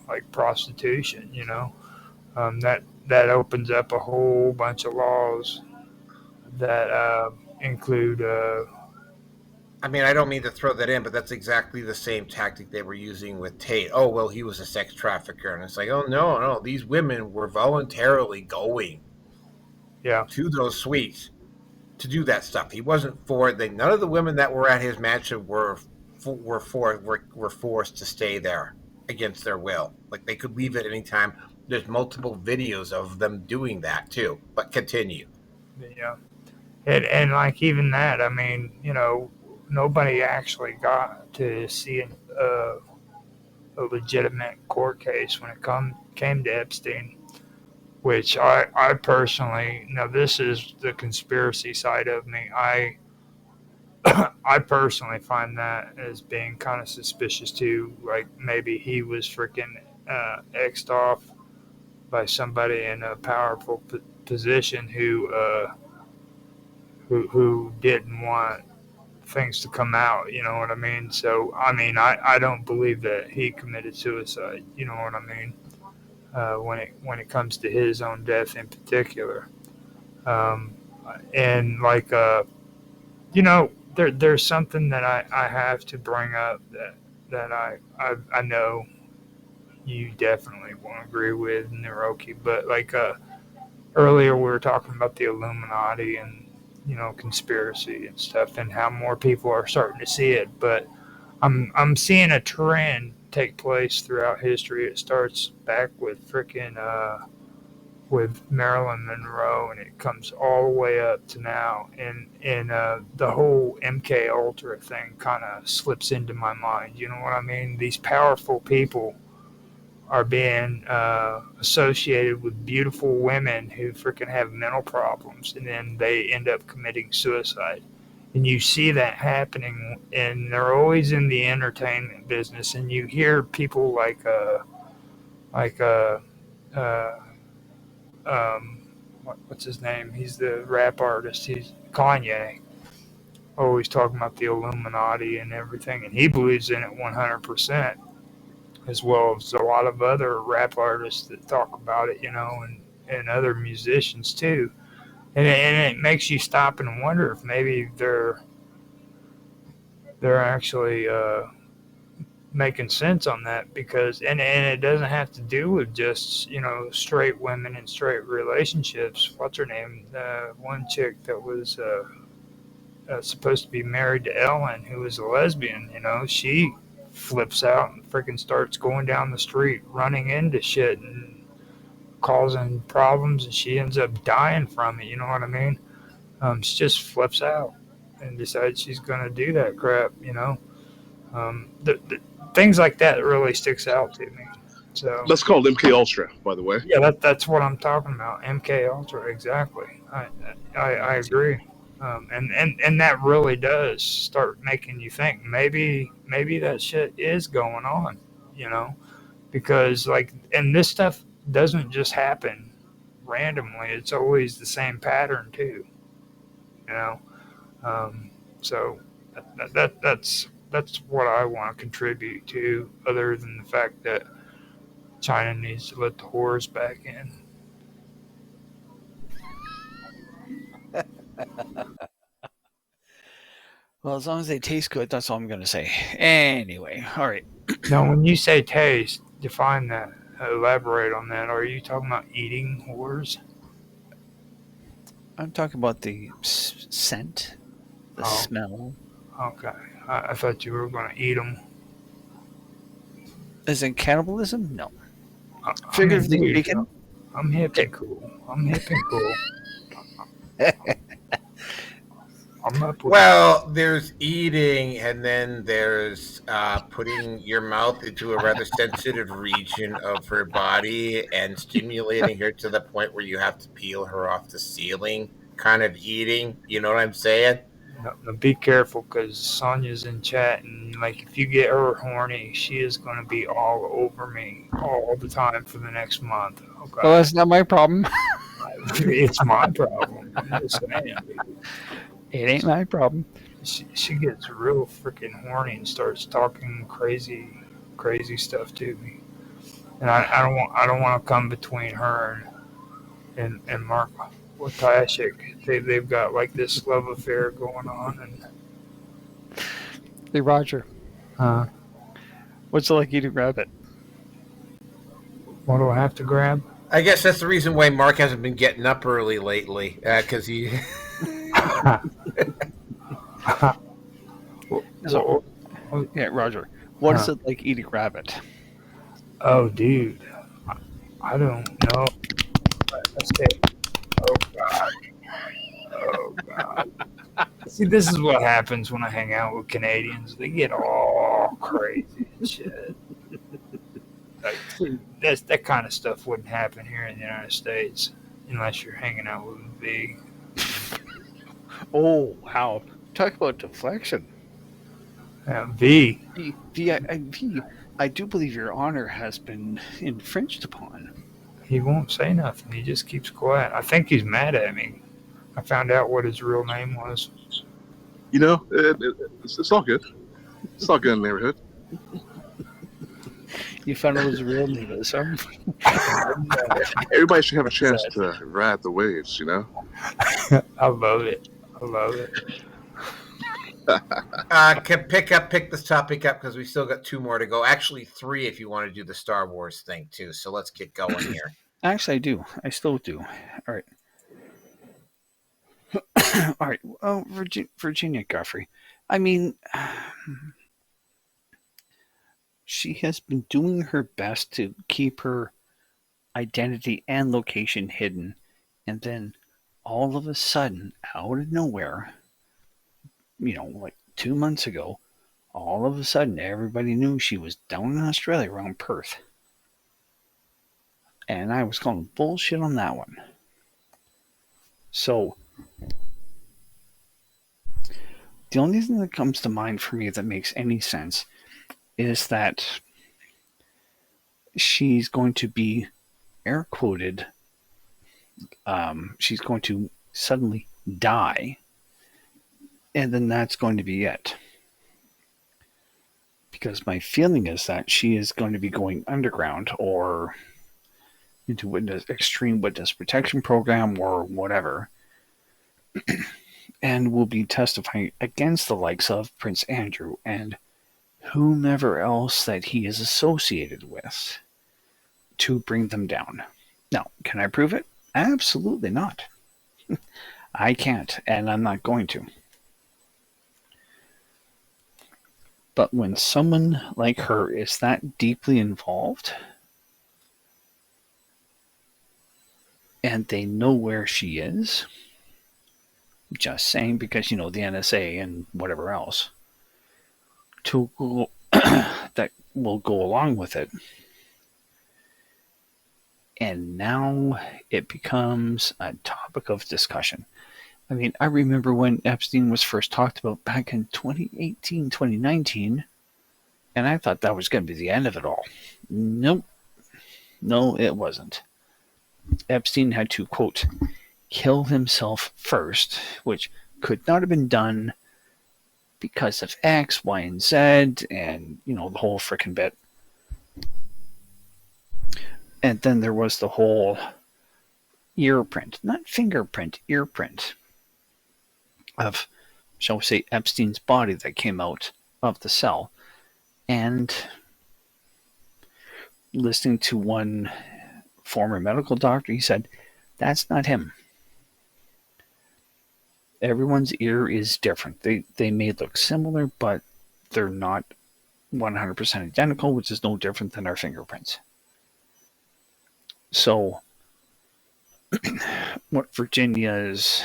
like prostitution. That opens up a whole bunch of laws that include. I mean, I don't mean to throw that in, but that's exactly the same tactic they were using with Tate. Oh, well, he was a sex trafficker. And it's like, oh, no, no. These women were voluntarily going Yeah, to those suites to do that stuff. He wasn't for it. None of the women that were at his mansion were forced to stay there against their will. Like, they could leave at any time. There's multiple videos of them doing that, too. But continue. yeah, and like even that, I mean, nobody actually got to see a legitimate court case when it came to Epstein. Which I personally, now this is the conspiracy side of me. I personally find that as being kind of suspicious too. Like maybe he was freaking xed off by somebody in a powerful position who didn't want things to come out. You know what I mean? So I mean, I don't believe that he committed suicide. You know what I mean? When it comes to his own death in particular. Um, and like there's something that I have to bring up that I know you definitely won't agree with, Naroki, but like earlier we were talking about the Illuminati and conspiracy and stuff, and how more people are starting to see it, but I'm seeing a trend take place throughout history. It starts back with freaking with Marilyn Monroe, and it comes all the way up to now. And the whole MK Ultra thing kind of slips into my mind. You know what I mean? These powerful people are being associated with beautiful women who freaking have mental problems, and then they end up committing suicide. And you see that happening, and they're always in the entertainment business. And you hear people like uh, what's his name? He's the rap artist. He's Kanye. Always talking about the Illuminati and everything, and he believes in it 100%, as well as a lot of other rap artists that talk about it, and other musicians too. And it makes you stop and wonder if maybe they're actually making sense on that, because and it doesn't have to do with just straight women and straight relationships. What's her name? One chick that was supposed to be married to Ellen, who was a lesbian. She flips out and freaking starts going down the street, running into shit and causing problems, and she ends up dying from it. You know what I mean? She just flips out and decides she's gonna do that crap. The things like that really sticks out to me. So That's called MK Ultra, by the way. yeah, that's what I'm talking about. MK Ultra, exactly. I agree. And that really does start making you think maybe that shit is going on, because like, and this stuff doesn't just happen randomly. It's always the same pattern too, you know. So That's what I want to contribute to, other than the fact that China needs to let the whores back in. Well, as long as they taste good, that's all I'm going to say. Anyway, all right. Now, when you say taste, define that. Elaborate on that. Are you talking about eating whores? I'm talking about the scent, the Oh, smell. okay. I thought you were going to eat them. Is it cannibalism? No. I mean, Figuratively dude, speaking, I'm hip and cool. I'm hip and cool. I'm up with Well, there's eating, and then there's putting your mouth into a rather sensitive region of her body and stimulating her to the point where you have to peel her off the ceiling. Kind of eating, you know what I'm saying? Now be careful, because Sonya's in chat, and like if you get her horny, she is going to be all over me all the time for the next month. Okay, well, that's not my problem. it's my problem. I'm just saying. It ain't my problem. She gets real freaking horny and starts talking crazy stuff to me, and I don't want to come between her and Mark Watashik. They've got like this love affair going on, and Hey, Roger, what's it like eating rabbit? what do I have to grab? I guess that's the reason why Mark hasn't been getting up early lately, because he. So, yeah, Roger, what is it like eating rabbit? Oh, dude, I don't know. Let's say, oh god, oh god. See, this is what happens when I hang out with Canadians. They get all crazy and shit. Like, that kind of stuff wouldn't happen here in the United States unless you're hanging out with a V. Oh, wow. Talk about deflection. V. V, I do believe your honor has been infringed upon. He won't say nothing. He just keeps quiet. I think he's mad at me. I found out what his real name was. You know, it's all good. It's all good in the neighborhood. You found out what his real name is, huh? Everybody should have a chance to ride the waves, you know? I love it. I love it. Pick this topic up because we still got 2 more to go. Actually, 3 if you want to do the Star Wars thing too. So let's get going here. Actually, I do. I still do. All right. All right. Oh, Virginia Giuffre. I mean, she has been doing her best to keep her identity and location hidden. And then all of a sudden, out of nowhere, like 2 months ago, all of a sudden, everybody knew she was down in Australia around Perth. And I was calling bullshit on that one. So, the only thing that comes to mind for me that makes any sense is that she's going to be air quoted. She's going to suddenly die, and then that's going to be it. Because my feeling is that she is going to be going underground or into extreme witness protection program or whatever, and will be testifying against the likes of Prince Andrew and whomever else that he is associated with to bring them down. Now, can I prove it? Absolutely not. I can't, and I'm not going to. But when someone like her is that deeply involved, and they know where she is, just saying, because, the NSA and whatever else, that will go along with it. And now it becomes a topic of discussion. I mean, I remember when Epstein was first talked about back in 2018, 2019, and I thought that was going to be the end of it all. Nope. No, it wasn't. Epstein had to, quote, kill himself first, which could not have been done because of X, Y, and Z, and the whole freaking bit. And then there was the whole ear print, not fingerprint, ear print of, shall we say, Epstein's body that came out of the cell. And listening to one former medical doctor, he said, that's not him. Everyone's ear is different. They may look similar, but they're not 100% identical, which is no different than our fingerprints. So, what Virginia's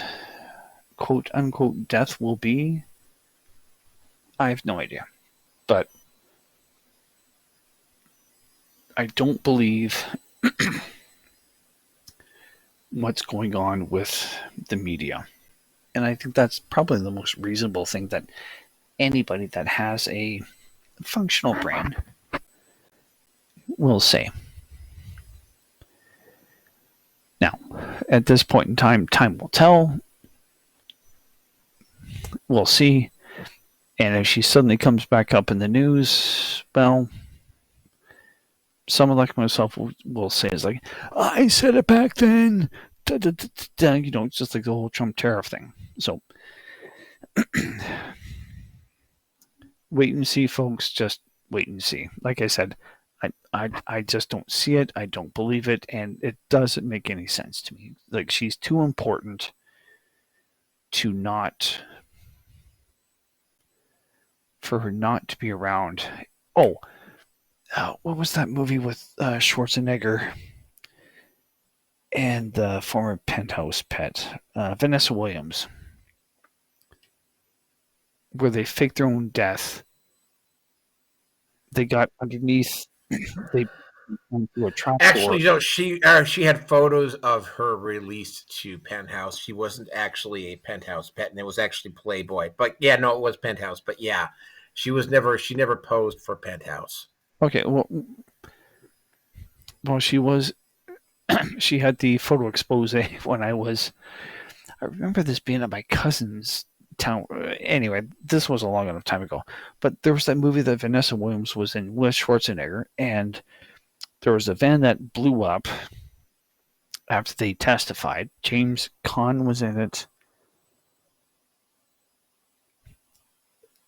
quote-unquote death will be, I have no idea. But I don't believe what's going on with the media. And I think that's probably the most reasonable thing that anybody that has a functional brain will say. Now, at this point in time will tell. We'll see. And if she suddenly comes back up in the news, well, someone like myself will say, it's like, I said it back then. Da, da, da, da, just like the whole Trump tariff thing. So, wait and see, folks. Just wait and see. Like I said, I just don't see it. I don't believe it. And it doesn't make any sense to me. Like, she's too important for her not to be around. Oh, what was that movie with Schwarzenegger and the former penthouse pet, Vanessa Williams, where they faked their own death? They got underneath. They went through a trap Actually, door. no, she had photos of her released to Penthouse. She wasn't actually a Penthouse pet, and it was actually Playboy. But yeah, no, it was Penthouse. But yeah, she never posed for Penthouse. Okay, well, she was. She had the photo expose when I remember this being at my cousin's town. Anyway, this was a long enough time ago. But there was that movie that Vanessa Williams was in with Schwarzenegger, and there was a van that blew up after they testified. James Caan was in it.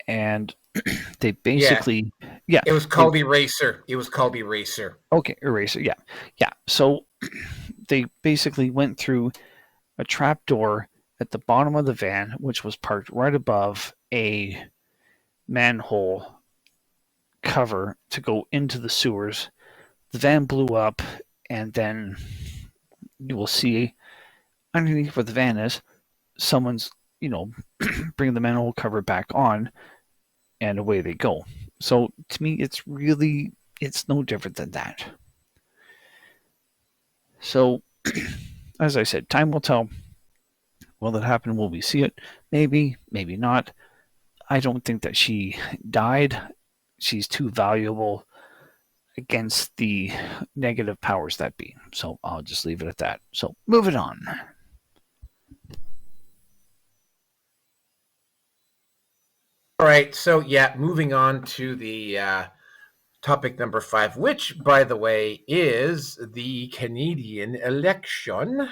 And they basically... Yeah. It was called Eraser. Okay, Eraser, yeah. Yeah, so they basically went through a trap door at the bottom of the van, which was parked right above a manhole cover to go into the sewers. The van blew up, and then you will see underneath where the van is, someone's, bringing the manhole cover back on, and away they go. So to me, it's no different than that. So, as I said, time will tell. Will that happen? Will we see it? Maybe, maybe not. I don't think that she died. She's too valuable against the negative powers that be. So I'll just leave it at that. So moving on. All right. So yeah, moving on to the topic number 5, which, by the way, is the Canadian election.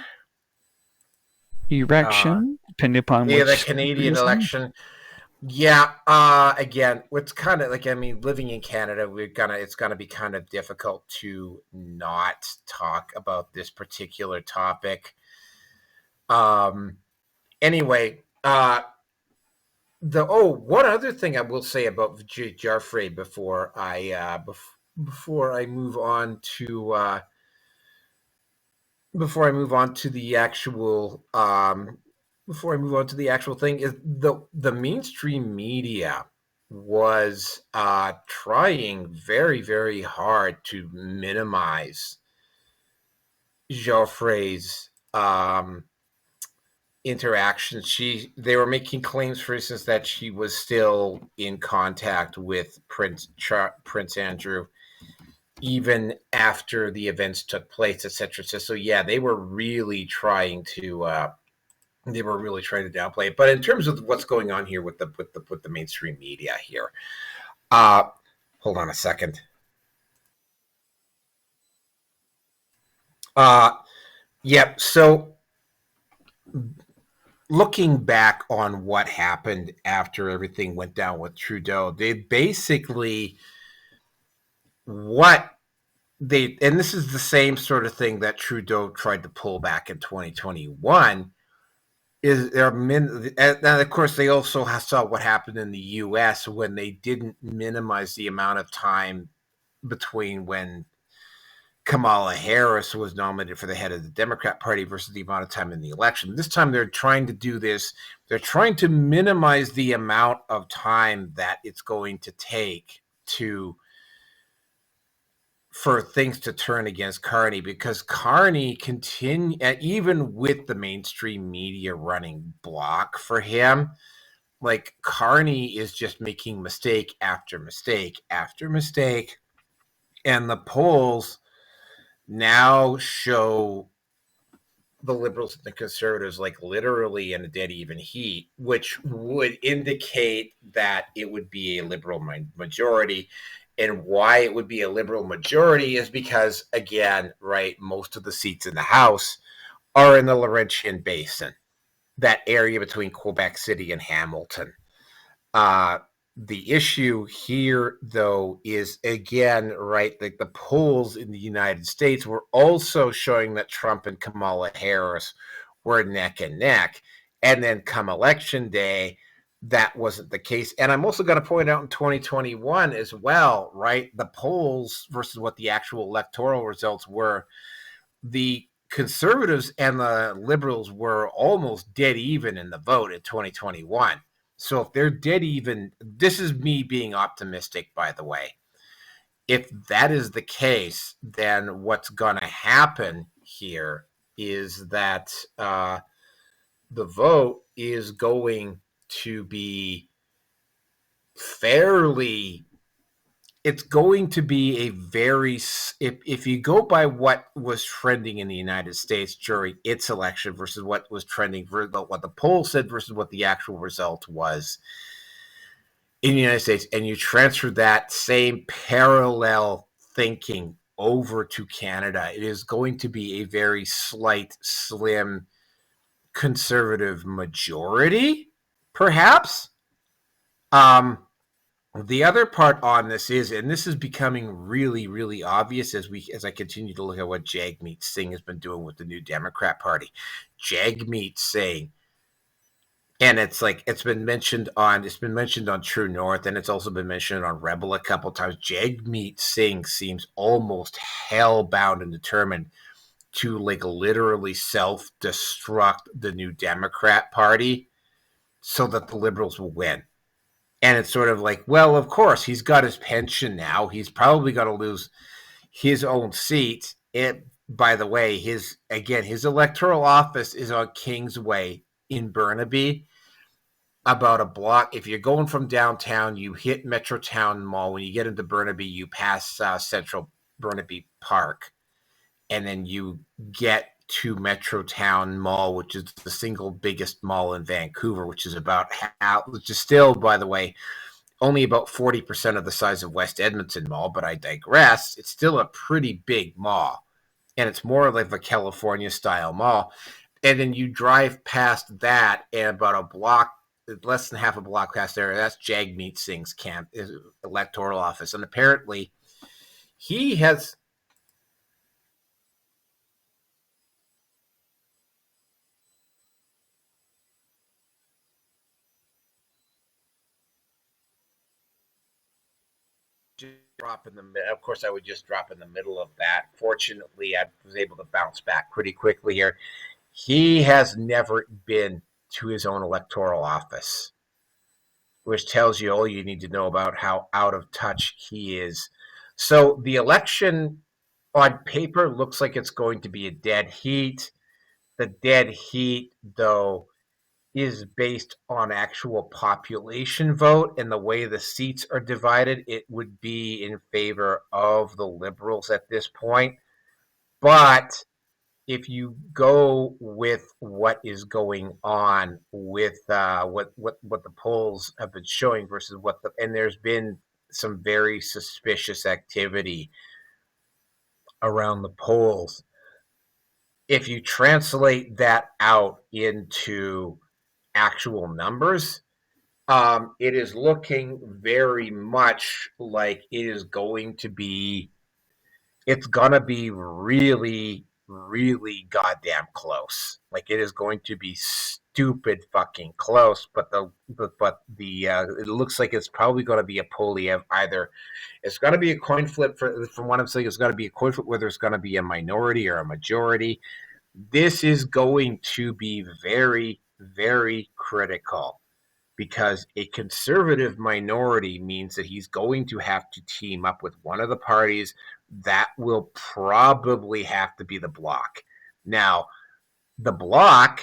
Erection, depending upon the Canadian election. Yeah. Again, it's kind of like, living in Canada, it's gonna be kind of difficult to not talk about this particular topic. Anyway, one other thing I will say about Virginia Giuffre before I move on to the actual thing is the mainstream media was trying very, very hard to minimize Giuffre's interactions. They were making claims, for instance, that she was still in contact with Prince Andrew even after the events took place, etc. So yeah, they were really trying to They were really trying to downplay it. But in terms of what's going on here with the mainstream media here, hold on a second. Yep. So looking back on what happened after everything went down with Trudeau, they basically what they and this is the same sort of thing that Trudeau tried to pull back in 2021 is there and of course they also saw what happened in the US when they didn't minimize the amount of time between when Kamala Harris was nominated for the head of the Democrat Party versus the amount of time in the election. This time they're trying to do this. They're trying to minimize the amount of time that it's going to take for things to turn against Carney, because Carney even with the mainstream media running block for him, like Carney is just making mistake after mistake after mistake, and the polls now show the Liberals and the Conservatives like literally in a dead even heat, which would indicate that it would be a Liberal majority. And why it would be a Liberal majority is because, again, right, most of the seats in the House are in the Laurentian Basin, that area between Quebec City and Hamilton. The issue here, though, is, again, right, like the polls in the United States were also showing that Trump and Kamala Harris were neck and neck. And then come election day, that wasn't the case. And I'm also going to point out in 2021 as well, right, the polls versus what the actual electoral results were, the Conservatives and the Liberals were almost dead even in the vote in 2021. So if they're dead even, this is me being optimistic, by the way. If that is the case, then what's going to happen here is that the vote is going to be it's going to be a very, if you go by what was trending in the United States during its election versus what was trending, what the poll said versus what the actual result was in the United States, and you transfer that same parallel thinking over to Canada, it is going to be a very slight, slim conservative majority, perhaps. The other part on this is, and this is becoming really, really obvious as I continue to look at what Jagmeet Singh has been doing with the New Democrat Party. Jagmeet Singh, and it's been mentioned on True North, and it's also been mentioned on Rebel a couple times. Jagmeet Singh seems almost hell-bound and determined to like literally self-destruct the New Democrat Party so that the Liberals will win. And it's sort of like, well, of course, he's got his pension now. He's probably going to lose his own seat. By the way, his electoral office is on Kingsway in Burnaby, about a block. If you're going from downtown, you hit Metrotown Mall. When you get into Burnaby, you pass Central Burnaby Park, and then you get to Metrotown Mall, which is the single biggest mall in Vancouver, which is still, by the way, only about 40% of the size of West Edmonton Mall, but I digress. It's still a pretty big mall, and it's more like a California-style mall. And then you drive past that, and about a block, less than half a block past there, that's Jagmeet Singh's electoral office. And apparently he has... Of course, I would just drop in the middle of that. Fortunately, I was able to bounce back pretty quickly here. He has never been to his own electoral office, which tells you all you need to know about how out of touch he is. So the election on paper looks like it's going to be a dead heat. The dead heat, though, is based on actual population vote, and the way the seats are divided, it would be in favor of the Liberals at this point. But if you go with what is going on with what the polls have been showing versus and there's been some very suspicious activity around the polls. If you translate that out into actual numbers, it is looking very much like it's gonna be really, really goddamn close. Like it is going to be stupid fucking close. It looks like it's probably going to be a Polyev either. It's going to be a coin flip from what I'm saying. It's going to be a coin flip whether it's going to be a minority or a majority. This is going to be very, very critical because a conservative minority means that he's going to have to team up with one of the parties. That will probably have to be the bloc. Now, the bloc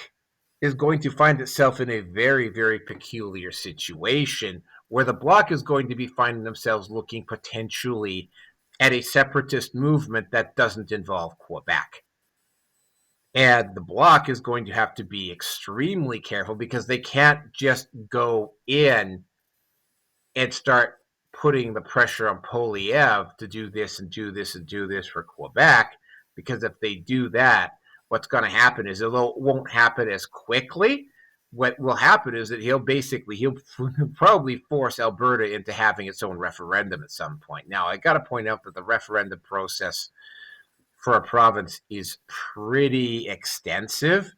is going to find itself in a very, very peculiar situation where the bloc is going to be finding themselves looking potentially at a separatist movement that doesn't involve Quebec. And the bloc is going to have to be extremely careful because they can't just go in and start putting the pressure on Polyev to do this and do this and do this for Quebec. Because if they do that, what's going to happen is, although it won't happen as quickly, what will happen is that he'll probably force Alberta into having its own referendum at some point. Now, I got to point out that the referendum process for a province is pretty extensive.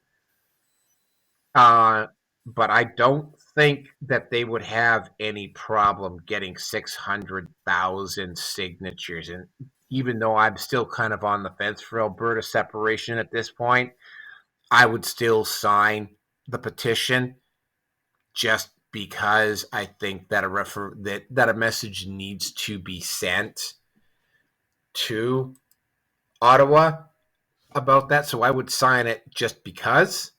But I don't think that they would have any problem getting 600,000 signatures. And even though I'm still kind of on the fence for Alberta separation at this point, I would still sign the petition just because I think that a message needs to be sent to Ottawa about that. So I would sign it just because.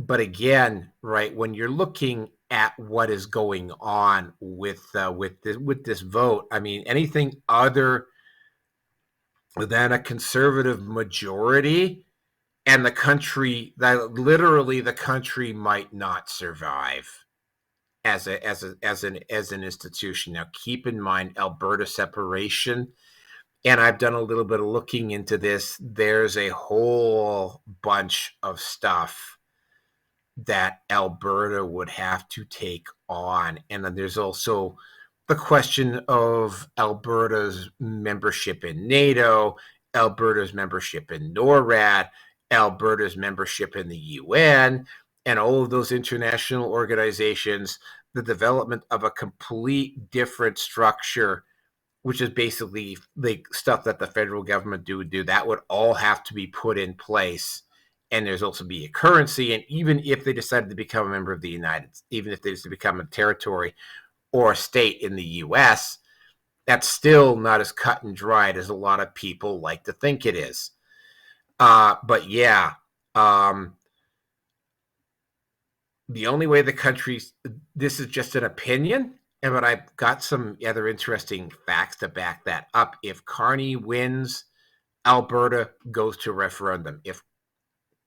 But again, right, when you're looking at what is going on with this vote, I mean, anything other than a conservative majority, and the country might not survive as an institution. Now, keep in mind Alberta separation. And I've done a little bit of looking into this. There's a whole bunch of stuff that Alberta would have to take on. And then there's also the question of Alberta's membership in NATO, Alberta's membership in NORAD, Alberta's membership in the UN, and all of those international organizations, the development of a complete different structure, which is basically the stuff that the federal government do, that would all have to be put in place. And there's also be a currency. And even if they decided to become a member of the even if they just become a territory or a state in the U.S., that's still not as cut and dried as a lot of people like to think it is. But yeah, the only way this is just an opinion, but I've got some other interesting facts to back that up. If Carney wins, Alberta goes to referendum. If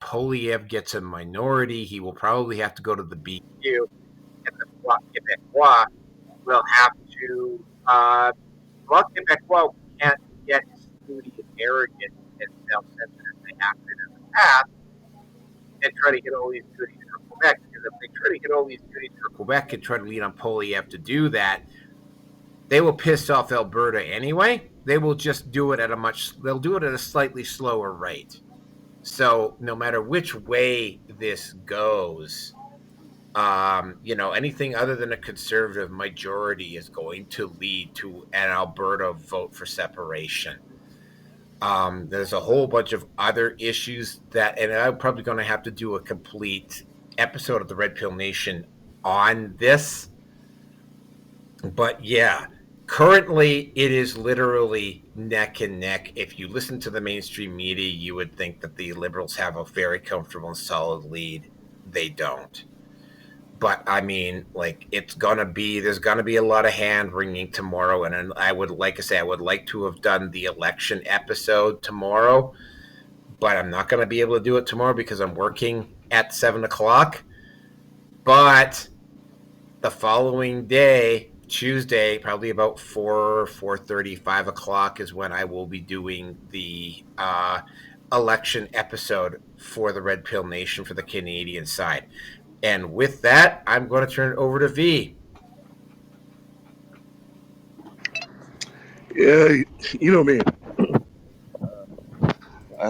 Polyev gets a minority, he will probably have to go to the BQ, and the Bloc Québécois will have to. Bloc Québécois can't get snooty and arrogant and self-centered as they have been in the past, and try to get all these goodies for Quebec. Because if they try to get all these goodies for Quebec and try to lean on Polyev to do that, they will piss off Alberta anyway. They will just do it they'll do it at a slightly slower rate. So no matter which way this goes, anything other than a conservative majority is going to lead to an Alberta vote for separation. There's a whole bunch of other issues and I'm probably going to have to do a complete episode of the Red Pill Nation on this. But yeah, currently it is literally neck and neck. If you listen to the mainstream media, you would think that the Liberals have a very comfortable and solid lead. They don't. But I mean, there's gonna be a lot of hand wringing tomorrow, and I would like to have done the election episode tomorrow. but I'm not going to be able to do it tomorrow because I'm working at 7 o'clock. But the following day, Tuesday, probably about 4:30, 5 o'clock is when I will be doing the election episode for the Red Pill Nation for the Canadian side. And with that, I'm going to turn it over to V. Yeah, you know me. I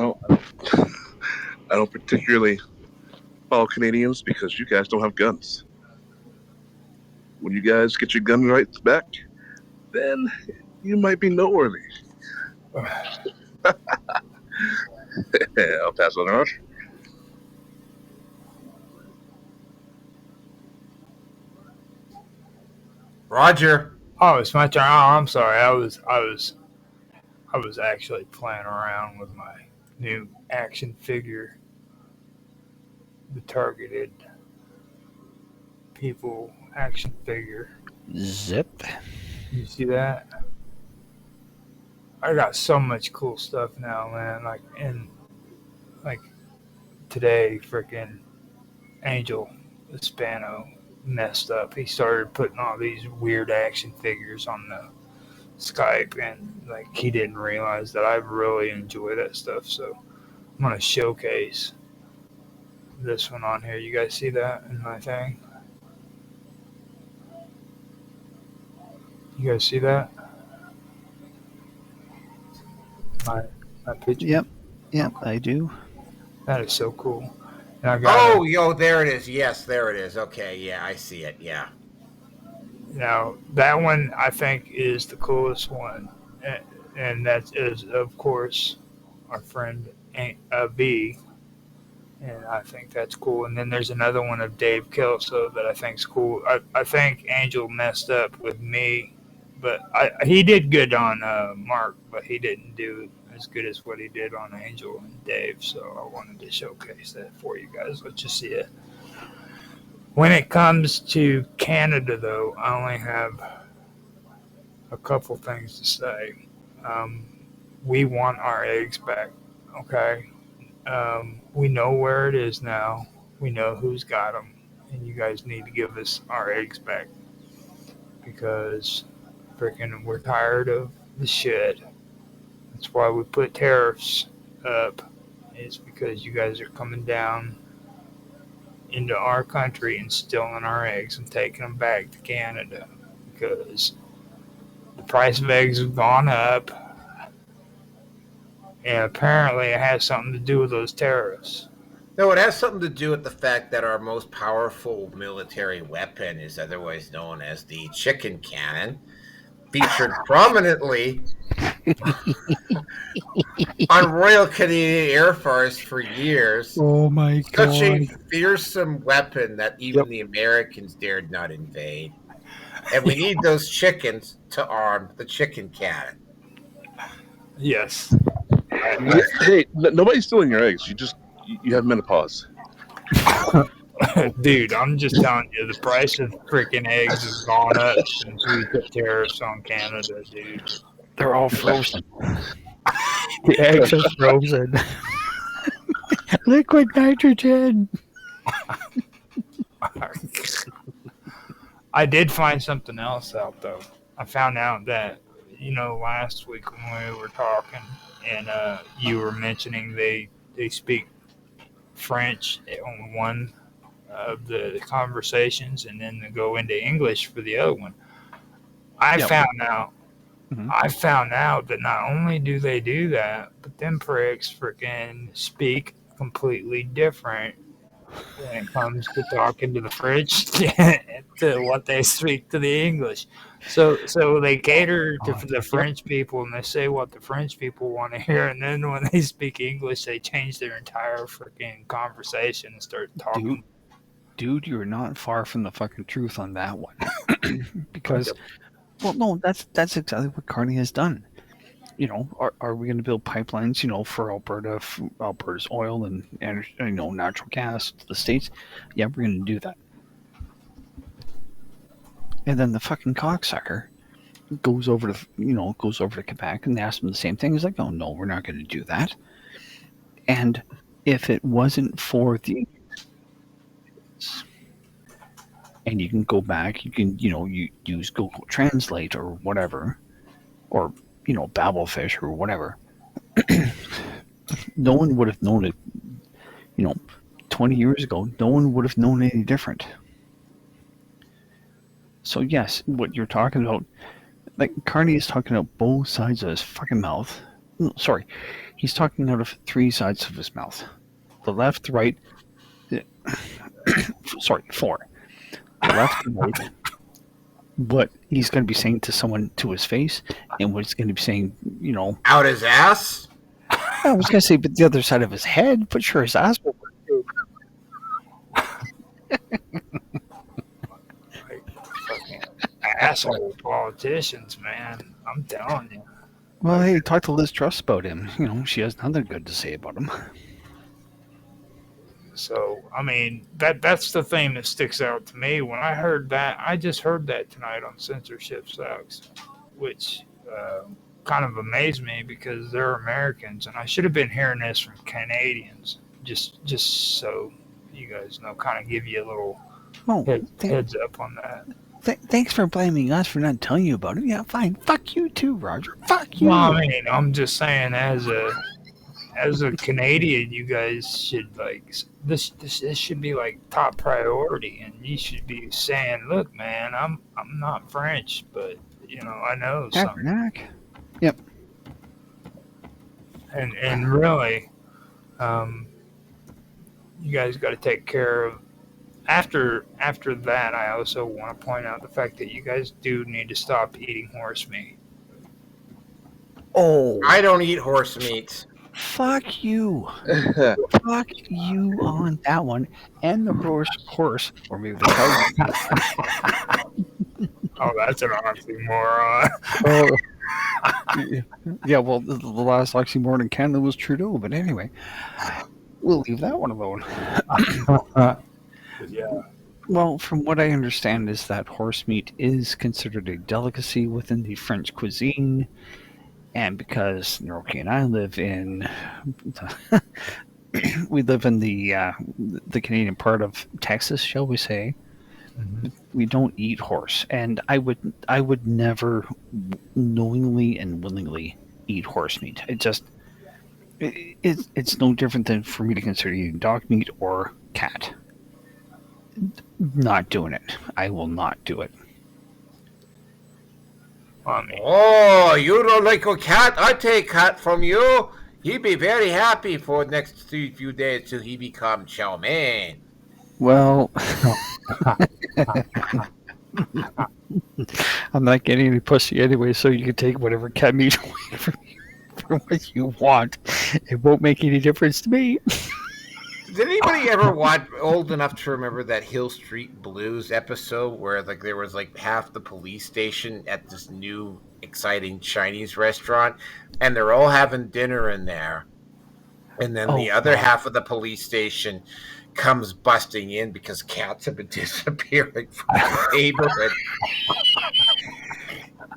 don't particularly follow Canadians because you guys don't have guns. When you guys get your gun rights back, then you might be noteworthy. I'll pass on out. Roger. Oh, it's my turn. Oh, I'm sorry. I was actually playing around with my new action figure, the targeted people action figure. Zip. You see that? I got so much cool stuff now, man. Like today, freaking Angel Hispano messed up. He started putting all these weird action figures on the Skype, and like he didn't realize that I really enjoy that stuff. So I'm gonna showcase this one on here. You guys see that in my thing? You guys see that? My picture. Yep, I do. That is so cool. And I got there it is. Yes, there it is. Okay, yeah, I see it. Yeah. now that one I think is the coolest one, and that is of course our friend B, and I think that's cool. And then there's another one of Dave Kelso that I think's cool. I think Angel messed up with me, but he did good on Mark, but he didn't do as good as what he did on Angel and Dave. So I wanted to showcase that for you guys. Let you see it. When it comes to Canada, though, I only have a couple things to say. We want our eggs back, okay? We know where it is now. We know who's got them. And you guys need to give us our eggs back. Because freaking we're tired of the shit. That's why we put tariffs up. It's because you guys are coming down into our country and stealing our eggs and taking them back to Canada. Because the price of eggs have gone up. And apparently it has something to do with those tariffs. No, it has something to do with the fact that our most powerful military weapon is otherwise known as the chicken cannon, featured prominently on Royal Canadian Air Force for years. Oh my god. Such a fearsome weapon that even the Americans dared not invade. And we need those chickens to arm the chicken cannon. Yes. Hey, nobody's stealing your eggs. You have menopause. Dude, I'm just telling you, the price of freaking eggs has gone up since we put tariffs on Canada, dude. They're all frozen. The eggs are frozen. Liquid nitrogen. I did find something else out, though. I found out that, last week when we were talking and you were mentioning they speak French on one of the conversations and then they go into English for the other one. I found out that not only do they do that, but them pricks freaking speak completely different when it comes to talking to the French to what they speak to the English. So they cater to the French people and they say what the French people want to hear, and then when they speak English, they change their entire freaking conversation and start talking. Dude, you're not far from the fucking truth on that one. Because, well, no, that's exactly what Carney has done. Are we going to build pipelines, for Alberta's oil and natural gas to the States? Yeah, we're going to do that. And then the fucking cocksucker goes over to Quebec and asks them the same thing. He's like, oh, no, we're not going to do that. And if it wasn't for the, and you can go back, you can, you use Google Translate or whatever, or, Babelfish or whatever. No one would have known it, 20 years ago. No one would have known any different. So, yes, what you're talking about, like, Carney is talking out both sides of his fucking mouth. No, sorry, he's talking out of 3 sides of his mouth. The left, right, sorry, 4. The left, right, what he's going to be saying to someone to his face, and what he's going to be saying, Out his ass? I was going to say, but the other side of his head, but sure, his ass will work too. Like, fucking asshole politicians, man. I'm telling you. Well, hey, talk to Liz Truss about him. She has nothing good to say about him. So, I mean, that's the thing that sticks out to me. When I heard that, I just heard that tonight on Censorship Sucks, which kind of amazed me because they're Americans, and I should have been hearing this from Canadians, just so you guys know, kind of give you a little heads up on that. Thanks for blaming us for not telling you about it. Yeah, fine. Fuck you too, Roger. Fuck you. Well, I mean, I'm just saying, as a Canadian, you guys should this should be like top priority, and you should be saying, "Look, man, I'm not French, but I know something." Tabernacle. Yep. And really, you guys got to take care of. After that, I also want to point out the fact that you guys do need to stop eating horse meat. Oh, I don't eat horse meat. fuck you. Fuck you on that one. And the horse, or maybe the cow. Oh, that's an oxymoron. Yeah, well, the last oxymoron in Canada was Trudeau, but anyway, we'll leave that one alone. Yeah. Well, from what I understand is that horse meat is considered a delicacy within the French cuisine, and because Naroki and I live in, we live in the Canadian part of Texas, shall we say, we don't eat horse, and I would never knowingly and willingly eat horse meat. It's no different than for me to consider eating dog meat or cat. Not doing it. I will not do it. Oh, you don't like a cat? I take cat from you. He'd be very happy for the next few days till he becomes chow mein. Well, I'm not getting any pussy anyway, so you can take whatever cat meat away from me for what you want. It won't make any difference to me. Did anybody ever watch old enough to remember that Hill Street Blues episode where there was half the police station at this new exciting Chinese restaurant, and they're all having dinner in there, and then the other half of the police station comes busting in because cats have been disappearing from the neighborhood.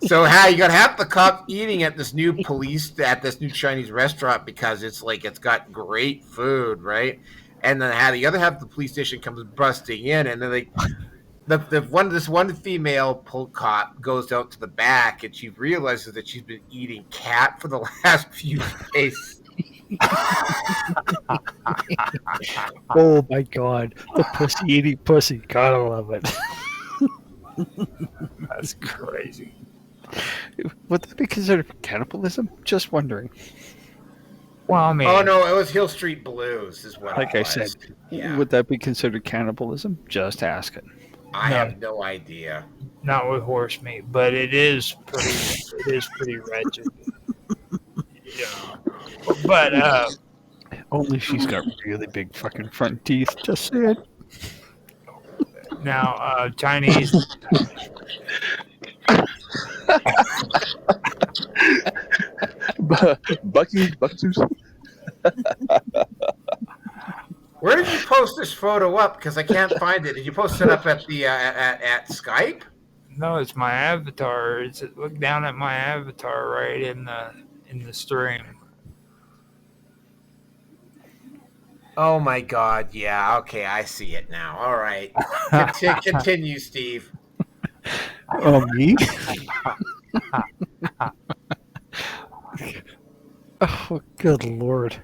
So you got half the cops eating at this new Chinese restaurant because it's got great food, right? And then the other half of the police station comes busting in, and then this one female cop goes out to the back, and she realizes that she's been eating cat for the last few days. Oh my god, the pussy eating pussy, gotta love it. That's crazy. Would that be considered cannibalism? Just wondering. Well, I mean, oh no, it was Hill Street Blues, is what. Like I said, would that be considered cannibalism? Just asking. I have no idea. Not with horse meat, but it is pretty wretched. But only she's got really big fucking front teeth. Just say it. Now, Chinese. Bucky. Where did you post this photo up? Because I can't find it. Did you post it up at the at Skype? No, it's my avatar. Look down at my avatar right in the stream. Oh my God! Yeah. Okay, I see it now. All right. Continue, Steve. Oh, me? Oh, good Lord.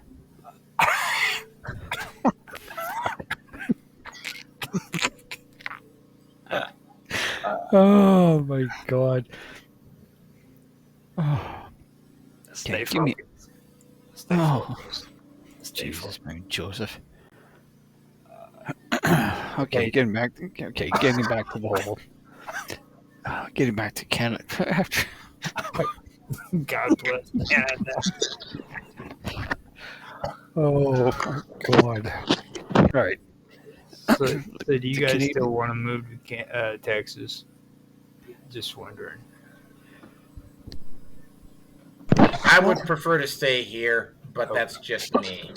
Oh, my God. Oh, Stay give me. focused. Stay Oh, focused. Stay Jesus, focused. Mary Joseph. Okay, Okay. getting back. Okay, getting back to the whole. Getting back to Canada. God bless Canada. Oh my God! All right, So do you the guys Canadian. still want to move to Texas? Just wondering. I would prefer to stay here, but Oh, that's just me.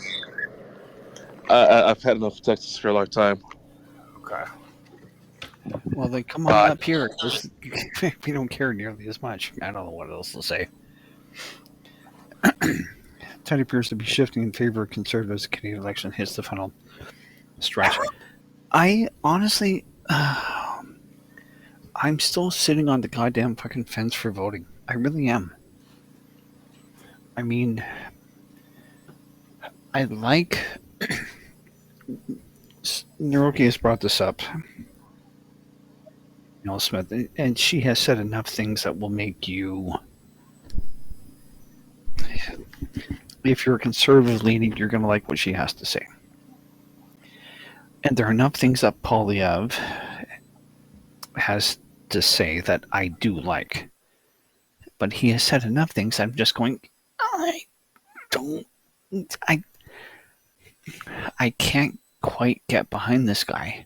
I've had enough of Texas for a long time. okay. Well, then come on God. up here. We don't care nearly as much. I don't know what else to say. Tide appears to be shifting in favor of conservatives. The Canadian election hits the final stretch. I honestly, I'm still sitting on the goddamn fucking fence for voting. I really am. I mean, I like. Naroki has brought this up. Smith, and she has said enough things that will make you. If you're conservative leaning, you're going to like what she has to say. And there are enough things that Polyev has to say that I do like. But he has said enough things I'm just going, I don't, I, I can't quite get behind this guy.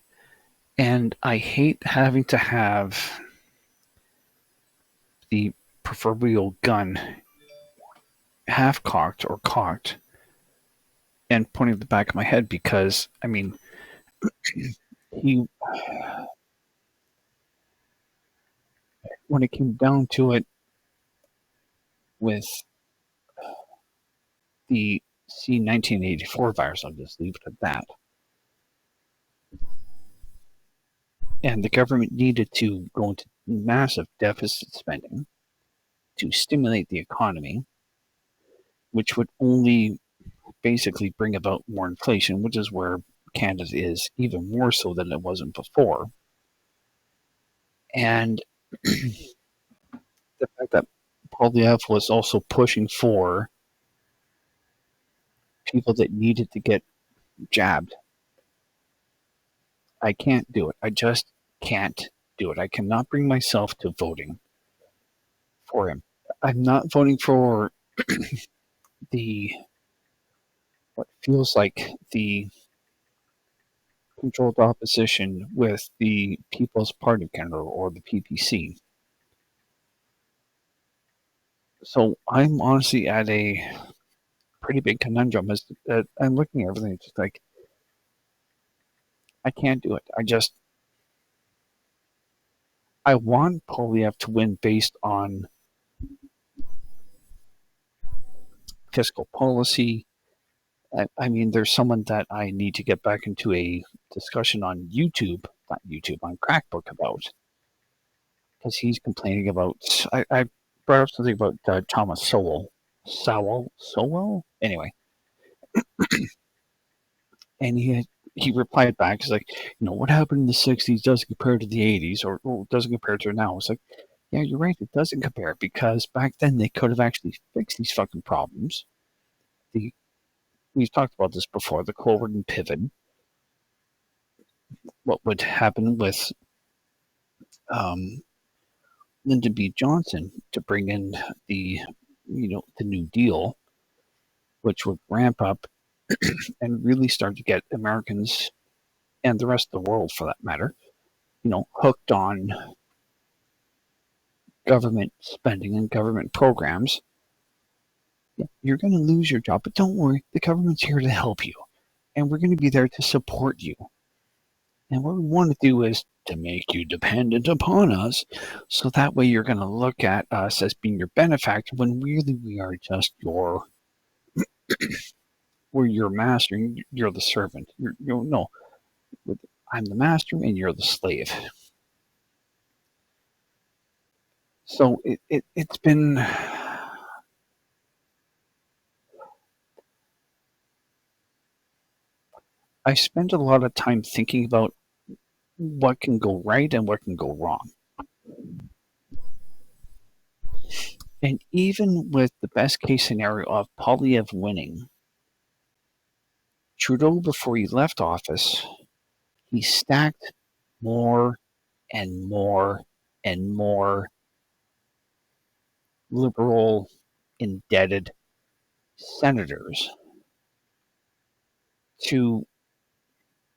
And I hate having to have the proverbial gun half cocked or cocked and pointing at the back of my head because, I mean, he, when it came down to it with the C-1984 virus, I'll just leave it at that. And the government needed to go into massive deficit spending to stimulate the economy, which would only basically bring about more inflation, which is where Canada is even more so than it wasn't before. And the fact that Polyev was also pushing for people that needed to get jabbed. I can't do it. I just can't do it. I cannot bring myself to voting for him. I'm not voting for the what feels like the controlled opposition with the People's Party of Canada or the PPC. So I'm honestly at a pretty big conundrum as I'm looking at everything. It's just like I can't do it. I want Polyev to win based on fiscal policy. I mean, there's someone that I need to get back into a discussion on on Crackbook about, because he's complaining about. I brought up something about Thomas Sowell. Anyway, and he replied back. He's like, what happened in the '60s doesn't compare to the '80s, or doesn't compare to now. It's like, yeah, you're right. It doesn't compare because back then they could have actually fixed these fucking problems. We've talked about this before. The Cloverton pivot. What would happen with Lyndon B. Johnson to bring in the New Deal, which would ramp up and really start to get Americans and the rest of the world, for that matter, hooked on government spending and government programs. Yeah, you're going to lose your job, but don't worry, the government's here to help you, and we're going to be there to support you. And what we want to do is to make you dependent upon us, so that way you're going to look at us as being your benefactor when really we are just your where you're master and you're the servant. No, I'm the master and you're the slave. So it's been. I spend a lot of time thinking about what can go right and what can go wrong. And even with the best case scenario of Poilievre winning, Trudeau, before he left office, he stacked more and more and more liberal, indebted senators to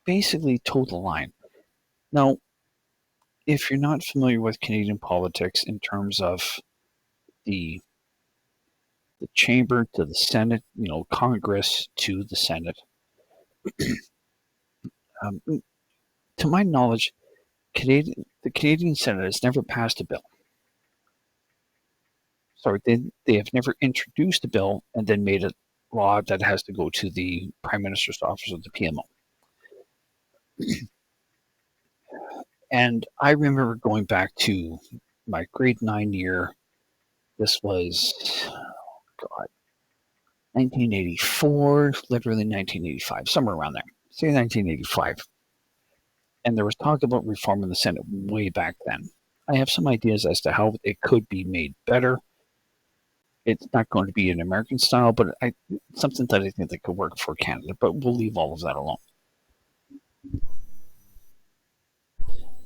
basically toe the line. Now, if you're not familiar with Canadian politics in terms of the chamber to the Senate, Congress to the Senate, to my knowledge, the Canadian Senate has never passed a bill. Sorry, they have never introduced a bill and then made a law that has to go to the Prime Minister's office or the PMO. And I remember going back to my grade 9 year. This was, 1984, literally 1985, somewhere around there. Say 1985. And there was talk about reform in the Senate way back then. I have some ideas as to how it could be made better. It's not going to be an American style, but something that I think that could work for Canada. But we'll leave all of that alone.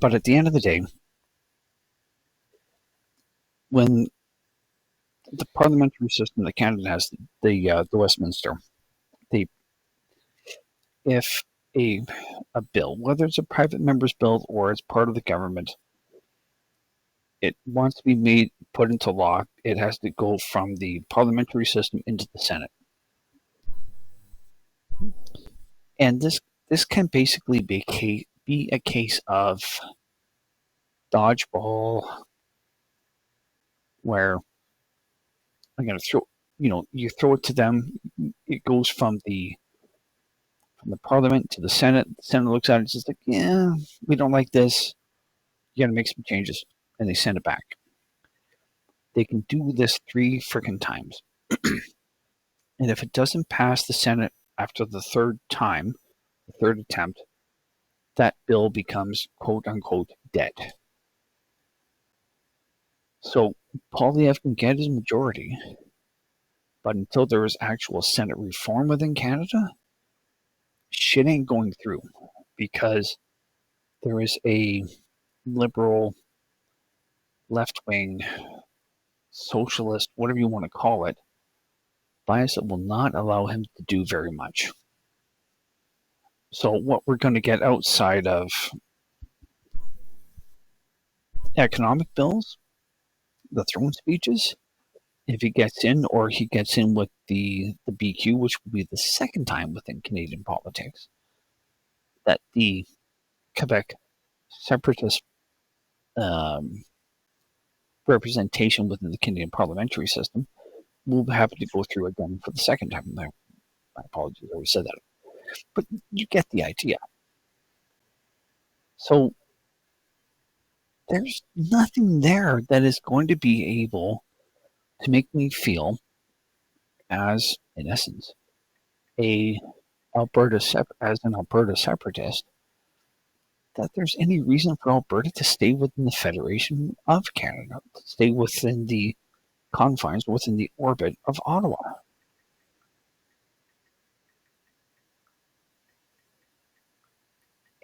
But at the end of the day, when the parliamentary system that Canada has, the Westminster, if a bill, whether it's a private member's bill or it's part of the government, it wants to be put into law, it has to go from the parliamentary system into the Senate. And this can basically be a case of dodgeball, where I'm going to throw, you throw it to them, it goes from the parliament to the Senate. The Senate looks at it and says, like, yeah, we don't like this. You got to make some changes. And they send it back. They can do this 3 freaking times. And if it doesn't pass the Senate after the third time, the third attempt, that bill becomes quote unquote dead. So Poilievre can get his majority, but until there is actual Senate reform within Canada, shit ain't going through, because there is a liberal, left-wing, socialist, whatever you want to call it, bias that will not allow him to do very much. So what we're going to get outside of economic bills, the throne speeches, if he gets in, or he gets in with the BQ, which will be the second time within Canadian politics that the Quebec separatist representation within the Canadian parliamentary system will have to go through again for the second time. My apologies, I already said that. But you get the idea. So there's nothing there that is going to be able to make me feel as, in essence, as an Alberta separatist, that there's any reason for Alberta to stay within the Federation of Canada, to stay within the confines, within the orbit of Ottawa.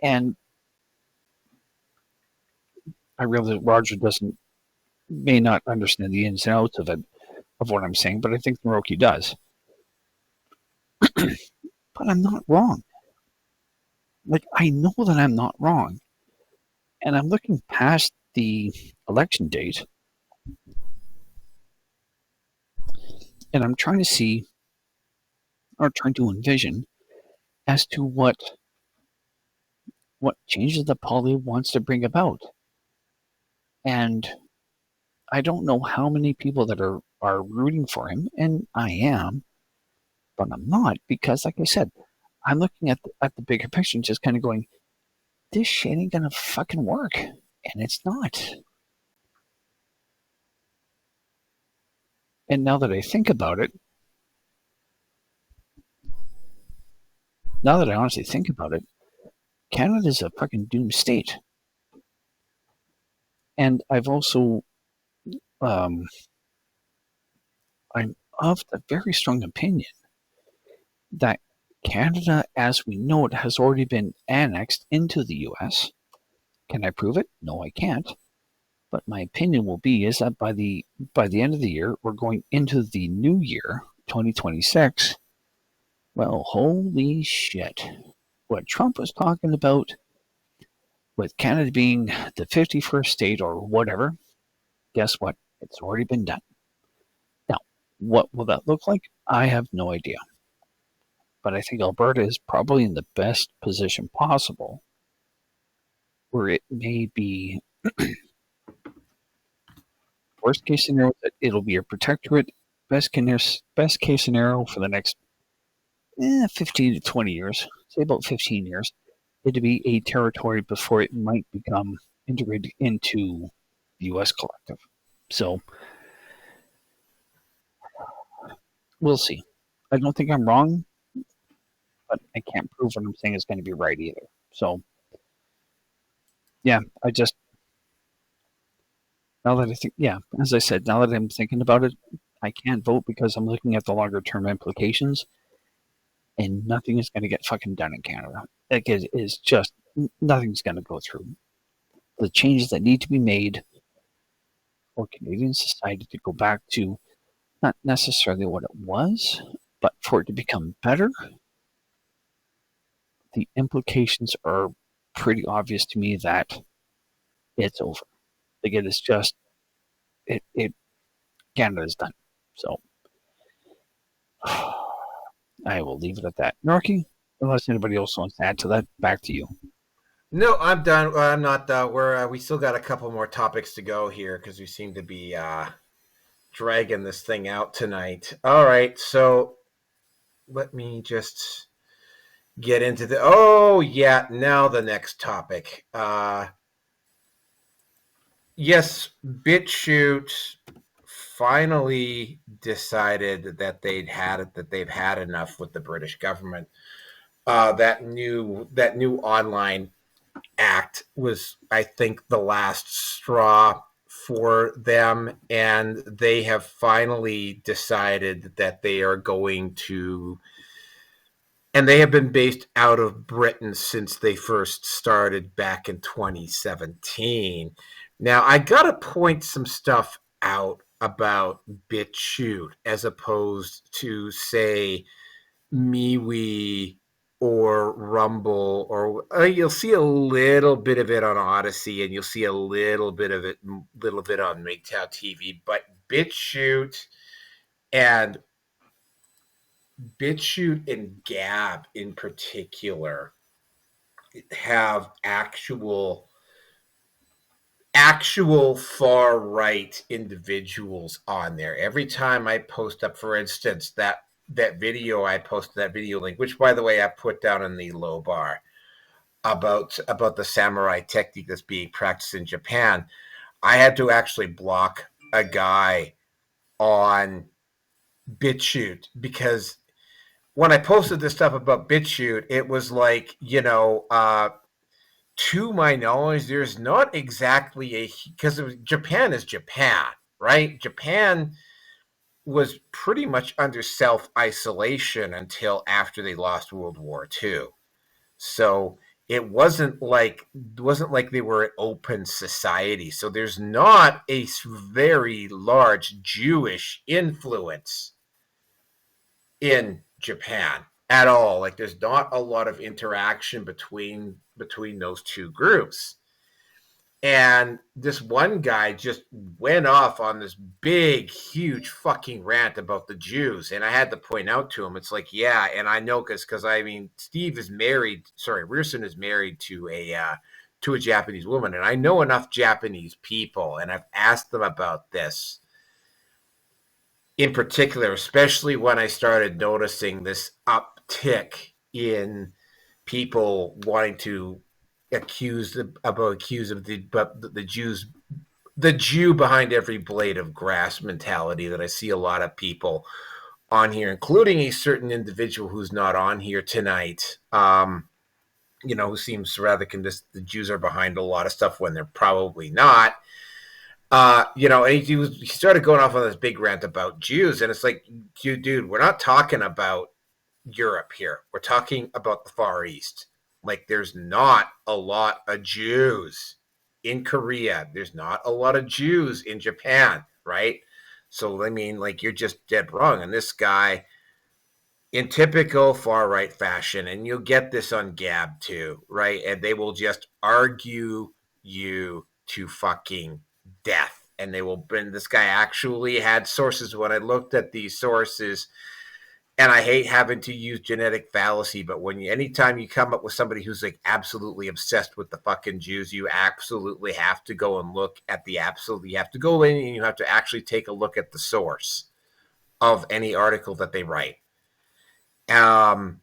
And I realize that Roger may not understand the ins and outs of it, of what I'm saying, but I think Naroki does. But I'm not wrong. Like, I know that I'm not wrong. And I'm looking past the election date, and I'm trying to see, or trying to envision, as to what changes that Poilievre wants to bring about. And I don't know how many people that are rooting for him, and I am, but I'm not, because, like I said, I'm looking at the bigger picture and just kind of going, this shit ain't gonna fucking work, and it's not. And now that I think about it, now that I honestly think about it, Canada's a fucking doomed state. And I've also, I'm of the very strong opinion that Canada, as we know it, has already been annexed into the US. Can I prove it? No, I can't. But my opinion will be is that by the end of the year, we're going into the new year, 2026. Well, holy shit. What Trump was talking about with Canada being the 51st state or whatever, guess what? It's already been done. Now, what will that look like? I have no idea. But I think Alberta is probably in the best position possible where it may be worst case scenario that it'll be a protectorate, best case scenario for the next 15 to 20 years, say about 15 years, it'd be a territory before it might become integrated into the U.S. collective. So we'll see. I don't think I'm wrong, but I can't prove what I'm saying is going to be right either. So, yeah, now that I think, as I said, now that I'm thinking about it, I can't vote because I'm looking at the longer term implications, and nothing is going to get fucking done in Canada. Like, it is just, nothing's going to go through. The changes that need to be made for Canadian society to go back to not necessarily what it was, but for it to become better, the implications are pretty obvious to me that it's over. Like, it is just, Canada is done. So, I will leave it at that. Norky, unless anybody else wants to add to that, back to you. No, I'm done. I'm not. We still got a couple more topics to go here because we seem to be dragging this thing out tonight. All right, so let me just get into the. Oh yeah, now the next topic. Yes, Bitchute finally decided that they've had enough with the British government. That new online act was, I think, the last straw for them, and they have finally decided that they are going to, and they have been based out of Britain since they first started back in 2017. Now, I got to point some stuff out about Bitchute as opposed to, say, MeWe or Rumble, or you'll see a little bit of it on Odyssey, and you'll see a little bit of it on MGTOW TV. But BitChute and Gab in particular have actual far right individuals on there. Every time I post up, for instance, that video I posted, that video link, which by the way I put down in the low bar, about the samurai technique that's being practiced in Japan, I had to actually block a guy on BitChute because when I posted this stuff about BitChute, it was like, to my knowledge, there's not exactly because Japan is Japan, right? Japan was pretty much under self-isolation until after they lost World War II. So it wasn't like they were an open society. So there's not a very large Jewish influence in Japan at all. Like, there's not a lot of interaction between those two groups. And this one guy just went off on this big, huge fucking rant about the Jews. And I had to point out to him, it's like, yeah, and I know because I mean, Rierson is married to a Japanese woman, and I know enough Japanese people, and I've asked them about this. in particular, especially when I started noticing this uptick in people wanting to accuse of the Jews, the Jew behind every blade of grass mentality that I see a lot of people on here, including a certain individual who's not on here tonight. Who seems rather convinced the Jews are behind a lot of stuff when they're probably not. And he started going off on this big rant about Jews, and it's like, dude, we're not talking about Europe here. We're talking about the Far East. Like, there's not a lot of Jews in Korea. There's not a lot of Jews in Japan, right? So, I mean, like, you're just dead wrong. And this guy, in typical far-right fashion, and you'll get this on Gab too, right? And they will just argue you to fucking death. And they will bring, this guy actually had sources. When I looked at these sources, and I hate having to use genetic fallacy, but anytime you come up with somebody who's like absolutely obsessed with the fucking Jews, you absolutely have to go and look at you have to go in and you have to actually take a look at the source of any article that they write. The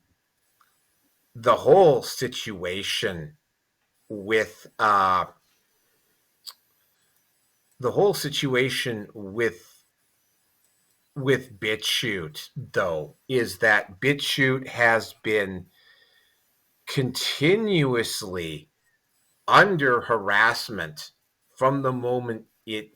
whole situation with Bitchute, though, is that Bitchute has been continuously under harassment from the moment it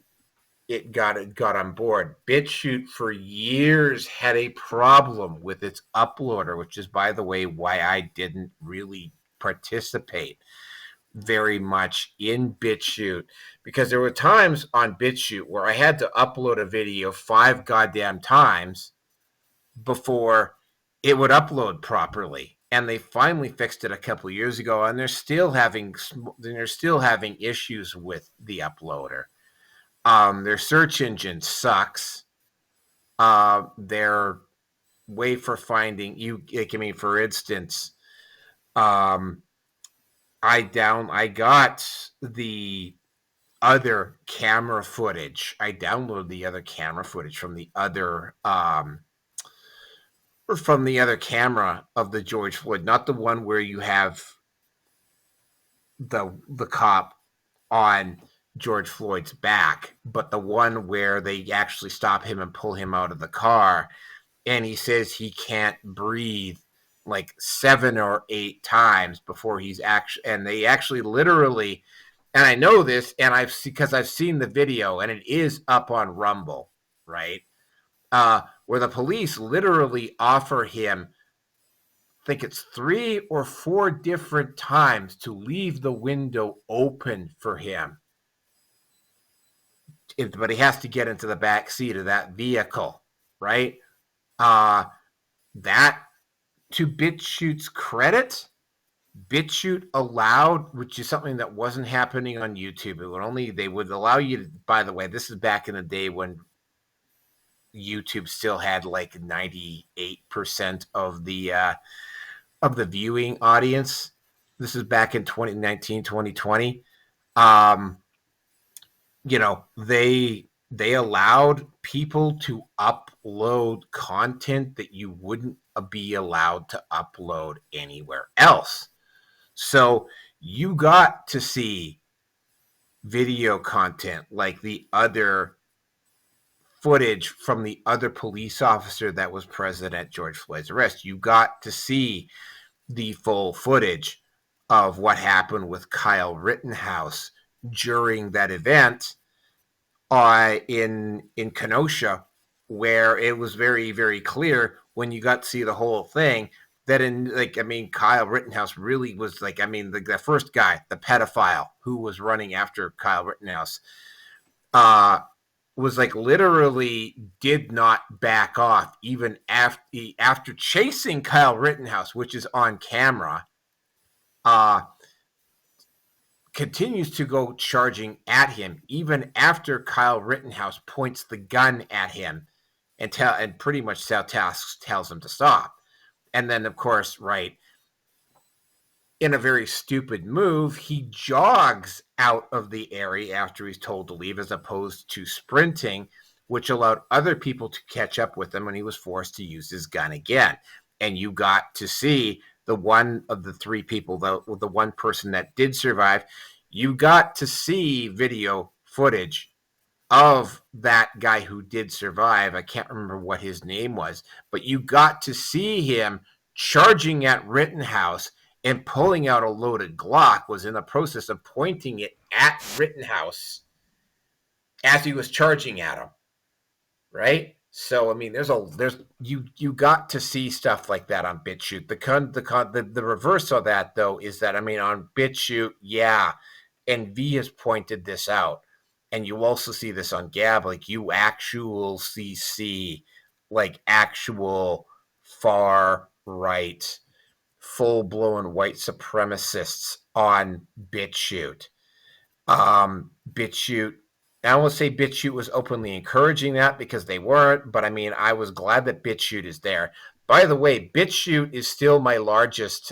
got on board. Bitchute for years had a problem with its uploader, which is, by the way, why I didn't really participate very much in Bitchute, because there were times on Bitchute where I had to upload a video 5 goddamn times before it would upload properly. And they finally fixed it a couple of years ago, and they're still having issues with the uploader. Their search engine sucks. Their way for finding you, for instance, I got the other camera footage. I downloaded the other camera footage from the other camera of the George Floyd, not the one where you have the cop on George Floyd's back, but the one where they actually stop him and pull him out of the car, and he says he can't breathe like 7 or 8 times before and they actually literally, and I know this, and because I've seen the video, and it is up on Rumble, right? Where the police literally offer him, I think it's 3 or 4 different times, to leave the window open for him. But he has to get into the back seat of that vehicle, right? That, to Bitchute's credit, Bitchute allowed, which is something that wasn't happening on YouTube. They would allow you to, by the way, this is back in the day when YouTube still had like 98% of the viewing audience. This is back in 2019, 2020. They allowed people to upload content that you wouldn't be allowed to upload anywhere else. So you got to see video content like the other footage from the other police officer that was present at George Floyd's arrest. You got to see the full footage of what happened with Kyle Rittenhouse during that event in Kenosha, where it was very, very clear when you got to see the whole thing that Kyle Rittenhouse really was the first guy, the pedophile who was running after Kyle Rittenhouse, was literally did not back off even after chasing Kyle Rittenhouse, which is on camera. Continues to go charging at him even after Kyle Rittenhouse points the gun at him and pretty much tells him to stop. And then, of course, right, in a very stupid move, he jogs out of the area after he's told to leave, as opposed to sprinting, which allowed other people to catch up with him when he was forced to use his gun again. And you got to see the one of the three people, the one person that did survive, you got to see video footage of that guy who did survive. I can't remember what his name was, but you got to see him charging at Rittenhouse and pulling out a loaded Glock, was in the process of pointing it at Rittenhouse as he was charging at him. Right? So I mean, there's you got to see stuff like that on Bitchute. The reverse of that though is that, I mean, on Bitchute, yeah, and V has pointed this out, and you also see this on Gab. Like, you actual see like actual far right, full blown white supremacists on Bitchute. Bitchute, I won't say Bitchute was openly encouraging that, because they weren't, but I mean, I was glad that Bitchute is there. By the way, Bitchute is still my largest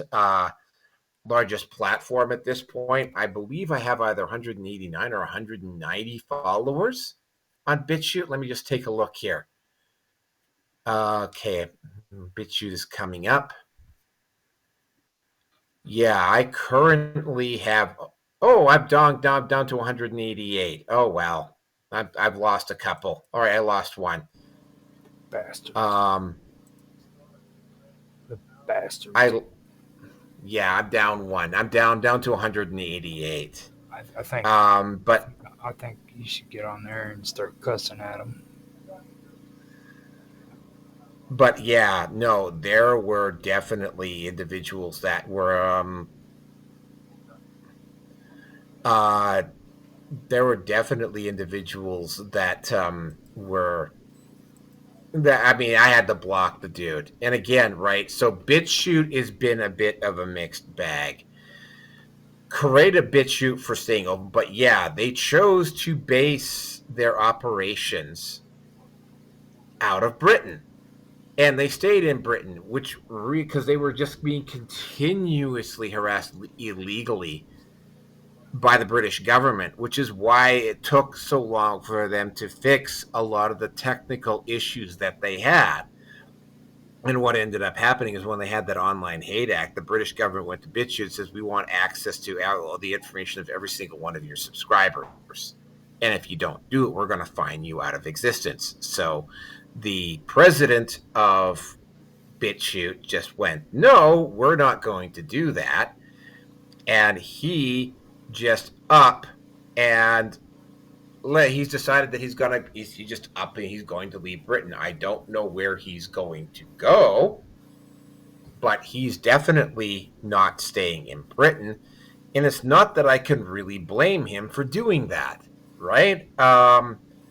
platform at this point. I believe I have either 189 or 190 followers on Bitchute. Let me just take a look here. Okay, Bitchute is coming up. Yeah, I currently have. Oh, I'm down to 188. Oh well, I've lost a couple. All right, I lost one. Bastard. The bastard. Yeah, I'm down one. I'm down to 188. I think. But I think you should get on there and start cussing at them. But yeah, no, there were definitely individuals that were there were definitely individuals that were that, I mean, I had to block the dude. And again, right, so Bitchute has been a bit of a mixed bag. Great a Bitchute for staying open, but yeah, they chose to base their operations out of Britain. And they stayed in Britain, which because they were just being continuously harassed illegally by the British government, which is why it took so long for them to fix a lot of the technical issues that they had. And what ended up happening is, when they had that Online Hate Act, the British government went to Bitchute and says, we want access to all the information of every single one of your subscribers. And if you don't do it, we're going to fine you out of existence. So the president of Bitchute just went, no, we're not going to do that. And he just up and he's decided that he's just up and he's going to leave Britain. I don't know where he's going to go, but he's definitely not staying in Britain. And it's not that I can really blame him for doing that, right?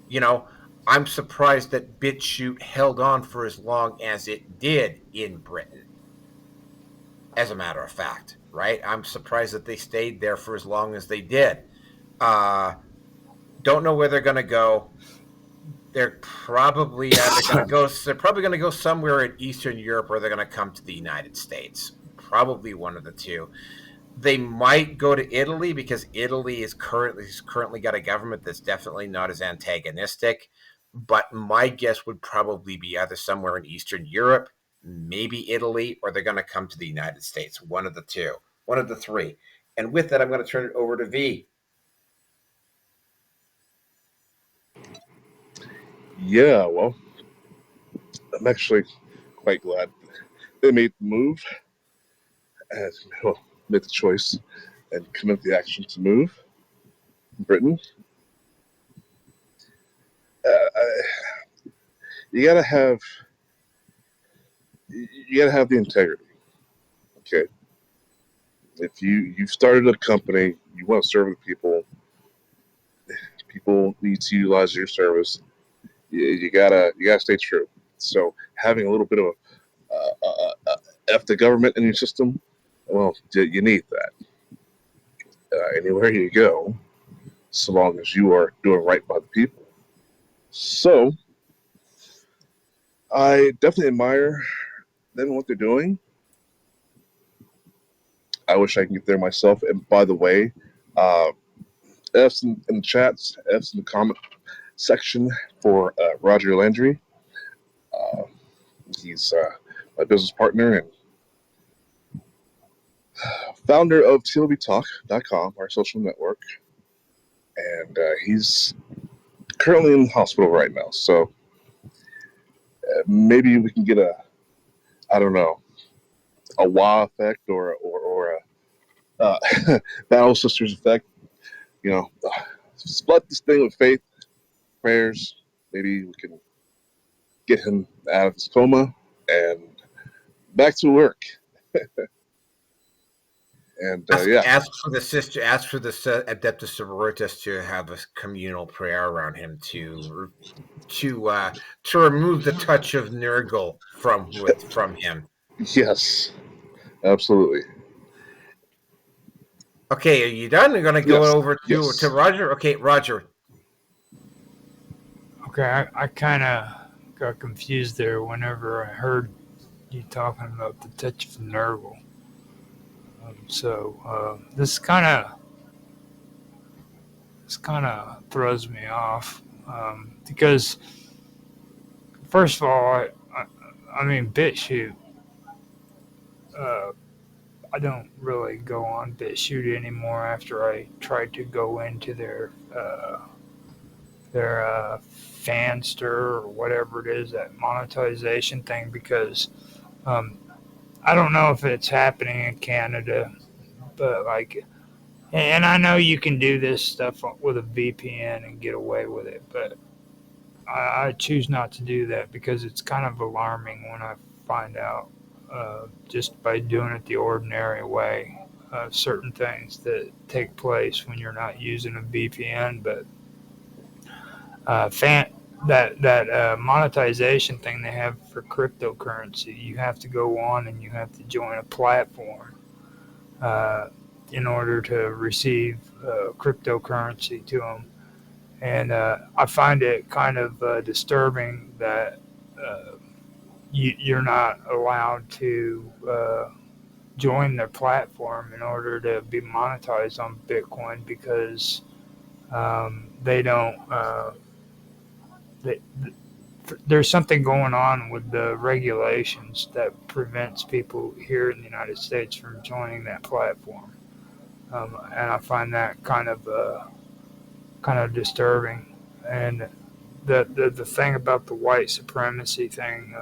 You know, I'm surprised that Bitchute held on for as long as it did in Britain. As a matter of fact, right? I'm surprised that they stayed there for as long as they did. Don't know where they're going to go. They're probably going to go somewhere in Eastern Europe, or they're going to come to the United States. Probably one of the two. They might go to Italy, because Italy is currently got a government that's definitely not as antagonistic. But my guess would probably be either somewhere in Eastern Europe, maybe Italy, or they're going to come to the United States. One of the two, one of the three. And with that, I'm going to turn it over to V. Yeah, well, I'm actually quite glad they made the move, and well, made the choice and commit the action to move Britain. You gotta have the integrity. Okay, if you've started a company, you want to serve the people. People need to utilize your service. You gotta stay true. So having a little bit of F the government in your system, well, you need that. Anywhere you go, so long as you are doing right by the people. So I definitely admire them and what they're doing. I wish I could get there myself. And by the way, F's in the chats, F's in the comment section for Roger Landry. He's my business partner and founder of TLBTalk.com, our social network. And he's currently in the hospital right now. So maybe we can get a wow effect or Battle Sisters effect. Split this thing with faith, prayers. Maybe we can get him out of his coma and back to work. And ask for the sister, ask for the Adeptus Sororitas to have a communal prayer around him to remove the touch of Nurgle from him. Yes, absolutely. Okay, are you done? We're going to go over Yes. to Roger. Okay, Roger. Okay, I kind of got confused there whenever I heard you talking about the touch of Nurgle. So this kind of throws me off because first of all, I mean Bitchute. I don't really go on Bitchute anymore after I tried to go into their Fanster or whatever it is, that monetization thing, because um, I don't know if it's happening in Canada, but like, and I know you can do this stuff with a VPN and get away with it, but I choose not to do that because it's kind of alarming when I find out just by doing it the ordinary way, certain things that take place when you're not using a VPN. But that monetization thing they have for cryptocurrency, you have to go on and you have to join a platform in order to receive cryptocurrency to them. And I find it kind of disturbing that you're not allowed to join their platform in order to be monetized on Bitcoin because they don't. There's something going on with the regulations that prevents people here in the United States from joining that platform, and I find that kind of disturbing. And the thing about the white supremacy thing,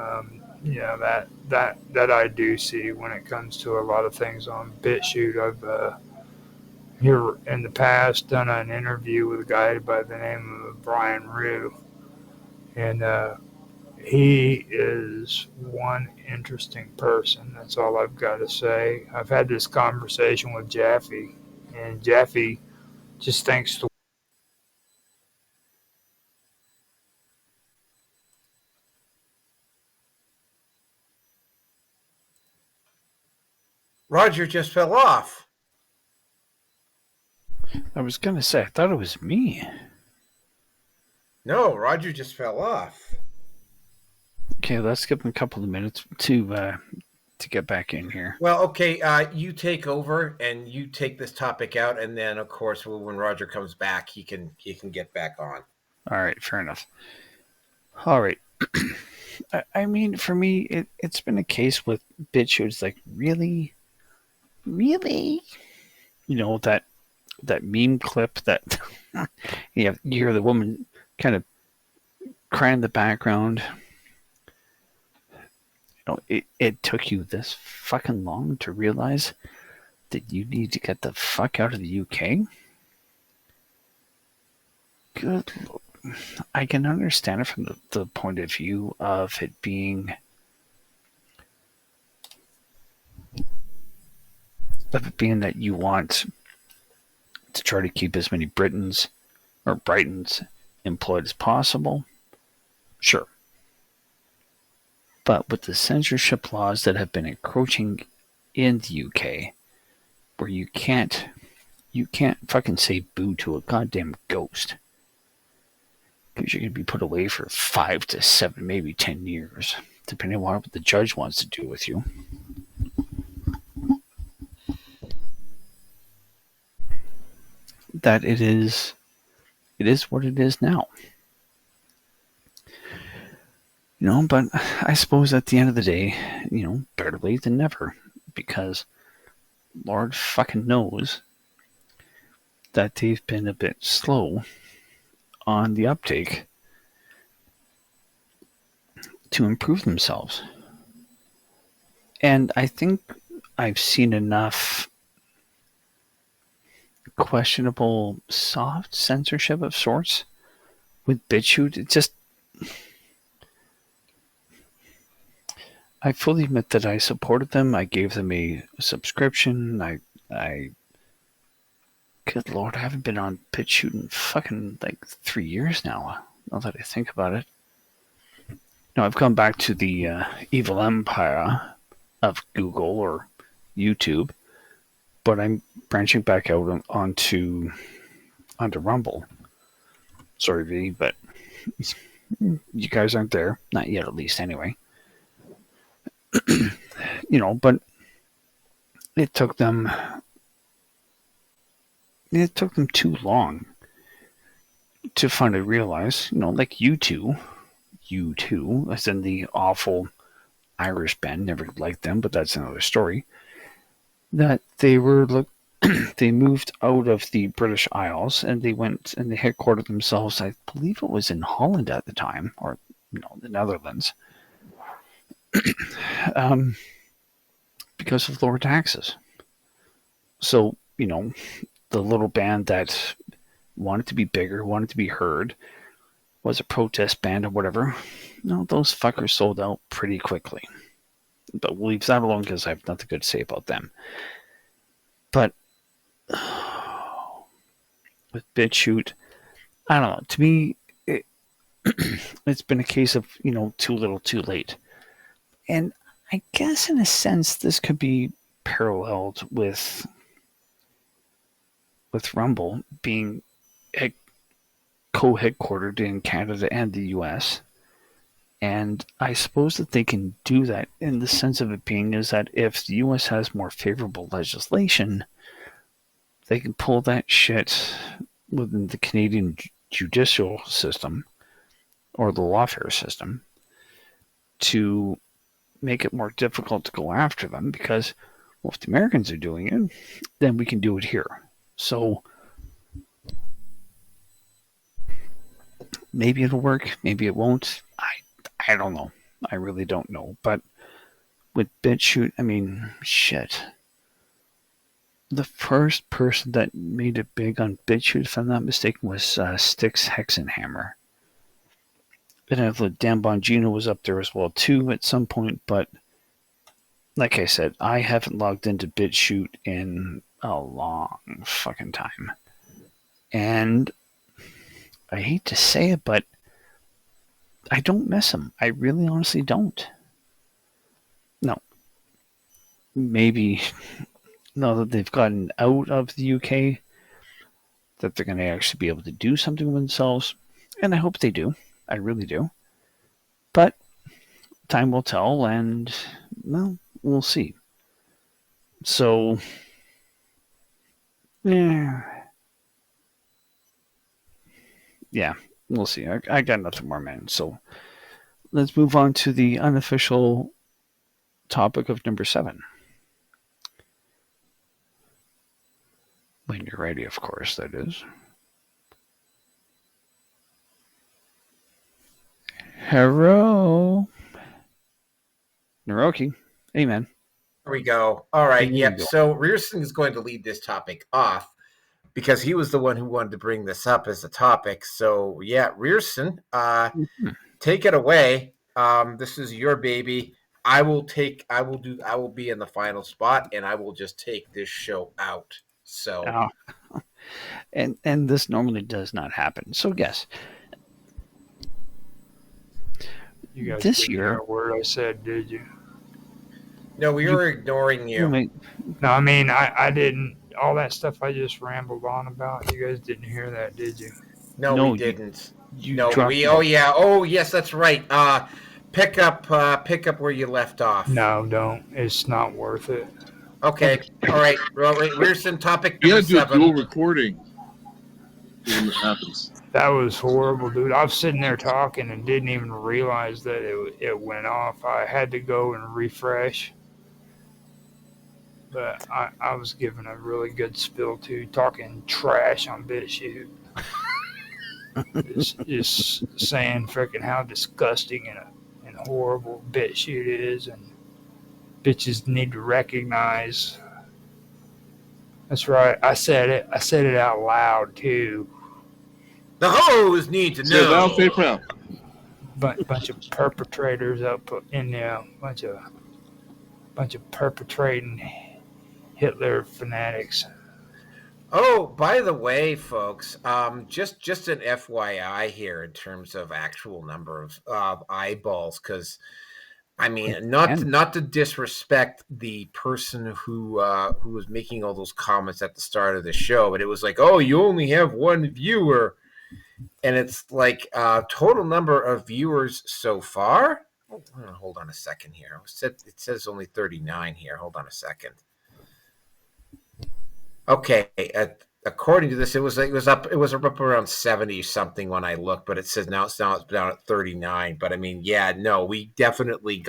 that I do see when it comes to a lot of things on Bitchute. I've here in the past done an interview with a guy by the name of Brian Rue, and he is one interesting person. That's all I've got to say. I've had this conversation with Jaffe, and Jaffe just thinks the Roger just fell off. I was going to say, I thought it was me. No, Roger just fell off. Okay, let's give him a couple of minutes to get back in here. Well, okay, you take over and you take this topic out, and then of course, when Roger comes back, he can get back on. All right, fair enough. All right. I mean, for me, it's been a case with Bitchute. It's like, really? You know, that meme clip that you hear the woman kind of crying in the background. You know, it took you this fucking long to realize that you need to get the fuck out of the UK? Good Lord. I can understand it from the point of view of it being that you want to try to keep as many Britons or Brightons employed as possible. Sure. But with the censorship laws that have been encroaching in the UK, where you can't fucking say boo to a goddamn ghost, because you're going to be put away for 5 to 7, maybe 10 years, depending on what the judge wants to do with you. That it is what it is now. But I suppose at the end of the day, better late than never, because Lord fucking knows that they've been a bit slow on the uptake to improve themselves. And I think I've seen enough questionable soft censorship of sorts with Bitchute. It just, I fully admit that I supported them. I gave them a subscription. Good Lord, I haven't been on Bitchute in fucking 3 years now that I think about it. I've gone back to the evil empire of Google or YouTube, but I'm branching back out onto Rumble. Sorry, V, but you guys aren't there. Not yet, at least, anyway. But it took them too long to finally realize, like you two, as in the awful Irish band, never liked them, but that's another story, that they they moved out of the British Isles and they went and they headquartered themselves, I believe it was in Holland at the time, or the Netherlands, because of lower taxes. So, the little band that wanted to be bigger, wanted to be heard, was a protest band or whatever, those fuckers sold out pretty quickly. But we'll leave that alone because I have nothing good to say about them. But with Bitchute, I don't know. To me, it's been a case of, too little, too late. And I guess in a sense, this could be paralleled with Rumble being co-headquartered in Canada and the US. And I suppose that they can do that in the sense of it being is that if the US has more favorable legislation, they can pull that shit within the Canadian judicial system or the lawfare system to make it more difficult to go after them because, well, if the Americans are doing it, then we can do it here. So maybe it'll work, maybe it won't. I don't know. I really don't know. But with Bitchute, I mean, shit. The first person that made it big on Bitchute, if I'm not mistaken, was Styx Hexenhammer. And I thought Dan Bongino was up there as well, too, at some point. But like I said, I haven't logged into Bitchute in a long fucking time. And I hate to say it, but I don't miss them. I really honestly don't. No. Maybe now that they've gotten out of the UK, that they're going to actually be able to do something with themselves. And I hope they do. I really do. But time will tell, and, well, we'll see. So, yeah, we'll see. I got nothing more, man. So let's move on to the unofficial topic of number 7. When you're ready, of course, that is. Hello. Naroki. Hey, man. There we go. All right. There Yep. you go. So Rearson is going to lead this topic off because he was the one who wanted to bring this up as a topic. So yeah, Rearson, take it away. This is your baby. I will be in the final spot and I will just take this show out. So and this normally does not happen. So yes. You guys This didn't year, hear a word I said, did you? no, we were ignoring you. No, I mean, I didn't. All that stuff I just rambled on about, you guys didn't hear that, did you? No, we didn't. Oh yeah. Oh, yes, that's right. Pick up where you left off. No, don't. It's not worth it. Okay. All right. Rearson, topic You number gotta do a 7. dual recording when it happens. That was horrible, dude. I was sitting there talking and didn't even realize that it went off. I had to go and refresh, but I was giving a really good spill too, talking trash on Bitchute. Just saying freaking how disgusting and horrible Bitchute is, and bitches need to recognize. That's right. I said it. I said it out loud too. The hoes need to Say it loud, know. say it proud. Bunch of perpetrators up in there. Bunch of perpetrating Hitler fanatics. Oh, by the way, folks, just an FYI here in terms of actual number of eyeballs, because I mean, not to disrespect the person who was making all those comments at the start of the show, but it was like, oh, you only have one viewer, and it's like total number of viewers so far. Oh, hold on a second here. It says only 39 here. Hold on a second. Okay, according to this, it was up around 70 something when I looked, but it says now it's down at 39. But I mean, yeah, no, we're definitely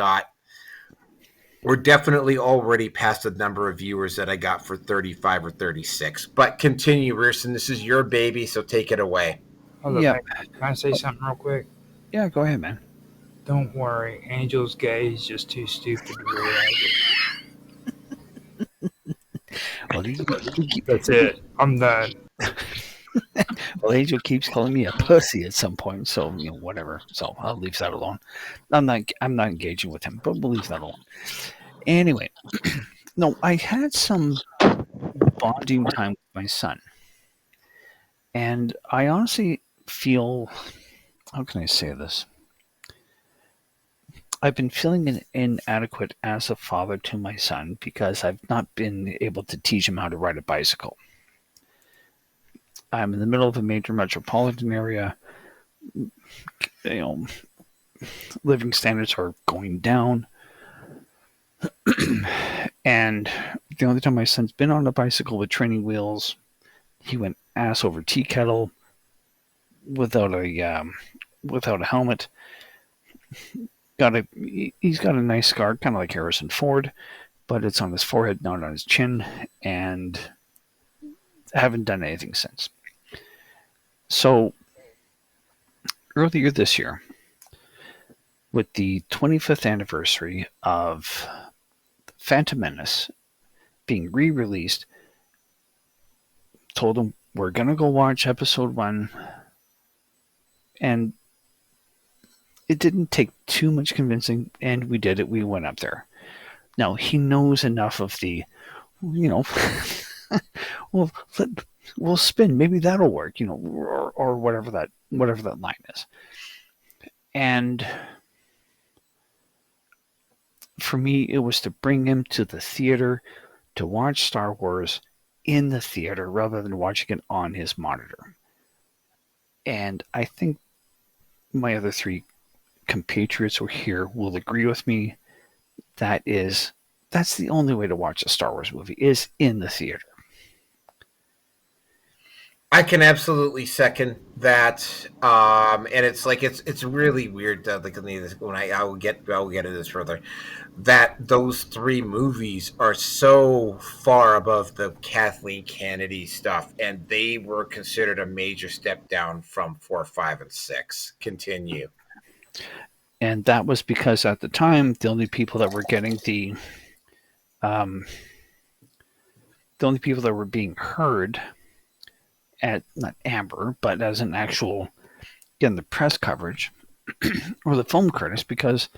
already past the number of viewers that I got for 35 or 36. But continue, Rierson. This is your baby, so take it away. Hold up, can I say something real quick? Yeah, go ahead, man. Don't worry, Angel's gay. He's just too stupid to realize it. Well, That's it. I'm done. Well, Angel keeps calling me a pussy at some point, so whatever. So I'll leave that alone. I'm not engaging with him, but we'll leave that alone. Anyway, no, I had some bonding time with my son, and I honestly feel, how can I say this? I've been feeling inadequate as a father to my son because I've not been able to teach him how to ride a bicycle. I'm in the middle of a major metropolitan area. Living standards are going down. And the only time my son's been on a bicycle with training wheels, he went ass over tea kettle without a helmet. He's got a nice scar, kind of like Harrison Ford, but it's on his forehead, not on his chin, and I haven't done anything since. So earlier this year, with the 25th anniversary of Phantom Menace being re-released, told him we're gonna go watch episode 1, and it didn't take too much convincing, and we did it. We went up there. Now, he knows enough of the, well, we'll spin. Maybe that'll work, or whatever that line is. And for me, it was to bring him to the theater to watch Star Wars in the theater rather than watching it on his monitor. And I think my other 3 compatriots who are here will agree with me. That's the only way to watch a Star Wars movie, is in the theater. I can absolutely second that, and it's like it's really weird. When I will get into this further, that those 3 movies are so far above the Kathleen Kennedy stuff, and they were considered a major step down from 4, 5, and 6. Continue. And that was because at the time, the only people that were getting the only people that were being heard at, not Amber, but as an actual, again, the press coverage or the film critics, because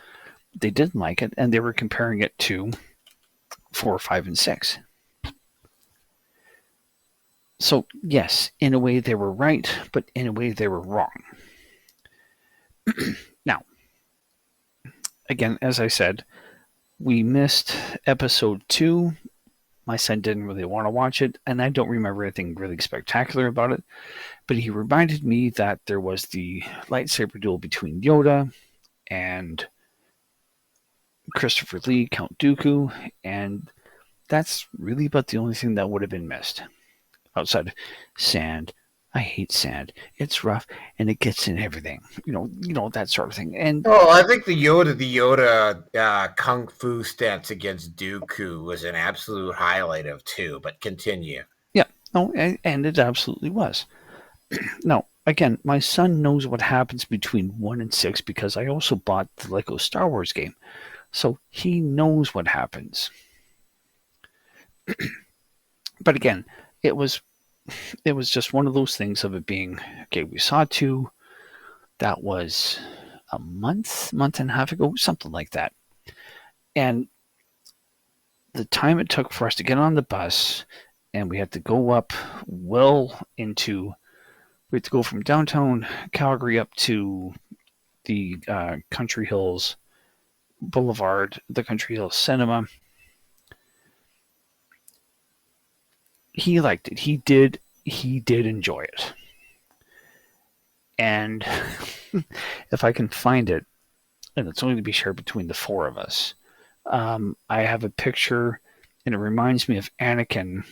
they didn't like it and they were comparing it to 4, 5, and 6. So yes, in a way they were right, but in a way they were wrong. Now, again, as I said, we missed episode 2. My son didn't really want to watch it, and I don't remember anything really spectacular about it. But he reminded me that there was the lightsaber duel between Yoda and Christopher Lee, Count Dooku, and that's really about the only thing that would have been missed. Outside of sand, I hate sand. It's rough and it gets in everything. That sort of thing. And Oh, I think the Yoda kung fu stance against Dooku was an absolute highlight of two. But continue. yeah, no, and it absolutely was. Now, again, my son knows what happens between 1 and 6 because I also bought the Lego Star Wars game. So he knows what happens. But again, it was just one of those things of it being, okay, we saw 2. That was a month and a half ago, something like that. And the time it took for us to get on the bus, and we had to go up we had to go from downtown Calgary up to the Country Hills Boulevard, the Country Hills Cinema. He liked it. He did enjoy it. And if I can find it, and it's only to be shared between the 4 of us, I have a picture, and it reminds me of Anakin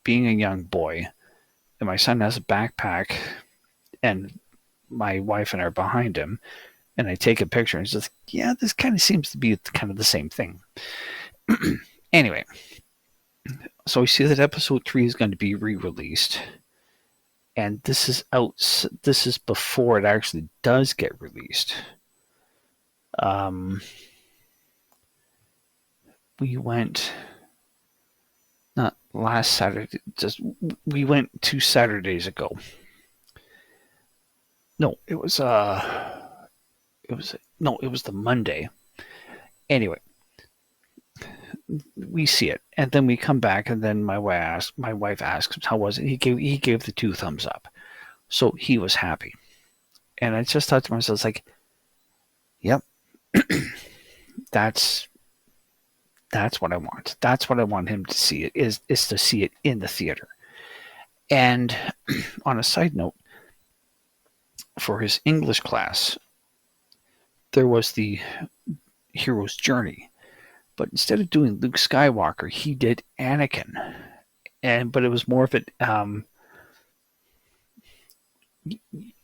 being a young boy, and my son has a backpack, and my wife and I are behind him, and I take a picture, and it's just, yeah, this kind of seems to be kind of the same thing. Anyway, so we see that episode 3 is going to be re-released, and this is before it actually does get released. We went not last Saturday, we went 2 Saturdays ago. No, it was the Monday. Anyway, we see it, and then we come back, and then my wife asks, how was it? He gave the 2 thumbs up. So he was happy. And I just thought to myself, like, yep, that's what I want. That's what I want him to see it, is to see it in the theater. And on a side note, for his English class, there was the hero's journey. But instead of doing Luke Skywalker, he did Anakin. But it was more of it,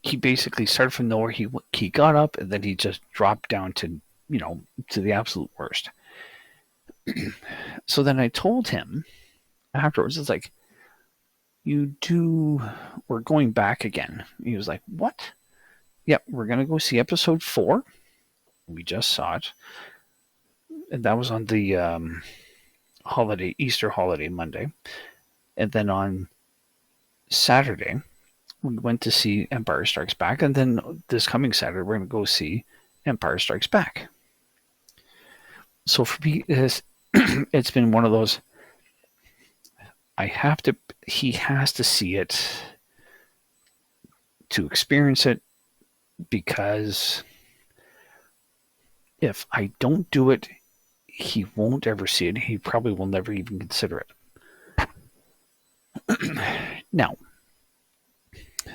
he basically started from nowhere. He got up, and then he just dropped down to the absolute worst. So then I told him afterwards, it's like, we're going back again. He was like, what? Yep, we're going to go see episode 4. We just saw it. And that was on the Easter holiday Monday. And then on Saturday, we went to see Empire Strikes Back. And then this coming Saturday, we're going to go see Empire Strikes Back. So for me, it's been one of those, he has to see it to experience it, because if I don't do it, he won't ever see it. He probably will never even consider it. Now,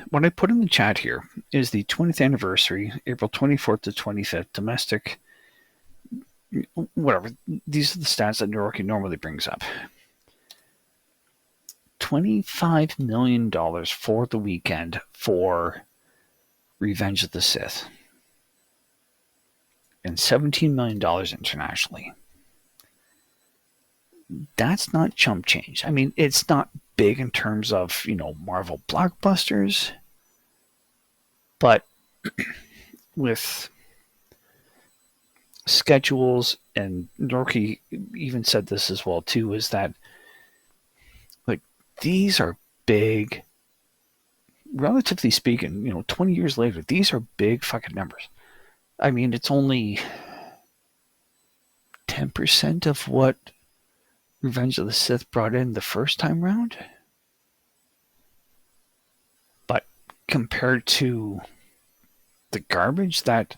what I put in the chat here is the 20th anniversary, April 24th to 25th, domestic, whatever. These are the stats that Neuroki normally brings up. $25 million for the weekend for Revenge of the Sith. And $17 million internationally. That's not chump change. I mean, it's not big in terms of, Marvel blockbusters. But with schedules, and Norky even said this as well too, is that, like, these are big, relatively speaking, 20 years later, these are big fucking numbers. I mean, it's only 10% of what Revenge of the Sith brought in the first time round. But compared to the garbage that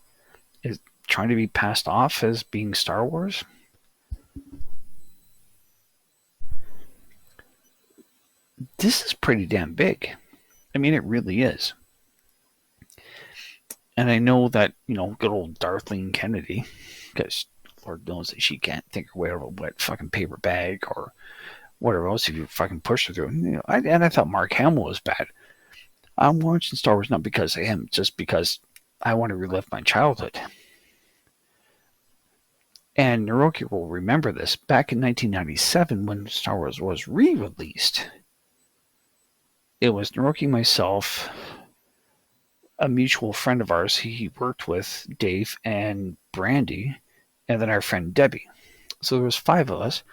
is trying to be passed off as being Star Wars, this is pretty damn big. I mean, it really is. And I know that, good old Darlene Kennedy, because Lord knows that she can't think her way out of a wet fucking paper bag or whatever else if you fucking push her through. And I thought Mark Hamill was bad. I'm watching Star Wars not because I am, just because I want to relive my childhood. And Naroki will remember this. Back in 1997, when Star Wars was re-released, it was Naroki, myself, a mutual friend of ours he worked with, Dave, and Brandy, and then our friend Debbie. So there was 5 of us,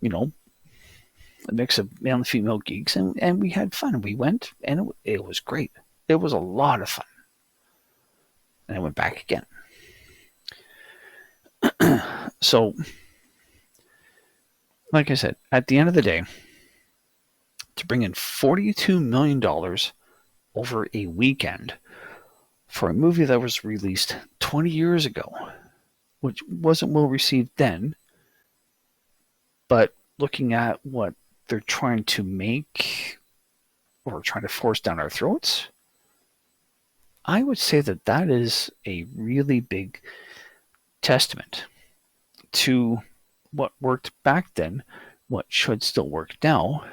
a mix of male and female geeks, and we had fun. We went, and it was great. It was a lot of fun. And I went back again. So, like I said, at the end of the day, to bring in $42 million over a weekend for a movie that was released 20 years ago, which wasn't well received then, but looking at what they're trying to make or trying to force down our throats, I would say that that is a really big testament to what worked back then, what should still work now,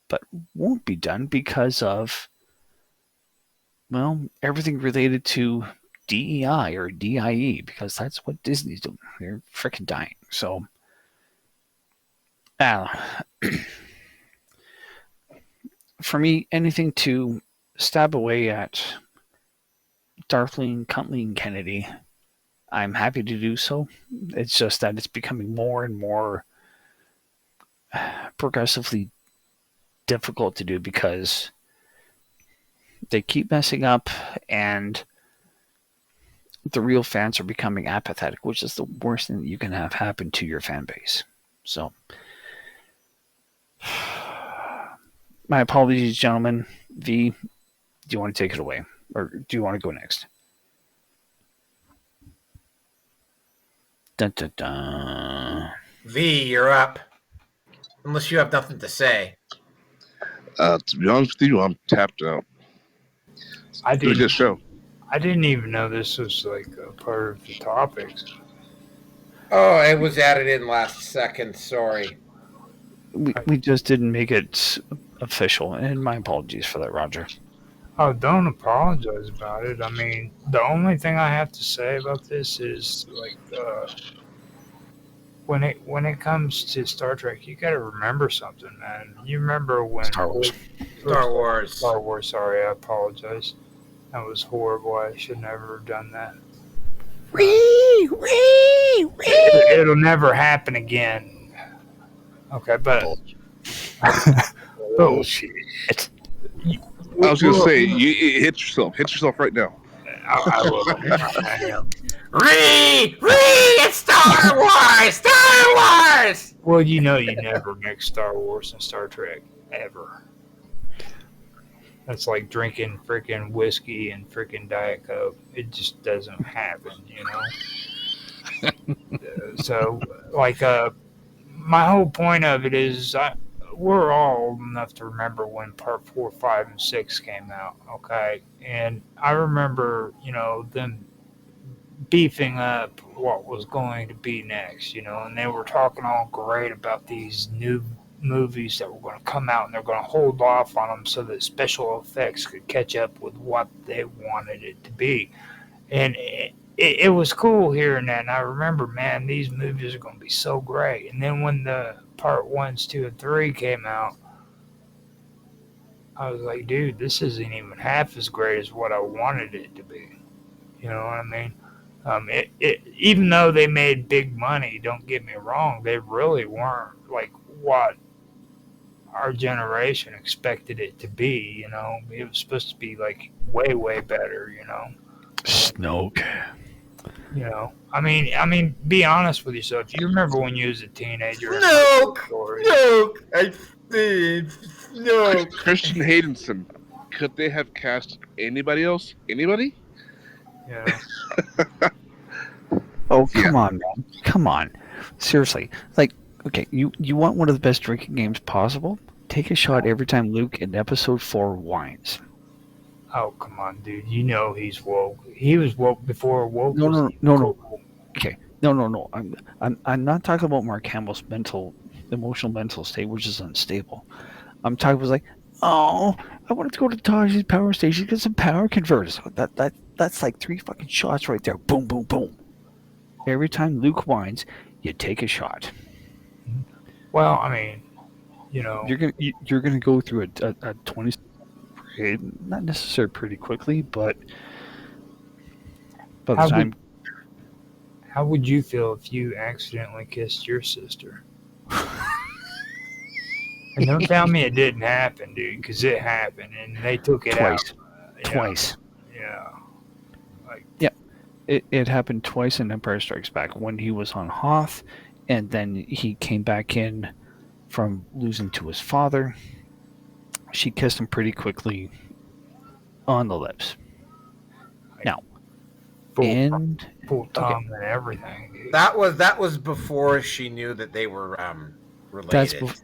but won't be done because of, well, everything related to DEI or DIE, because that's what Disney's doing. They're freaking dying. So, for me, anything to stab away at Darlene, Cutleen Kennedy, I'm happy to do so. It's just that it's becoming more and more progressively difficult to do because they keep messing up and the real fans are becoming apathetic, which is the worst thing that you can have happen to your fan base. So, my apologies, gentlemen. V, do you want to take it away? Or do you want to go next? Dun, dun, dun. V, you're up. Unless you have nothing to say. To be honest with you, I'm tapped out. I It was a good show. I didn't even know this was like a part of the topics. Oh, it was added in last second. Sorry. We just didn't make it official, and my apologies for that, Roger. Oh, don't apologize about it. I mean, the only thing I have to say about this is like when it comes to Star Trek, you got to remember something, man. You remember when Star Wars. Star Wars. Sorry, I apologize. That was horrible. I should never have done that. It'll never happen again. Okay, but Bullshit. I was going to say, you hit yourself. Hit yourself right now. I will. It's Star Wars! Star Wars! Well, you never mix Star Wars and Star Trek ever. That's like drinking freaking whiskey and freaking Diet Coke. It just doesn't happen, So, like, my whole point of it is we're all old enough to remember when Part 4, 5, and 6 came out, okay? And I remember, them beefing up what was going to be next, and they were talking all great about these new movies that were going to come out and they're going to hold off on them so that special effects could catch up with what they wanted it to be. And it was cool hearing that. And I remember, man, these movies are going to be so great. And then when the Part 1s, 2, and 3 came out, I was like, dude, this isn't even half as great as what I wanted it to be. You know what I mean? Even though they made big money, don't get me wrong, they really weren't like what our generation expected it to be. It was supposed to be like way, way better. Snoke. I mean, be honest with yourself. You remember when you was a teenager? Snoke. Christian Haydenson. Could they have cast anybody else? Anybody? Yeah. Oh, come on, man. Come on. Seriously. Like, okay, you want one of the best drinking games possible? Take a shot every time Luke in episode 4 whines. Oh, come on, dude. He's woke. He was woke before woke. No. Okay. No. I'm not talking about Mark Hamill's emotional mental state, which is unstable. I'm talking about like Oh, I wanted to go to Taj's power station, get some power converters. That's like 3 fucking shots right there. Boom, boom, boom. Every time Luke whines, you take a shot. Well, I mean, you know, You're gonna go through a 20 period, not necessarily pretty quickly, but by the how time would how would you feel if you accidentally kissed your sister? And don't tell me it didn't happen, dude, because it happened, and they took it twice, out. twice. Yeah. Like, Yeah, it happened twice in Empire Strikes Back. When he was on Hoth, and then he came back in from losing to his father. She kissed him pretty quickly on the lips. Now, full, and full okay, tongue and everything, dude. That was before she knew that they were that's related.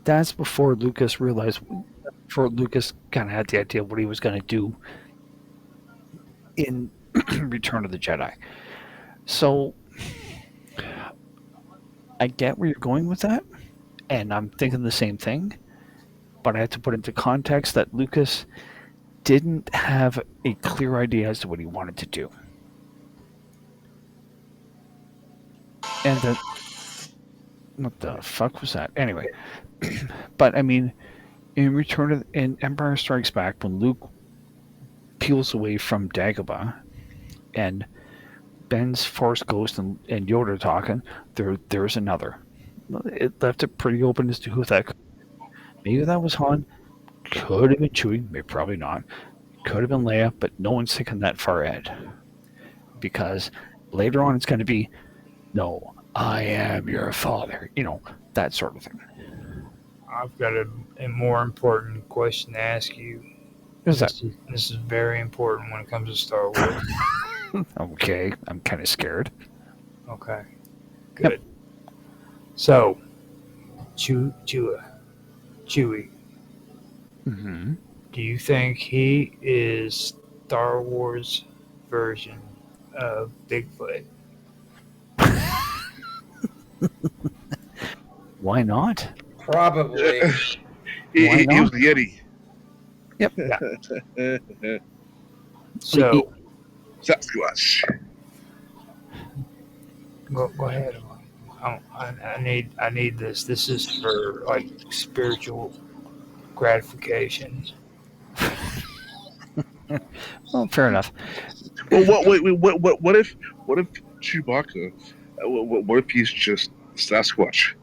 that's before Lucas realized. Before Lucas kind of had the idea of what he was going to do in Return of the Jedi. So I get where you're going with that, and I'm thinking the same thing. But I had to put into context that Lucas didn't have a clear idea as to what he wanted to do. And then, what the fuck was that? Anyway, but I mean, in Empire Strikes Back, when Luke peels away from Dagobah, and Ben's Force Ghost and Yoda talking, there's another. It left it pretty open as to who that could be. Maybe that was Han. Could have been Chewie. Maybe probably not. Could have been Leia, but no one's thinking that far ahead. Because later on it's going to be, no, I am your father. You know, that sort of thing. I've got a more important question to ask you. Who's that? This is very important when it comes to Star Wars. Okay, I'm kind of scared. Okay, good. Yep. So, Chewie. Mm-hmm. Do you think he is Star Wars version of Bigfoot? Why not? Probably. He was the Yeti. Yep. Yeah. So, Sasquatch. Go ahead. I need this. This is for like spiritual gratification. Well, fair enough. Well, what if Chewbacca? What if he's just Sasquatch?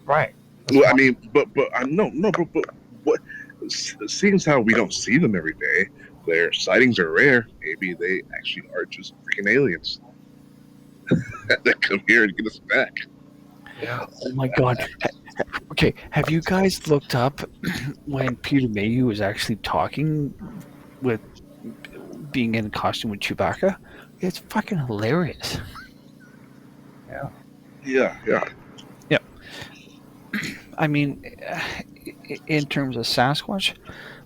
Right. Well, I mean, but no, but what? Seeing how we don't see them every day, their sightings are rare. Maybe they actually are just freaking aliens that come here and get us back. Yeah. Oh my god. Okay, have you guys looked up when Peter Mayhew was actually talking with being in costume with Chewbacca? It's fucking hilarious. Yeah. Yep. I mean, in terms of Sasquatch,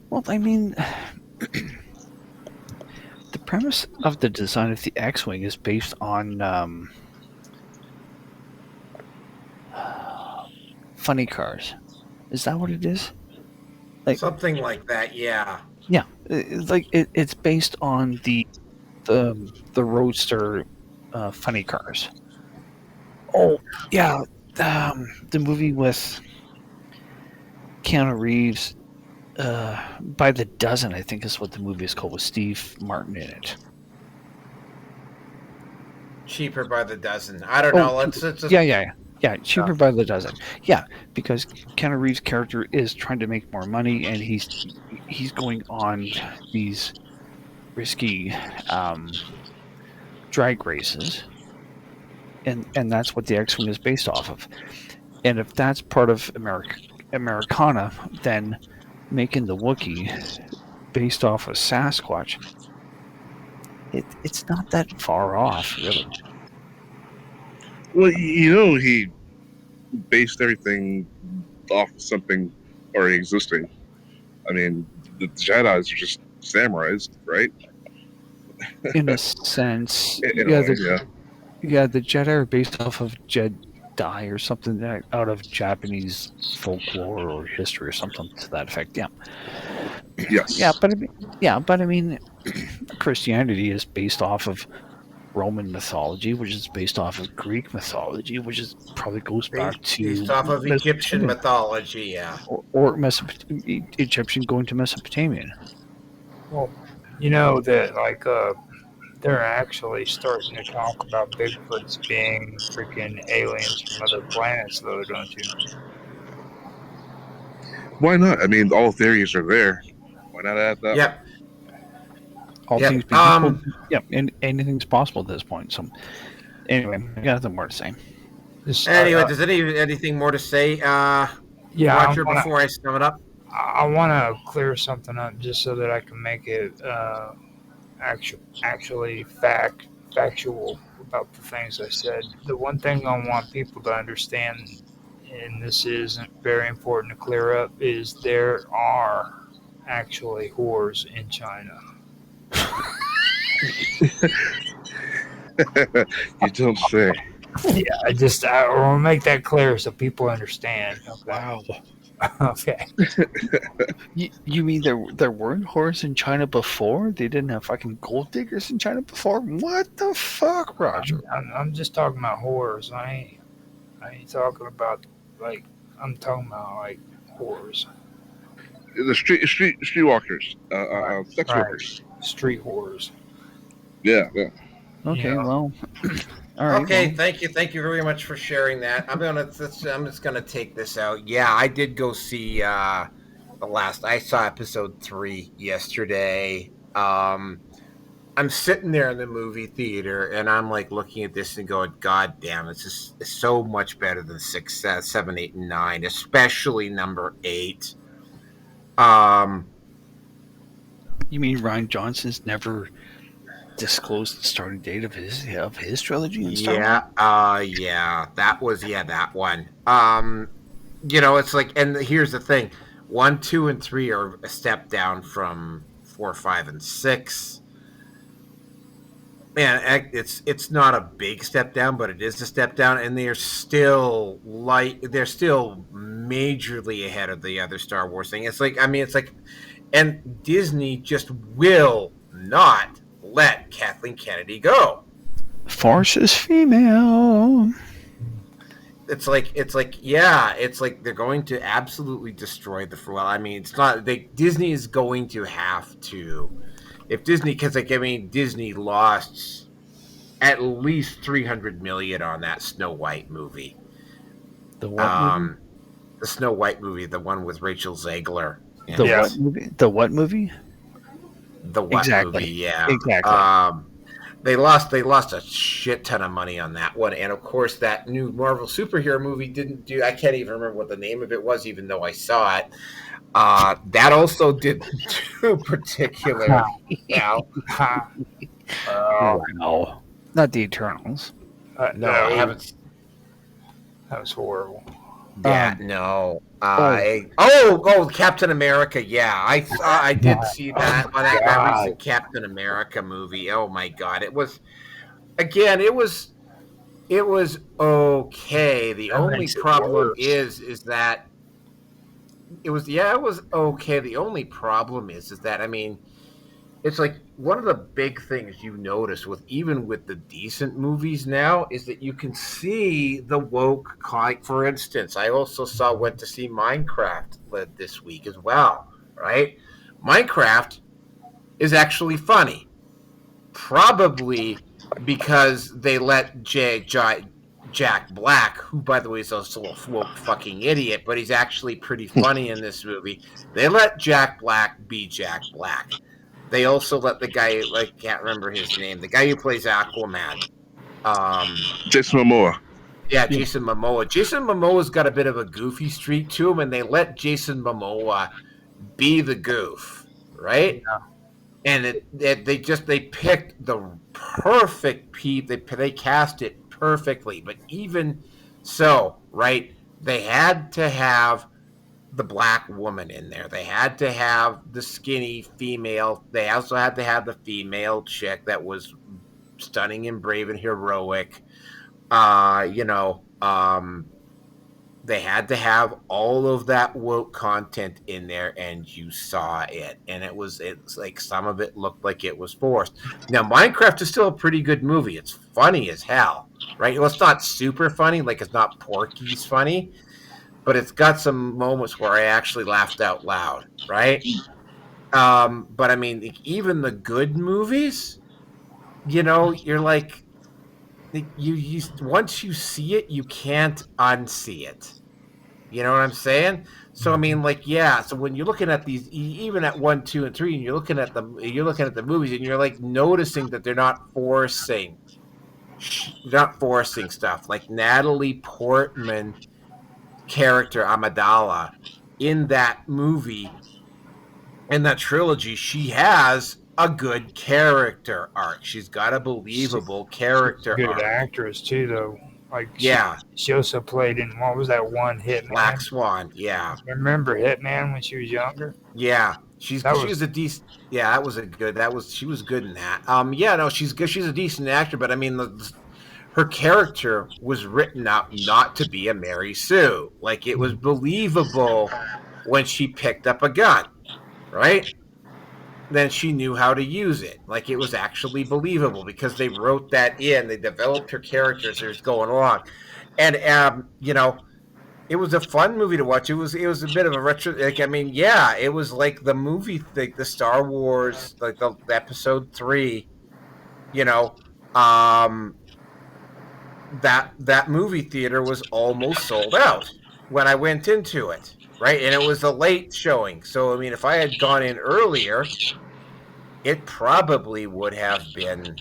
well, I mean, the premise of the design of the X-Wing is based on funny cars. Is that what it is? Like, something like that, yeah. Yeah, it's based on the Roadster funny cars. Oh yeah, the movie with Keanu Reeves, By the Dozen, I think is what the movie is called, with Steve Martin in it. Cheaper by the dozen. I don't know. Let's Yeah, cheaper by the dozen. Yeah, because Keanu Reeves' character is trying to make more money, and he's going on these risky drag races, and that's what the X-Wing is based off of. And if that's part of Americana, then making the Wookiee based off of Sasquatch, it's not that far off, really. Well, you know, he based everything off of something already existing. I mean, the Jedi's are just samurais, right? In a sense, The the Jedi are based off of die or something out of Japanese folklore or history or something to that effect. Yeah, Yes. but I mean, Christianity is based off of Roman mythology, which is based off of Greek mythology, which is probably goes back Based to off of Egyptian Mesopotamian mythology, yeah. or Egyptian going to Mesopotamian. Well, you know that like they're actually starting to talk about Bigfoots being freaking aliens from other planets, though, don't you? Why not? I mean, all theories are there. Why not add that one? Yep. All things Yep. being equal, yeah, and anything's possible at this point. So, anyway, I got nothing more to say. Just, Anyway, does anything more to say, yeah, Roger, before I sum it up? I want to clear something up just so that I can make it actually factual about the things I said. The one thing I want people to understand, and this is very important to clear up, is there are actually whores in China. You don't say. Yeah, I want to make that clear so people understand. Okay. Wow. Okay. You mean there weren't whores in China before? They didn't have fucking gold diggers in China before? What the fuck, Roger? I'm just talking about whores. I ain't talking about like I'm talking about like whores. The streetwalkers, sex Right. workers. Street whores. Yeah. Okay, Yeah. well, all right. Okay, well, thank you very much for sharing that. I'm just gonna take this out. Yeah, I did go see I saw episode 3 yesterday. I'm sitting there in the movie theater and I'm like looking at this and going, God damn, it's so much better than 6, 7, 8, and 9, especially number 8. you mean Ryan Johnson's never disclosed the starting date of his trilogy and stuff? Yeah, that one. It's like, and here's the thing: 1, 2, and 3 are a step down from 4, 5, and 6. Man, it's not a big step down, but it is a step down, and they're still majorly ahead of the other Star Wars thing. It's like, and Disney just will not let Kathleen Kennedy go. Force is female. It's like they're going to absolutely destroy the. Well, I mean, it's not. Disney is going to have to. If Disney, because Disney lost at least $300 million on that Snow White movie. The what movie? The Snow White movie, the one with Rachel Zegler. What movie? The what movie? The what exactly. movie? Yeah, exactly. They lost a shit ton of money on that one, and of course that new Marvel superhero movie didn't do. I can't even remember what the name of it was, even though I saw it. That also didn't do particularly well. No, not the Eternals. No, I haven't. That was horrible. No. Captain America. Yeah, I did see that. That recent Captain America movie. Oh my god, it was okay. The only problem is that it was okay. The only problem is that it's like one of the big things you notice with the decent movies now is that you can see the woke. Like, for instance, I also went to see Minecraft this week as well. Right, Minecraft is actually funny, probably because they let Jack Black, who by the way is also a woke fucking idiot, but he's actually pretty funny in this movie. They let Jack Black be Jack Black. They also let the guy, I can't remember his name, the guy who plays Aquaman. Jason Momoa. Yeah, Jason Momoa. Jason Momoa's got a bit of a goofy streak to him, and they let Jason Momoa be the goof, right? Yeah. And they picked the perfect they cast it perfectly. But even so, right, they had to have the black woman in there. They had to have the skinny female. They also had to have the female chick that was stunning and brave and heroic. They had to have all of that woke content in there, and you saw it. And it's like some of it looked like it was forced. Now, Minecraft is still a pretty good movie. It's funny as hell, right? Well, it's not super funny, like it's not Porky's funny, but it's got some moments where I actually laughed out loud, right? But I mean, even the good movies, you're like, you once you see it, you can't unsee it. You know what I'm saying? So I mean, like, yeah. So when you're looking at these, even at 1, 2, and 3, and you're looking at the movies, and you're like noticing that they're not forcing stuff. Like Natalie Portman character Amidala in that movie, in that trilogy, she has a good character arc. She's got a believable character Good arc. actress too, though. Like Yeah, she also played in what was that one Hitman? Black Swan. Yeah, Remember Hitman when she was younger? yeah. She was a decent. Yeah, she was good in that. Yeah, no, she's good. She's a decent actor, but I mean, her character was written out not to be a Mary Sue. Like it was believable when she picked up a gun, right? Then she knew how to use it. Like it was actually believable because they wrote that in. They developed her character as it was going along, and it was a fun movie to watch. It was a bit of a retro. Like I mean, yeah, it was like the movie, like the Star Wars, like the Episode 3. You know, that movie theater was almost sold out when I went into it, right? And it was a late showing. So I mean, if I had gone in earlier, it probably would have been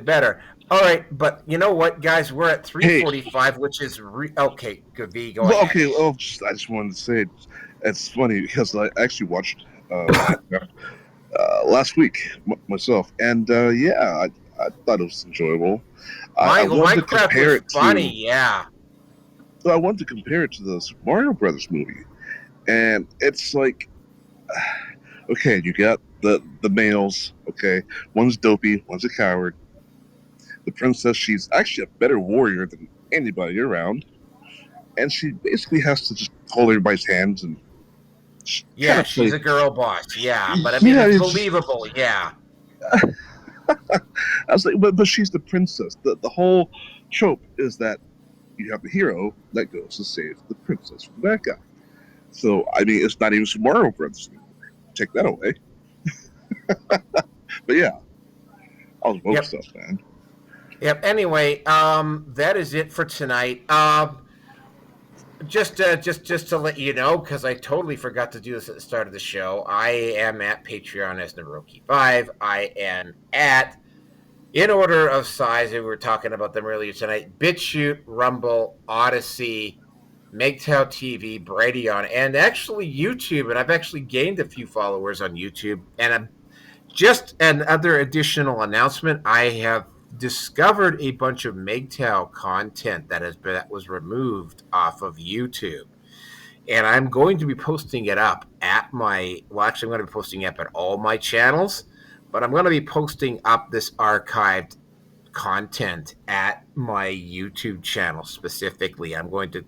better. All right, but you know what, guys? We're at 3:45, which is okay. Good, V, go ahead. Okay. Well, I just wanted to say it's funny because I actually watched last week myself, and yeah, I thought it was enjoyable. I wanted to compare it funny, yeah. So I wanted to compare it to the Super Mario Brothers movie, and it's like, okay, you got the males. Okay, one's dopey, one's a coward. The princess, she's actually a better warrior than anybody around, and she basically has to just hold everybody's hands and. Yeah, she's a girl boss. Yeah, but I mean, it's believable. Yeah. I was like, but she's the princess. The whole trope is that you have the hero that goes to save the princess from the bad guy. So I mean, it's not even Super Mario Brothers anymore. Take that away. But yeah, I was woke stuff, man. Yep. Anyway, that is it for tonight. Just to let you know, because I totally forgot to do this at the start of the show, I am at Patreon as Naroki5. I am at, in order of size, we were talking about them earlier tonight, Bitchute, Rumble, Odyssey, MGTOW TV, Brighteon, and actually YouTube. And I've actually gained a few followers on YouTube. And just another additional announcement, I have discovered a bunch of MGTOW content that was removed off of YouTube, and I'm going to be posting it up at I'm going to be posting it up at all my channels, but I'm going to be posting up this archived content at my YouTube channel specifically. I'm going to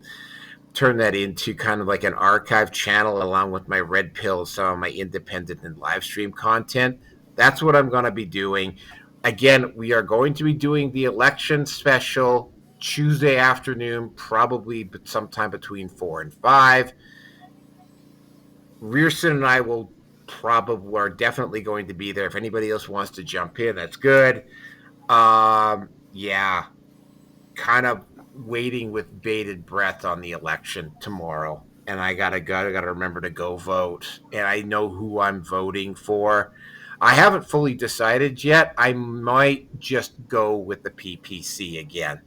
turn that into kind of like an archive channel along with my Red Pill, some of my independent and live stream content. That's what I'm going to be doing. Again, we are going to be doing the election special Tuesday afternoon, probably sometime between 4 and 5. Rearson and I are definitely going to be there. If anybody else wants to jump in, that's good. Yeah, kind of waiting with bated breath on the election tomorrow. And I gotta remember to go vote. And I know who I'm voting for. I haven't fully decided yet. I might just go with the PPC again.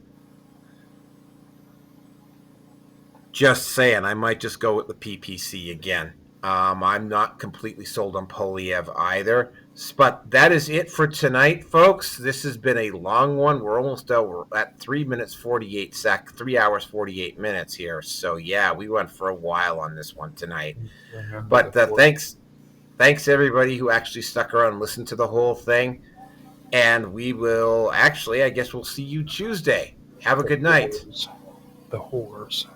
Just saying, I might just go with the PPC again. I'm not completely sold on Polyev either. But that is it for tonight, folks. This has been a long one. We're almost out. We're at 3 hours, 48 minutes here. So, yeah, we went for a while on this one tonight. But thanks everybody who actually stuck around and listened to the whole thing. And we will actually, I guess we'll see you Tuesday. Have a good night. The whores.